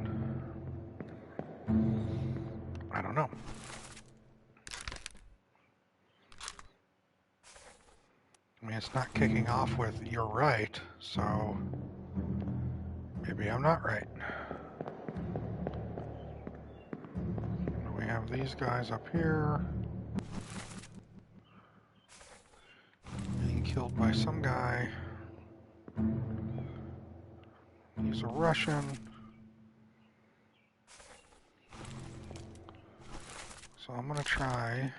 I don't know. I mean, it's not kicking off with, you're right, so maybe I'm not right. these guys up here. Being killed by some guy. He's a Russian. So I'm gonna try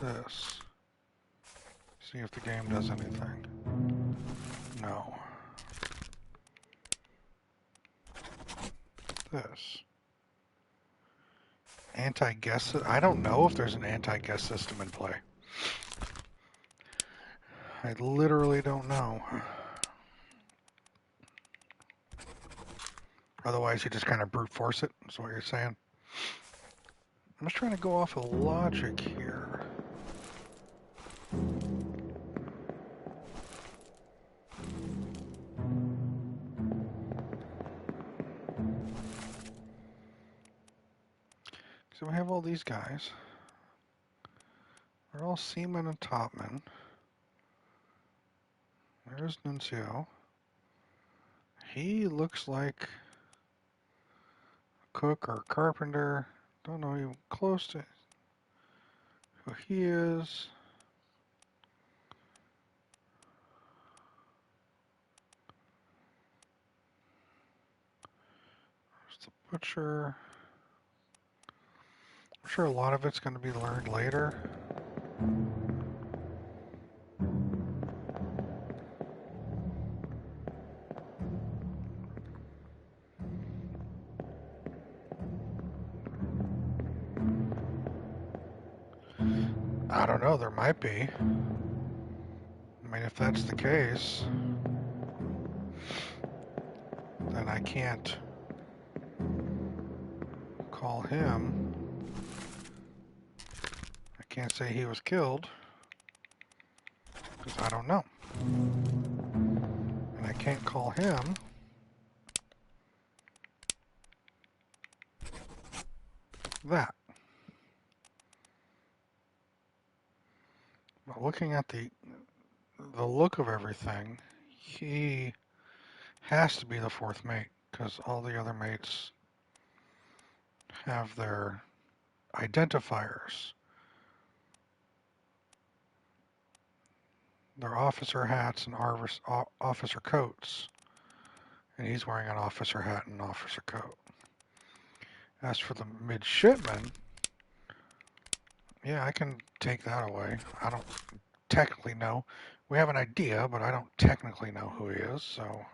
this. See if the game does anything. No. This. Anti-guess. I don't know if there's an anti-guess system in play. I literally don't know. Otherwise, you just kind of brute force it, is what you're saying. I'm just trying to go off of logic here. So we have all these guys. They're all seamen and topmen. There's Nuncio. He looks like a cook or a carpenter. Don't know even close to who he is. There's the butcher. I'm sure a lot of it's going to be learned later. I don't know, there might be. I mean, if that's the case, then I can't call him. I can't say he was killed, because I don't know. And I can't call him that. But looking at the look of everything, he has to be the fourth mate, because all the other mates have their identifiers. Their officer hats and officer coats. And he's wearing an officer hat and an officer coat. As for the midshipman, yeah, I can take that away. I don't technically know. We have an idea, but I don't technically know who he is, so.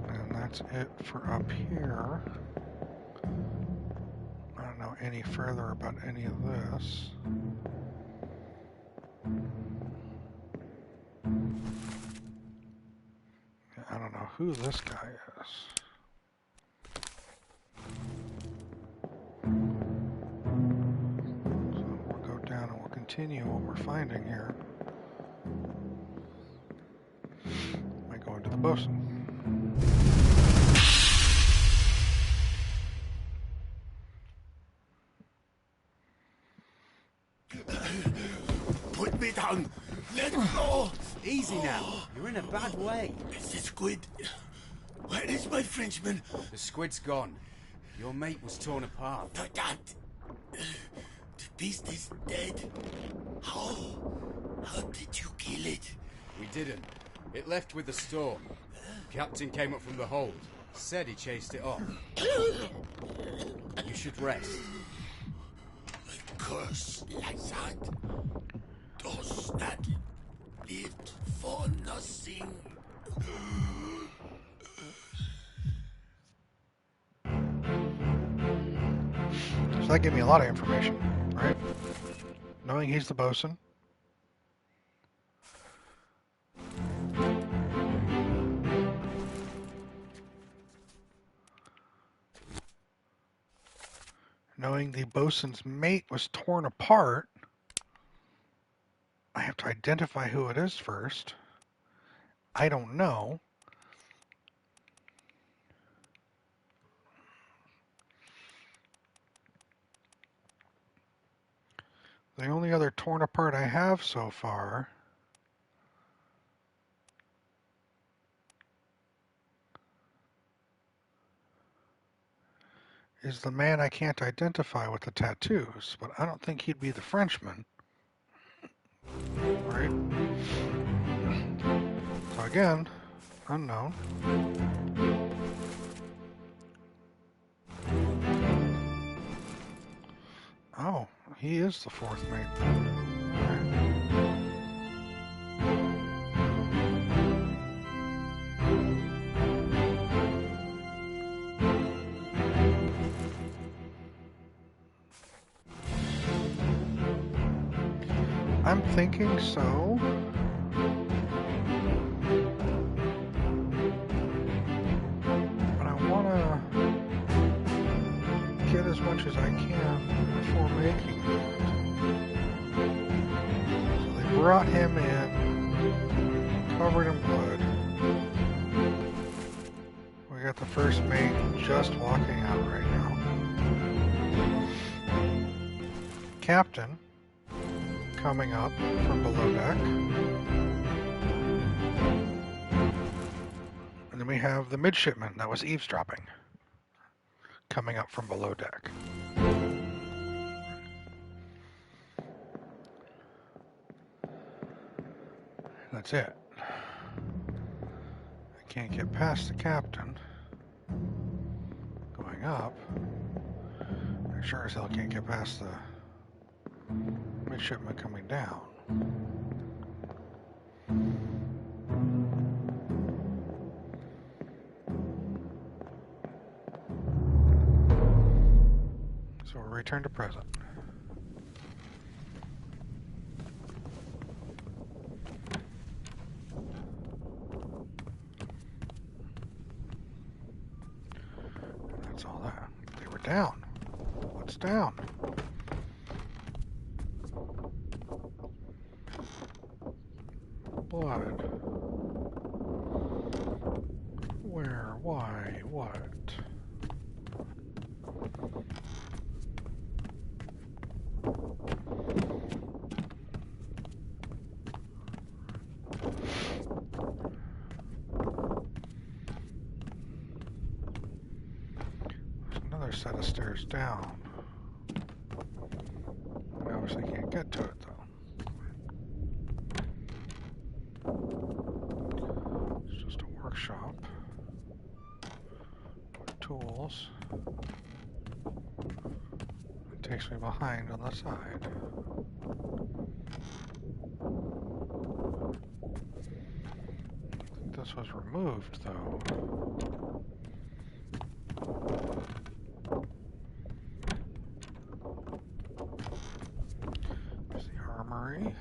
And that's it for up here. I don't know any further about any of this. I don't know who this guy is. So we'll go down and we'll continue what we're finding here. Might go into the bosun. Put me down. Let go. Easy now. You're in a bad way. It's the squid. Where is my Frenchman? The squid's gone. Your mate was torn apart. That. The beast is dead. How? How did you kill it? We didn't. It left with the storm. Captain came up from the hold. Said he chased it off. You should rest. A curse like that does not live for nothing. So that gave me a lot of information, right? Knowing he's the bosun. Knowing the bosun's mate was torn apart, I have to identify who it is first. I don't know. The only other torn apart I have so far is the man I can't identify with the tattoos, but I don't think he'd be the Frenchman. Right? So again, unknown. Oh, he is the fourth mate. I'm thinking so. But I want to get as much as I can before making it. So they brought him in, covered in blood. We got the first mate just walking out right now. Captain coming up from below deck. And then we have the midshipman that was eavesdropping coming up from below deck. That's it. I can't get past the captain going up. I sure as hell can't get past the midshipman coming down. So we'll return to present. That's all that. They were down. What's down? Blood. Where? Why? What? There's another set of stairs down. I obviously can't get to it though. It's just a workshop. Tools. It takes me behind on the side. I think this was removed though. There's the armory.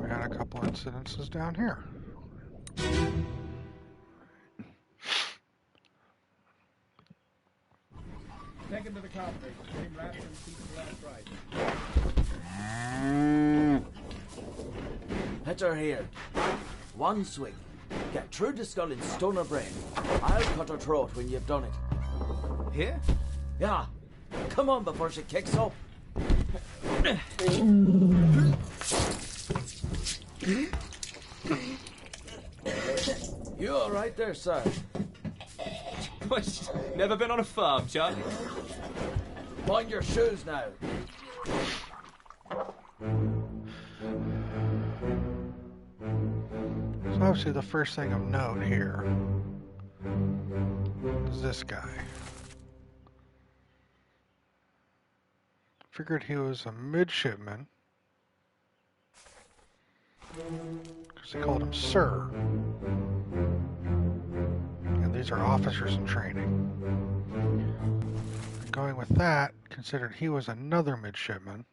We had a couple incidences down here. Second to the carpet. Same left and seat to left right. Hit her here. One swing. Get through the skull in stone or brain. I'll cut her throat when you've done it. Here? Yeah. Come on before she kicks up. You all right there, sir? Never been on a farm, Charlie? Mind your shoes now. So obviously the first thing of note here is this guy. Figured he was a midshipman. Because they called him Sir. And these are officers in training. Going with that, considered he was another midshipman.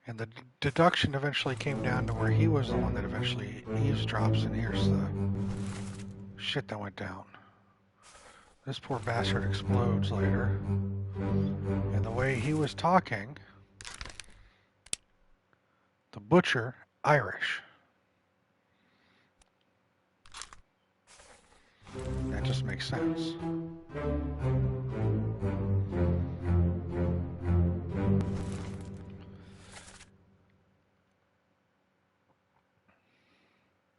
And the deduction eventually came down to where he was the one that eventually eavesdrops, and here's the shit that went down. This poor bastard explodes later. And the way he was talking, the butcher, Irish. That just makes sense.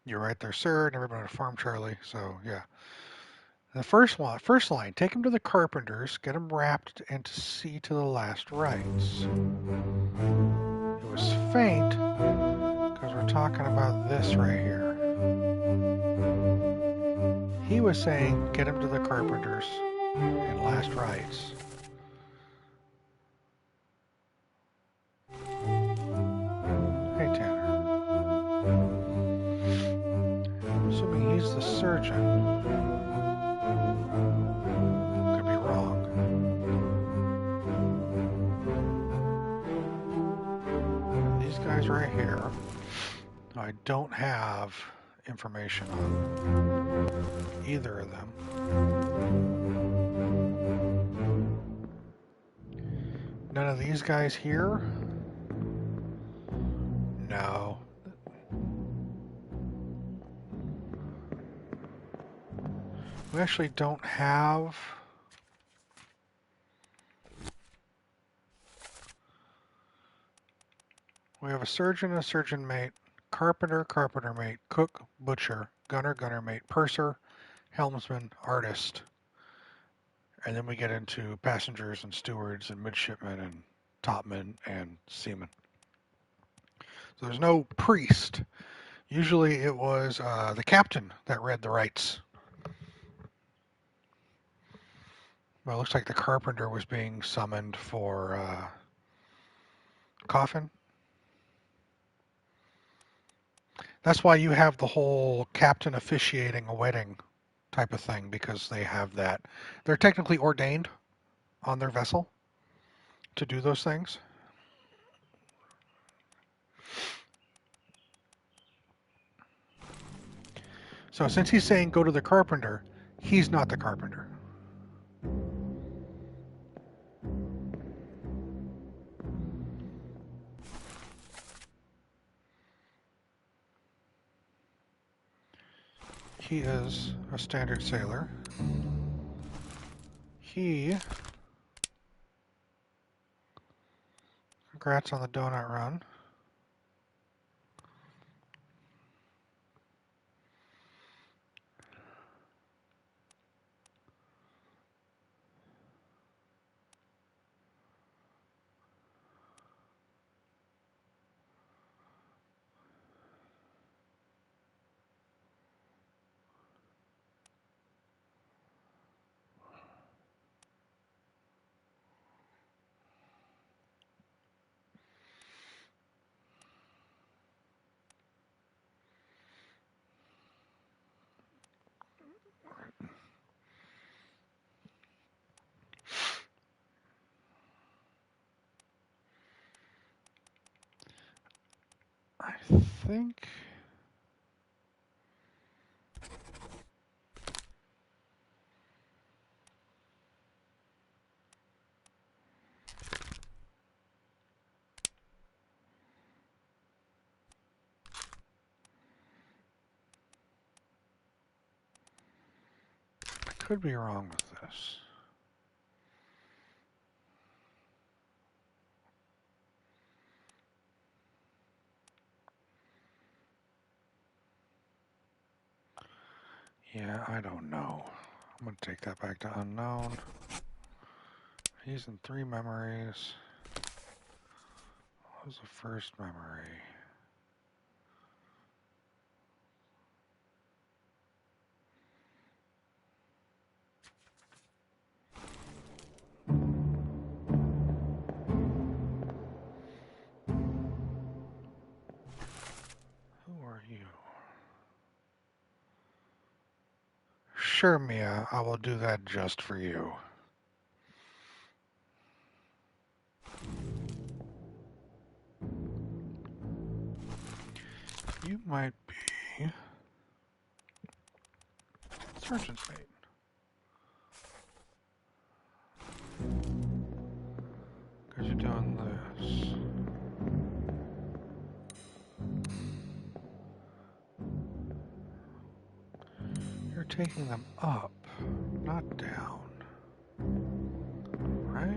You're right there, sir. Never been on a farm, Charlie. So, yeah. The first line, take him to the carpenters, get him wrapped, and to see to the last rites. It was faint, because we're talking about this right here. He was saying, get him to the carpenters and last rites. Hey, Tanner. I'm assuming he's the surgeon. Could be wrong. These guys right here, I don't have information on either of them. None of these guys here? No. We actually don't have... We have a surgeon mate, carpenter mate, cook, butcher, gunner mate, purser, helmsman, artist. And then we get into passengers and stewards and midshipmen and topmen and seamen. So there's no priest. Usually it was the captain that read the rites. Well, it looks like the carpenter was being summoned for coffin. That's why you have the whole captain officiating a wedding type of thing, because they have that. They're technically ordained on their vessel to do those things. So since he's saying go to the carpenter, he's not the carpenter. He is a standard sailor. Congrats on the donut run. I think... I could be wrong with this. Yeah, I don't know. I'm going to take that back to unknown. He's in 3 memories. What was the first memory? you. Sure, Mia, I will do that just for you. You might be sergeant's mate. Because you're doing this. You're taking them up, not down. Right?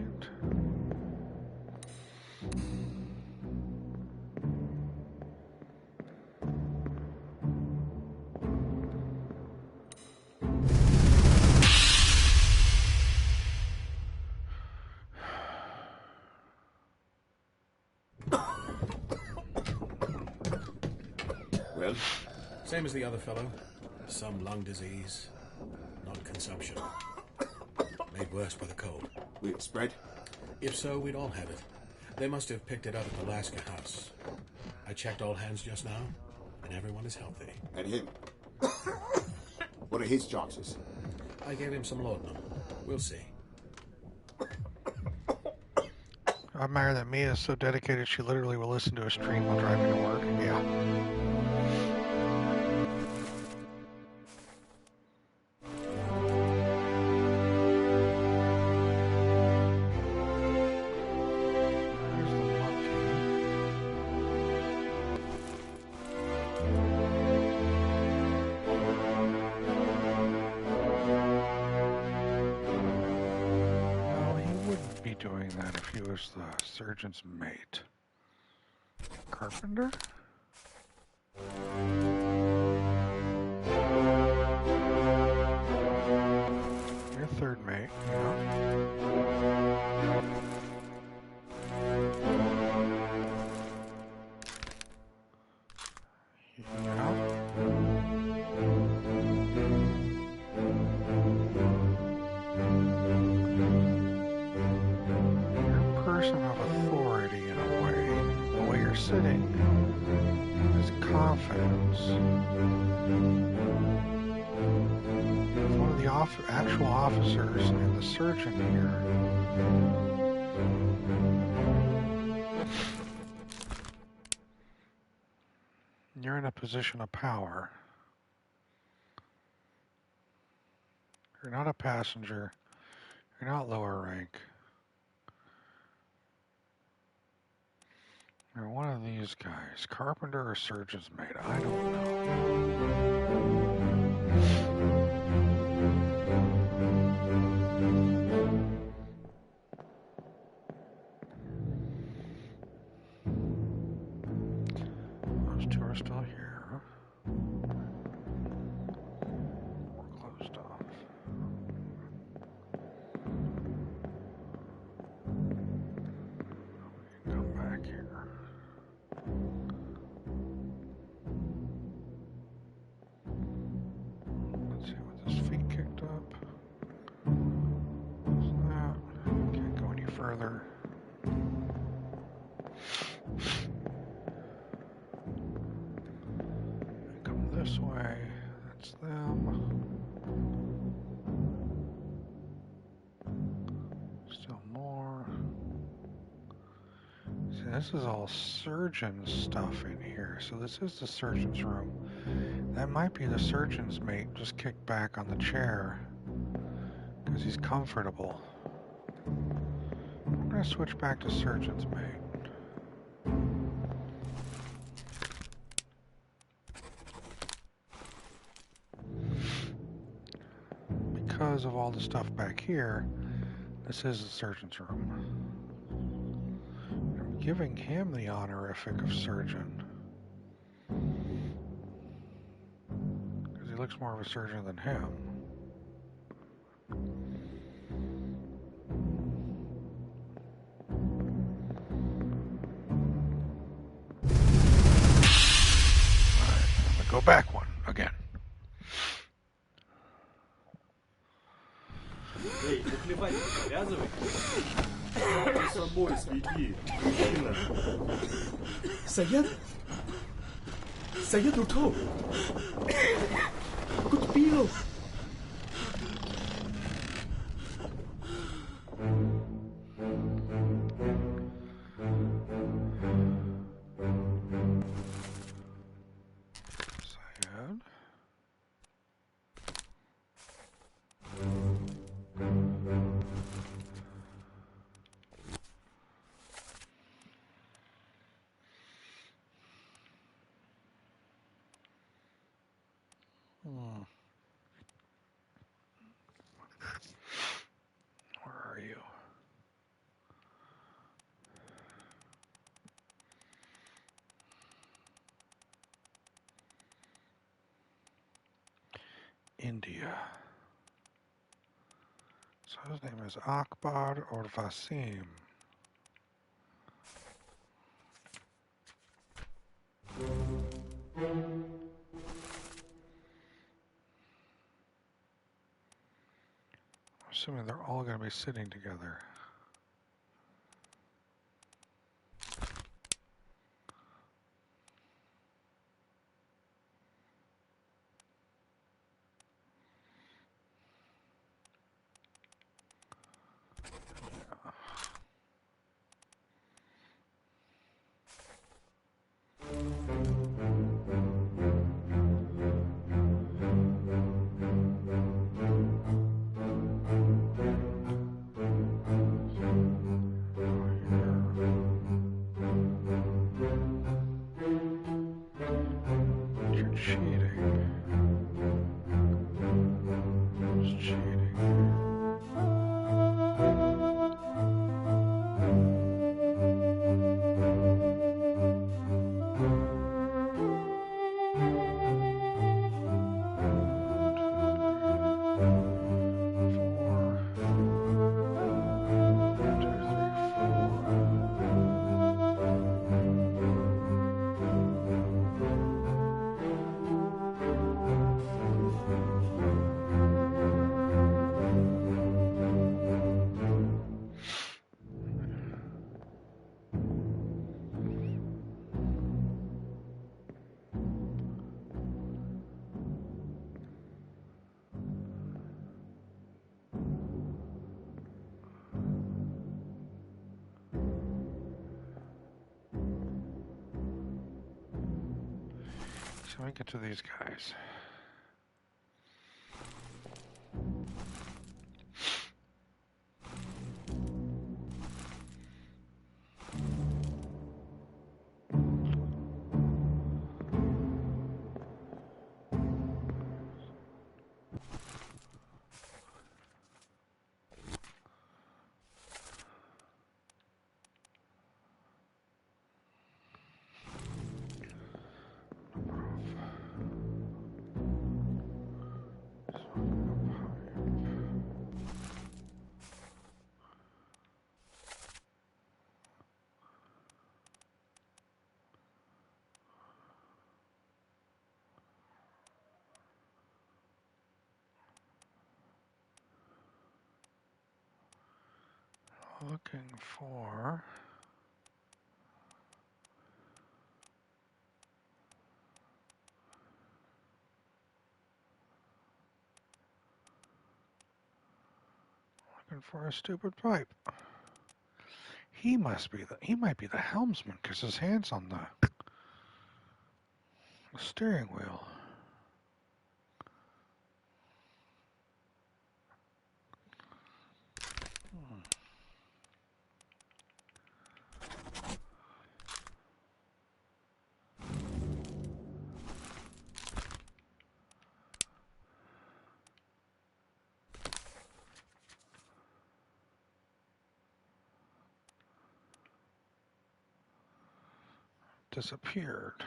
Well, same as the other fellow. Some lung disease, not consumption. Made worse by the cold. Will it spread? If so, we'd all have it. They must have picked it up at the Lasca house. I checked all hands just now, and everyone is healthy. And him? What are his chances? I gave him some laudanum. We'll see. I admire that Mia is so dedicated she literally will listen to a stream while driving to work. Yeah. Doing that if he was the surgeon's mate. Carpenter? Your third mate, yeah. Person of authority in a way. The way you're sitting is confidence. One of the actual officers and the surgeon here. You're in a position of power. You're not a passenger. You're not lower rank. You're one of these guys, carpenter or surgeon's mate, I don't know. Those two are still here. We're closed off. Come back here. Let's see with his feet kicked up. What's that? Can't go any further. Come this way. That's them. Still more. See, this is all surgeon stuff in here. So this is the surgeon's room. That might be the surgeon's mate just kicked back on the chair because he's comfortable. I'm going to switch back to surgeon's mate. Because of all the stuff back here, this is the surgeon's room. I'm giving him the honorific of surgeon. Because he looks more of a surgeon than him. Alright, I'm going to go back one again. Эй, наплевать, привязывай. С собой следи. Sayed? Saya tutup. Aku terpilih. Sayad. Where are you? India. So his name is Akbar or Vasim. Assuming they're all going to be sitting together. You're cheating. It's cheating. So I get to these guys. Looking for a stupid pipe. He might be the helmsman because his hand's on the steering wheel. Disappeared.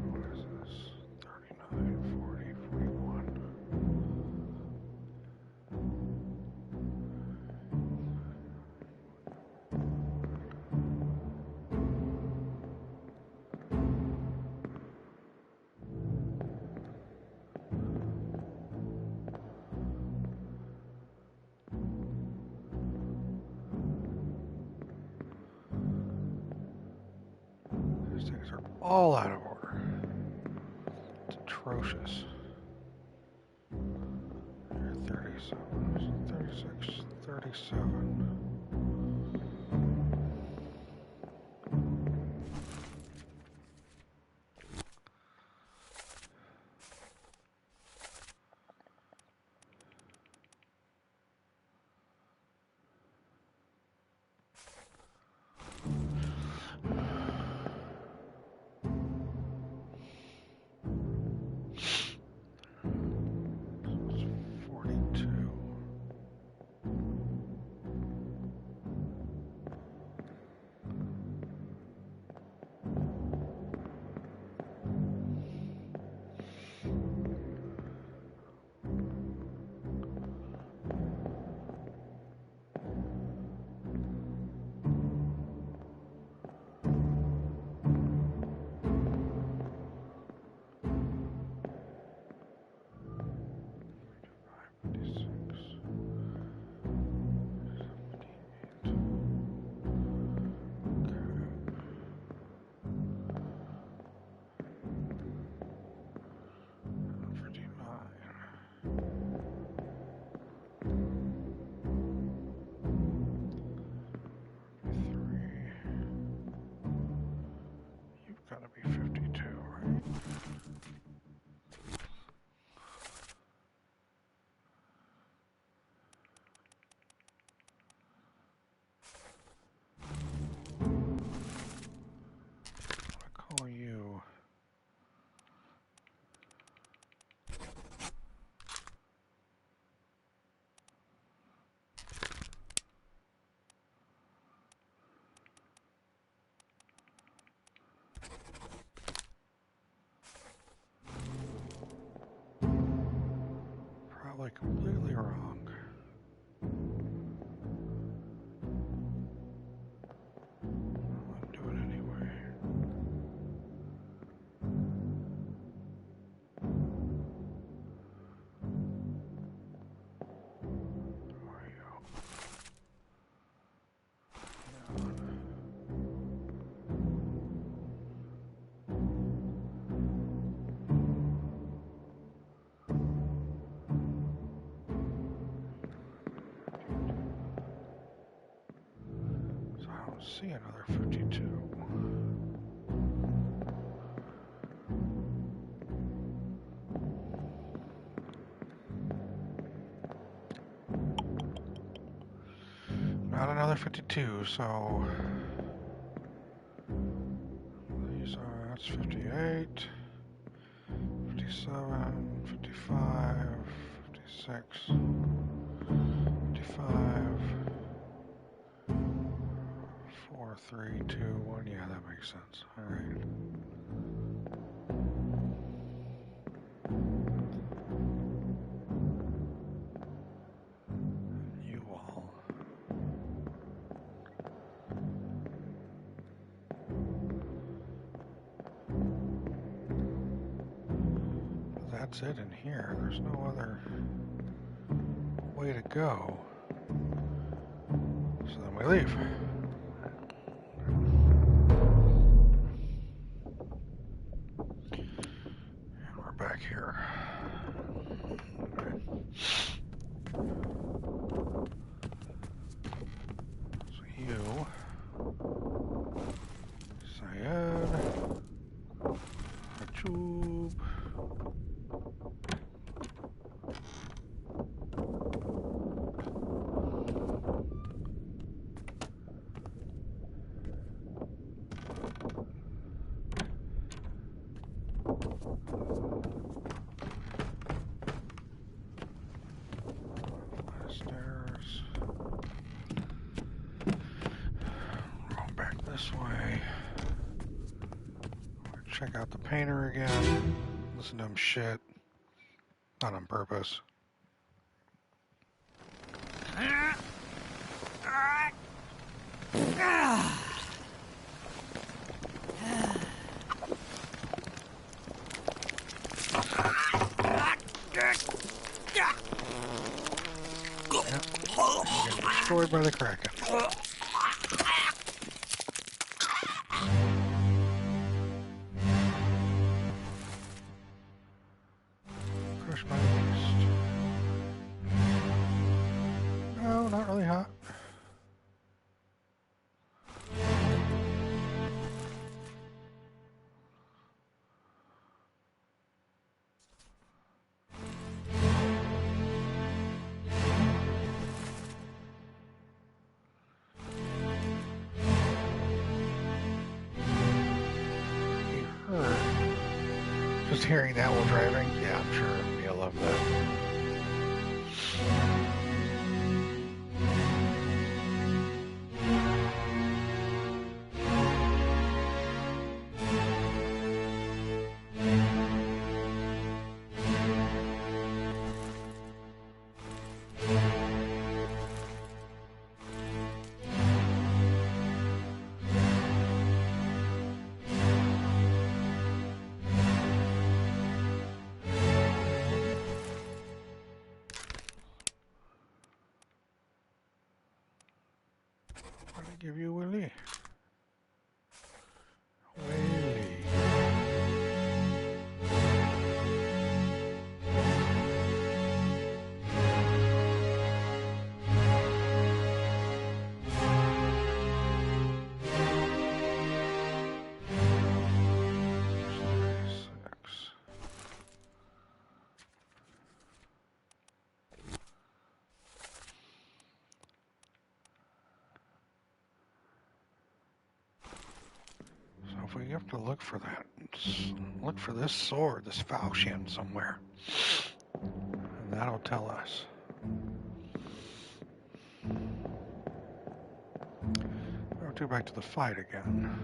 What is this? 39, 40, 41. all out of order. It's atrocious. 37, 36, 37. Gotta be 52, right? I'll call you. Probably completely wrong. I'll do it anyway. See another 52. Not another 52, so these are, that's 58, 57, 55, 56, 55. 4, 3, 2, 1. Yeah, that makes sense. All right. You all. That's it in here. There's no other way to go. So then we leave. Back here. Okay. So you, Syed, Achub, stairs. Roll back this way. Check out the painter again. Listen to him shit. Not on purpose. Destroyed by the Kraken. Just hearing that while driving, yeah, I'm sure you'll love that. Give you Willie. Willie. We have to look for that. Look for this sword, this falchion somewhere. And that'll tell us. We'll go back to the fight again.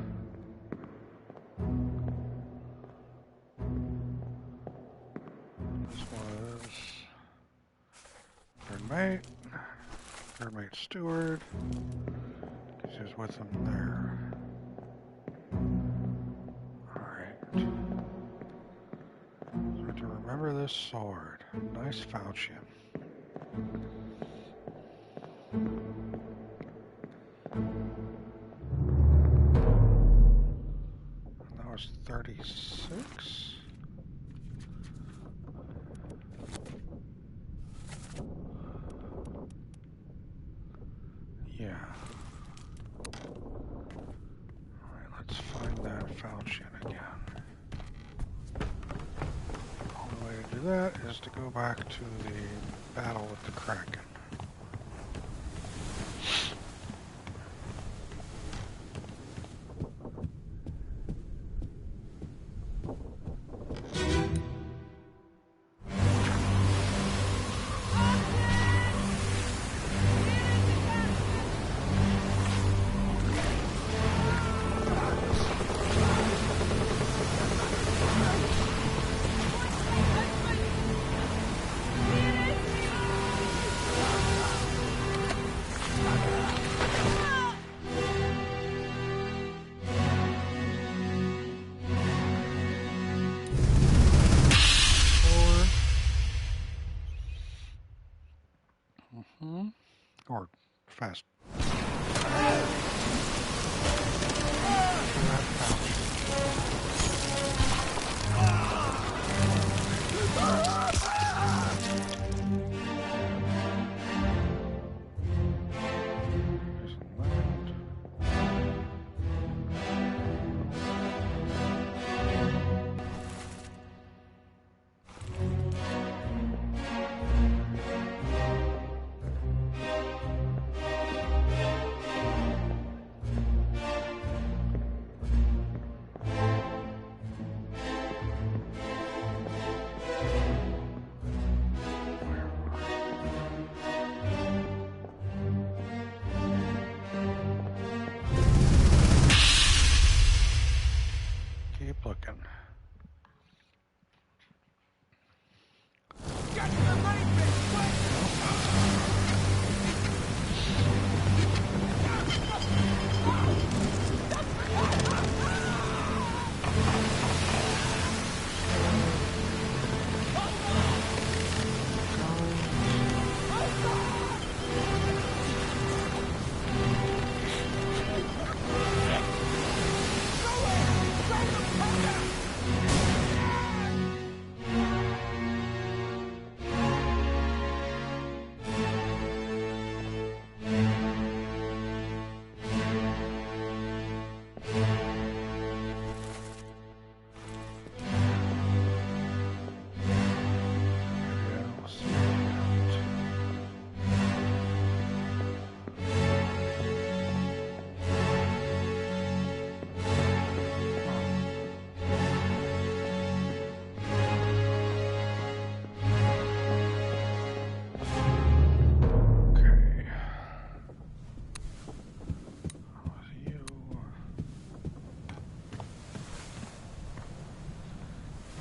This was third mate steward. He was with him there. So to remember this sword, nice falchion. That was 36. Yeah. All right, let's find that falchion again. To do that is to go back to the battle with the Kraken. Or fast.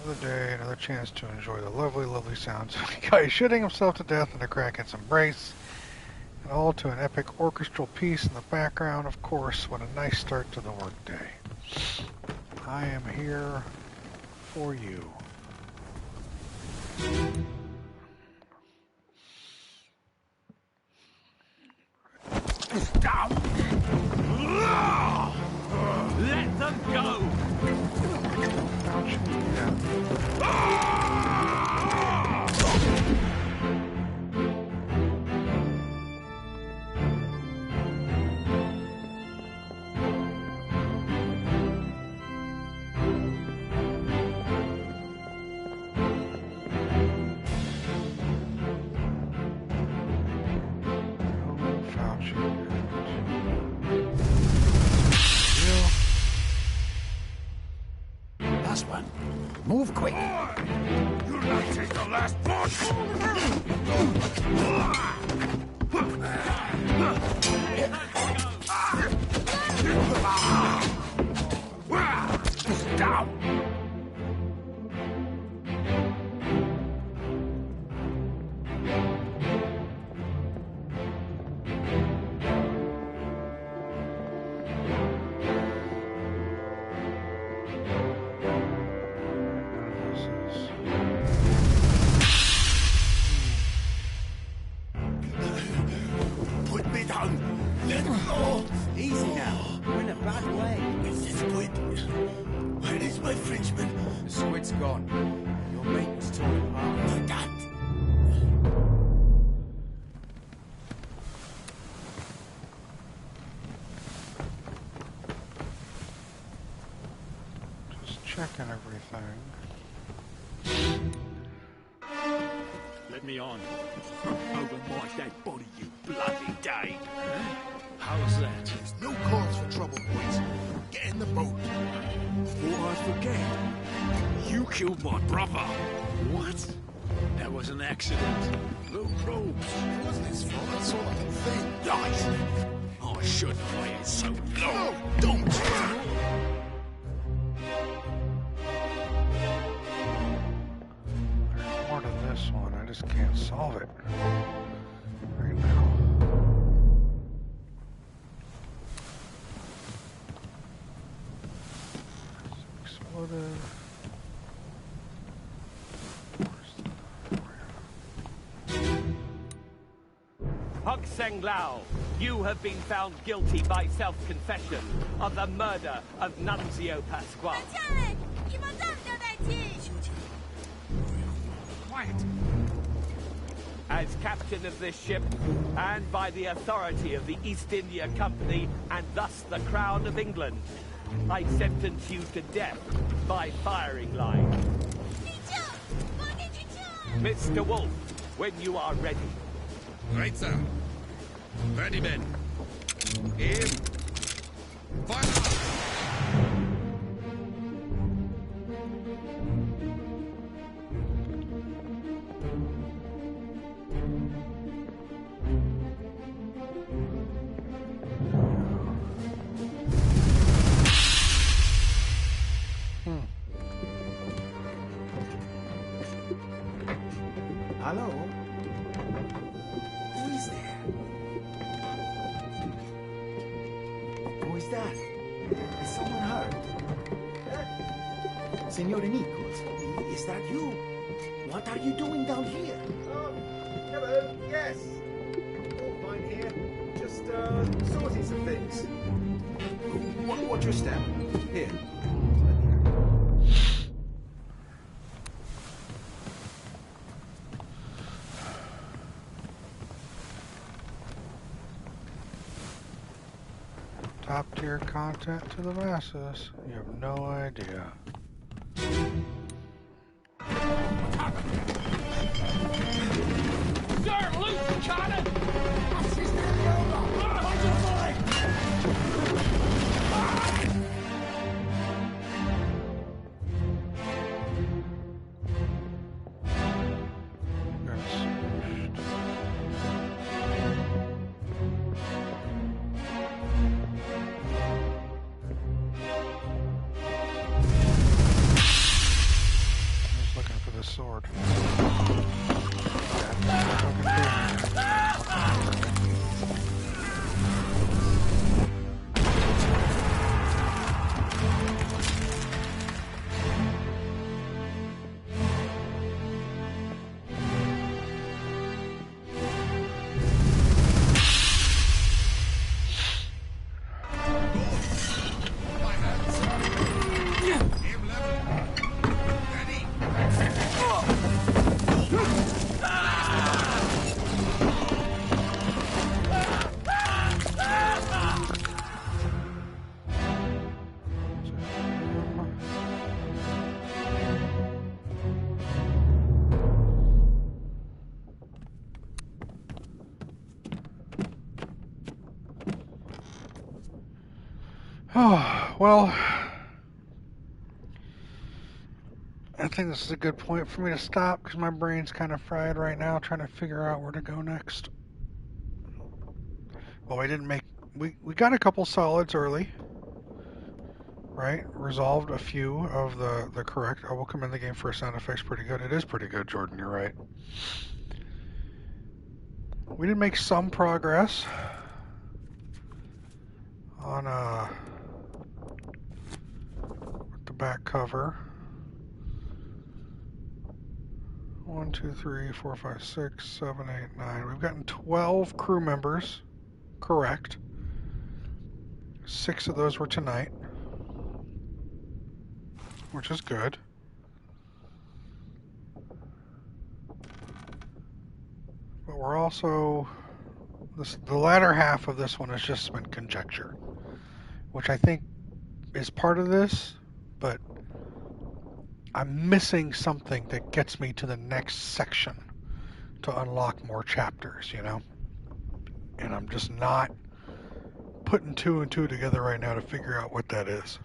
Another day, another chance to enjoy the lovely, lovely sounds of a guy shitting himself to death in a Kraken's embrace. And all to an epic orchestral piece in the background, of course. What a nice start to the workday. I am here for you. Let them go! Last one. Move quick. You'll not take the last punch! Down! Put me down! Let go! Easy now. We're in a bad way. It's the squid. Where is my Frenchman? The squid's gone. Your mate was torn apart. For that. Just checking everything. Let me on. Over my dead body, you bloody day. How's that? There's no cause for trouble, boys. Get in the boat. Before I forget, you killed my brother. What? That was an accident. The ropes. It wasn't his fault. I saw the whole thing. Guys! I shouldn't have waited so long. No, don't! There's more to this one. I just can't solve it right now. Exploded. Hug Seng Lao, you have been found guilty by self-confession of the murder of Nunzio Pasquale. Quiet! As captain of this ship, and by the authority of the East India Company, and thus the Crown of England, I sentence you to death by firing line. Mr. Wolf, when you are ready. Right, sir. Ready, men. Aim. Fire! Hello? Who is there? Who is that? Is someone hurt? Signore Nichols, is that you? What are you doing down here? Oh, hello, yes. All fine here. Just, sorting some things. Watch your step. Here. Top tier content to the masses. You have no idea. Sir, loose cannon! sword. Oh, well, I think this is a good point for me to stop because my brain's kind of fried right now trying to figure out where to go next. Well, we got a couple solids early, right? Resolved a few of the correct. I will come in the game for sound effects pretty good. It is pretty good, Jordan, you're right. We did make some progress on the back cover. 1, 2, 3, 4, 5, 6, 7, 8, 9. We've gotten 12 crew members correct. 6 of those were tonight, which is good. But we're also the latter half of this one has just been conjecture, which I think is part of this, but I'm missing something that gets me to the next section to unlock more chapters, you know? And I'm just not putting 2 and 2 together right now to figure out what that is.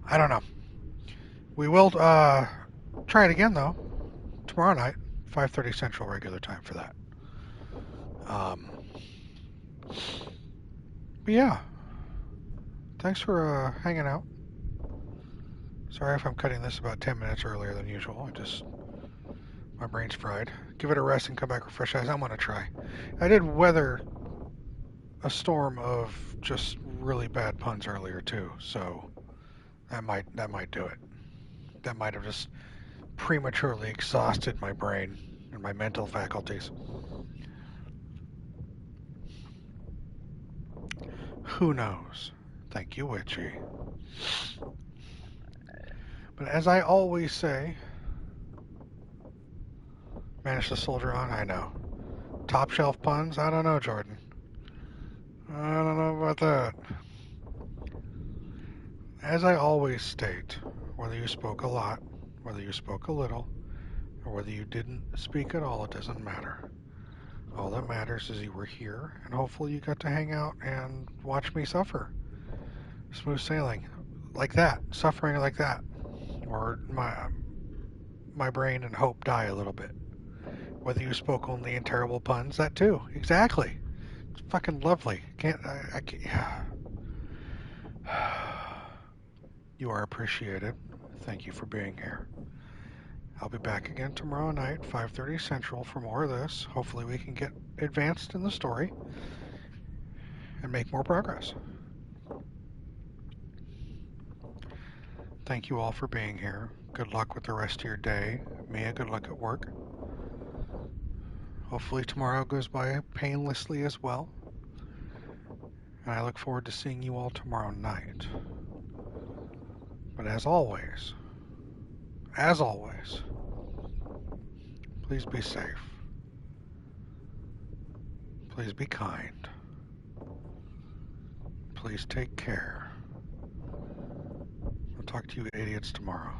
I don't know. We will try it again, though, tomorrow night, 5:30 Central regular time for that. But yeah, thanks for hanging out. Sorry if I'm cutting this about 10 minutes earlier than usual. My brain's fried. Give it a rest and come back with fresh eyes. I'm going to try. I did weather a storm of just really bad puns earlier too, so that might do it. That might have just prematurely exhausted my brain and my mental faculties. Who knows? Thank you, Witchy. But as I always say, manage to soldier on. I know. Top shelf puns? I don't know, Jordan. I don't know about that. As I always state, whether you spoke a lot, whether you spoke a little, or whether you didn't speak at all, it doesn't matter. All that matters is you were here, and hopefully you got to hang out and watch me suffer. Smooth sailing. Like that. Suffering like that. Or my brain and hope die a little bit. Whether you spoke only in terrible puns, that too. Exactly. It's fucking lovely. I can't. You are appreciated. Thank you for being here. I'll be back again tomorrow night, 5:30 Central, for more of this. Hopefully we can get advanced in the story and make more progress. Thank you all for being here. Good luck with the rest of your day. Mia, good luck at work. Hopefully tomorrow goes by painlessly as well. And I look forward to seeing you all tomorrow night. But as always, please be safe. Please be kind. Please take care. I'll talk to you idiots tomorrow.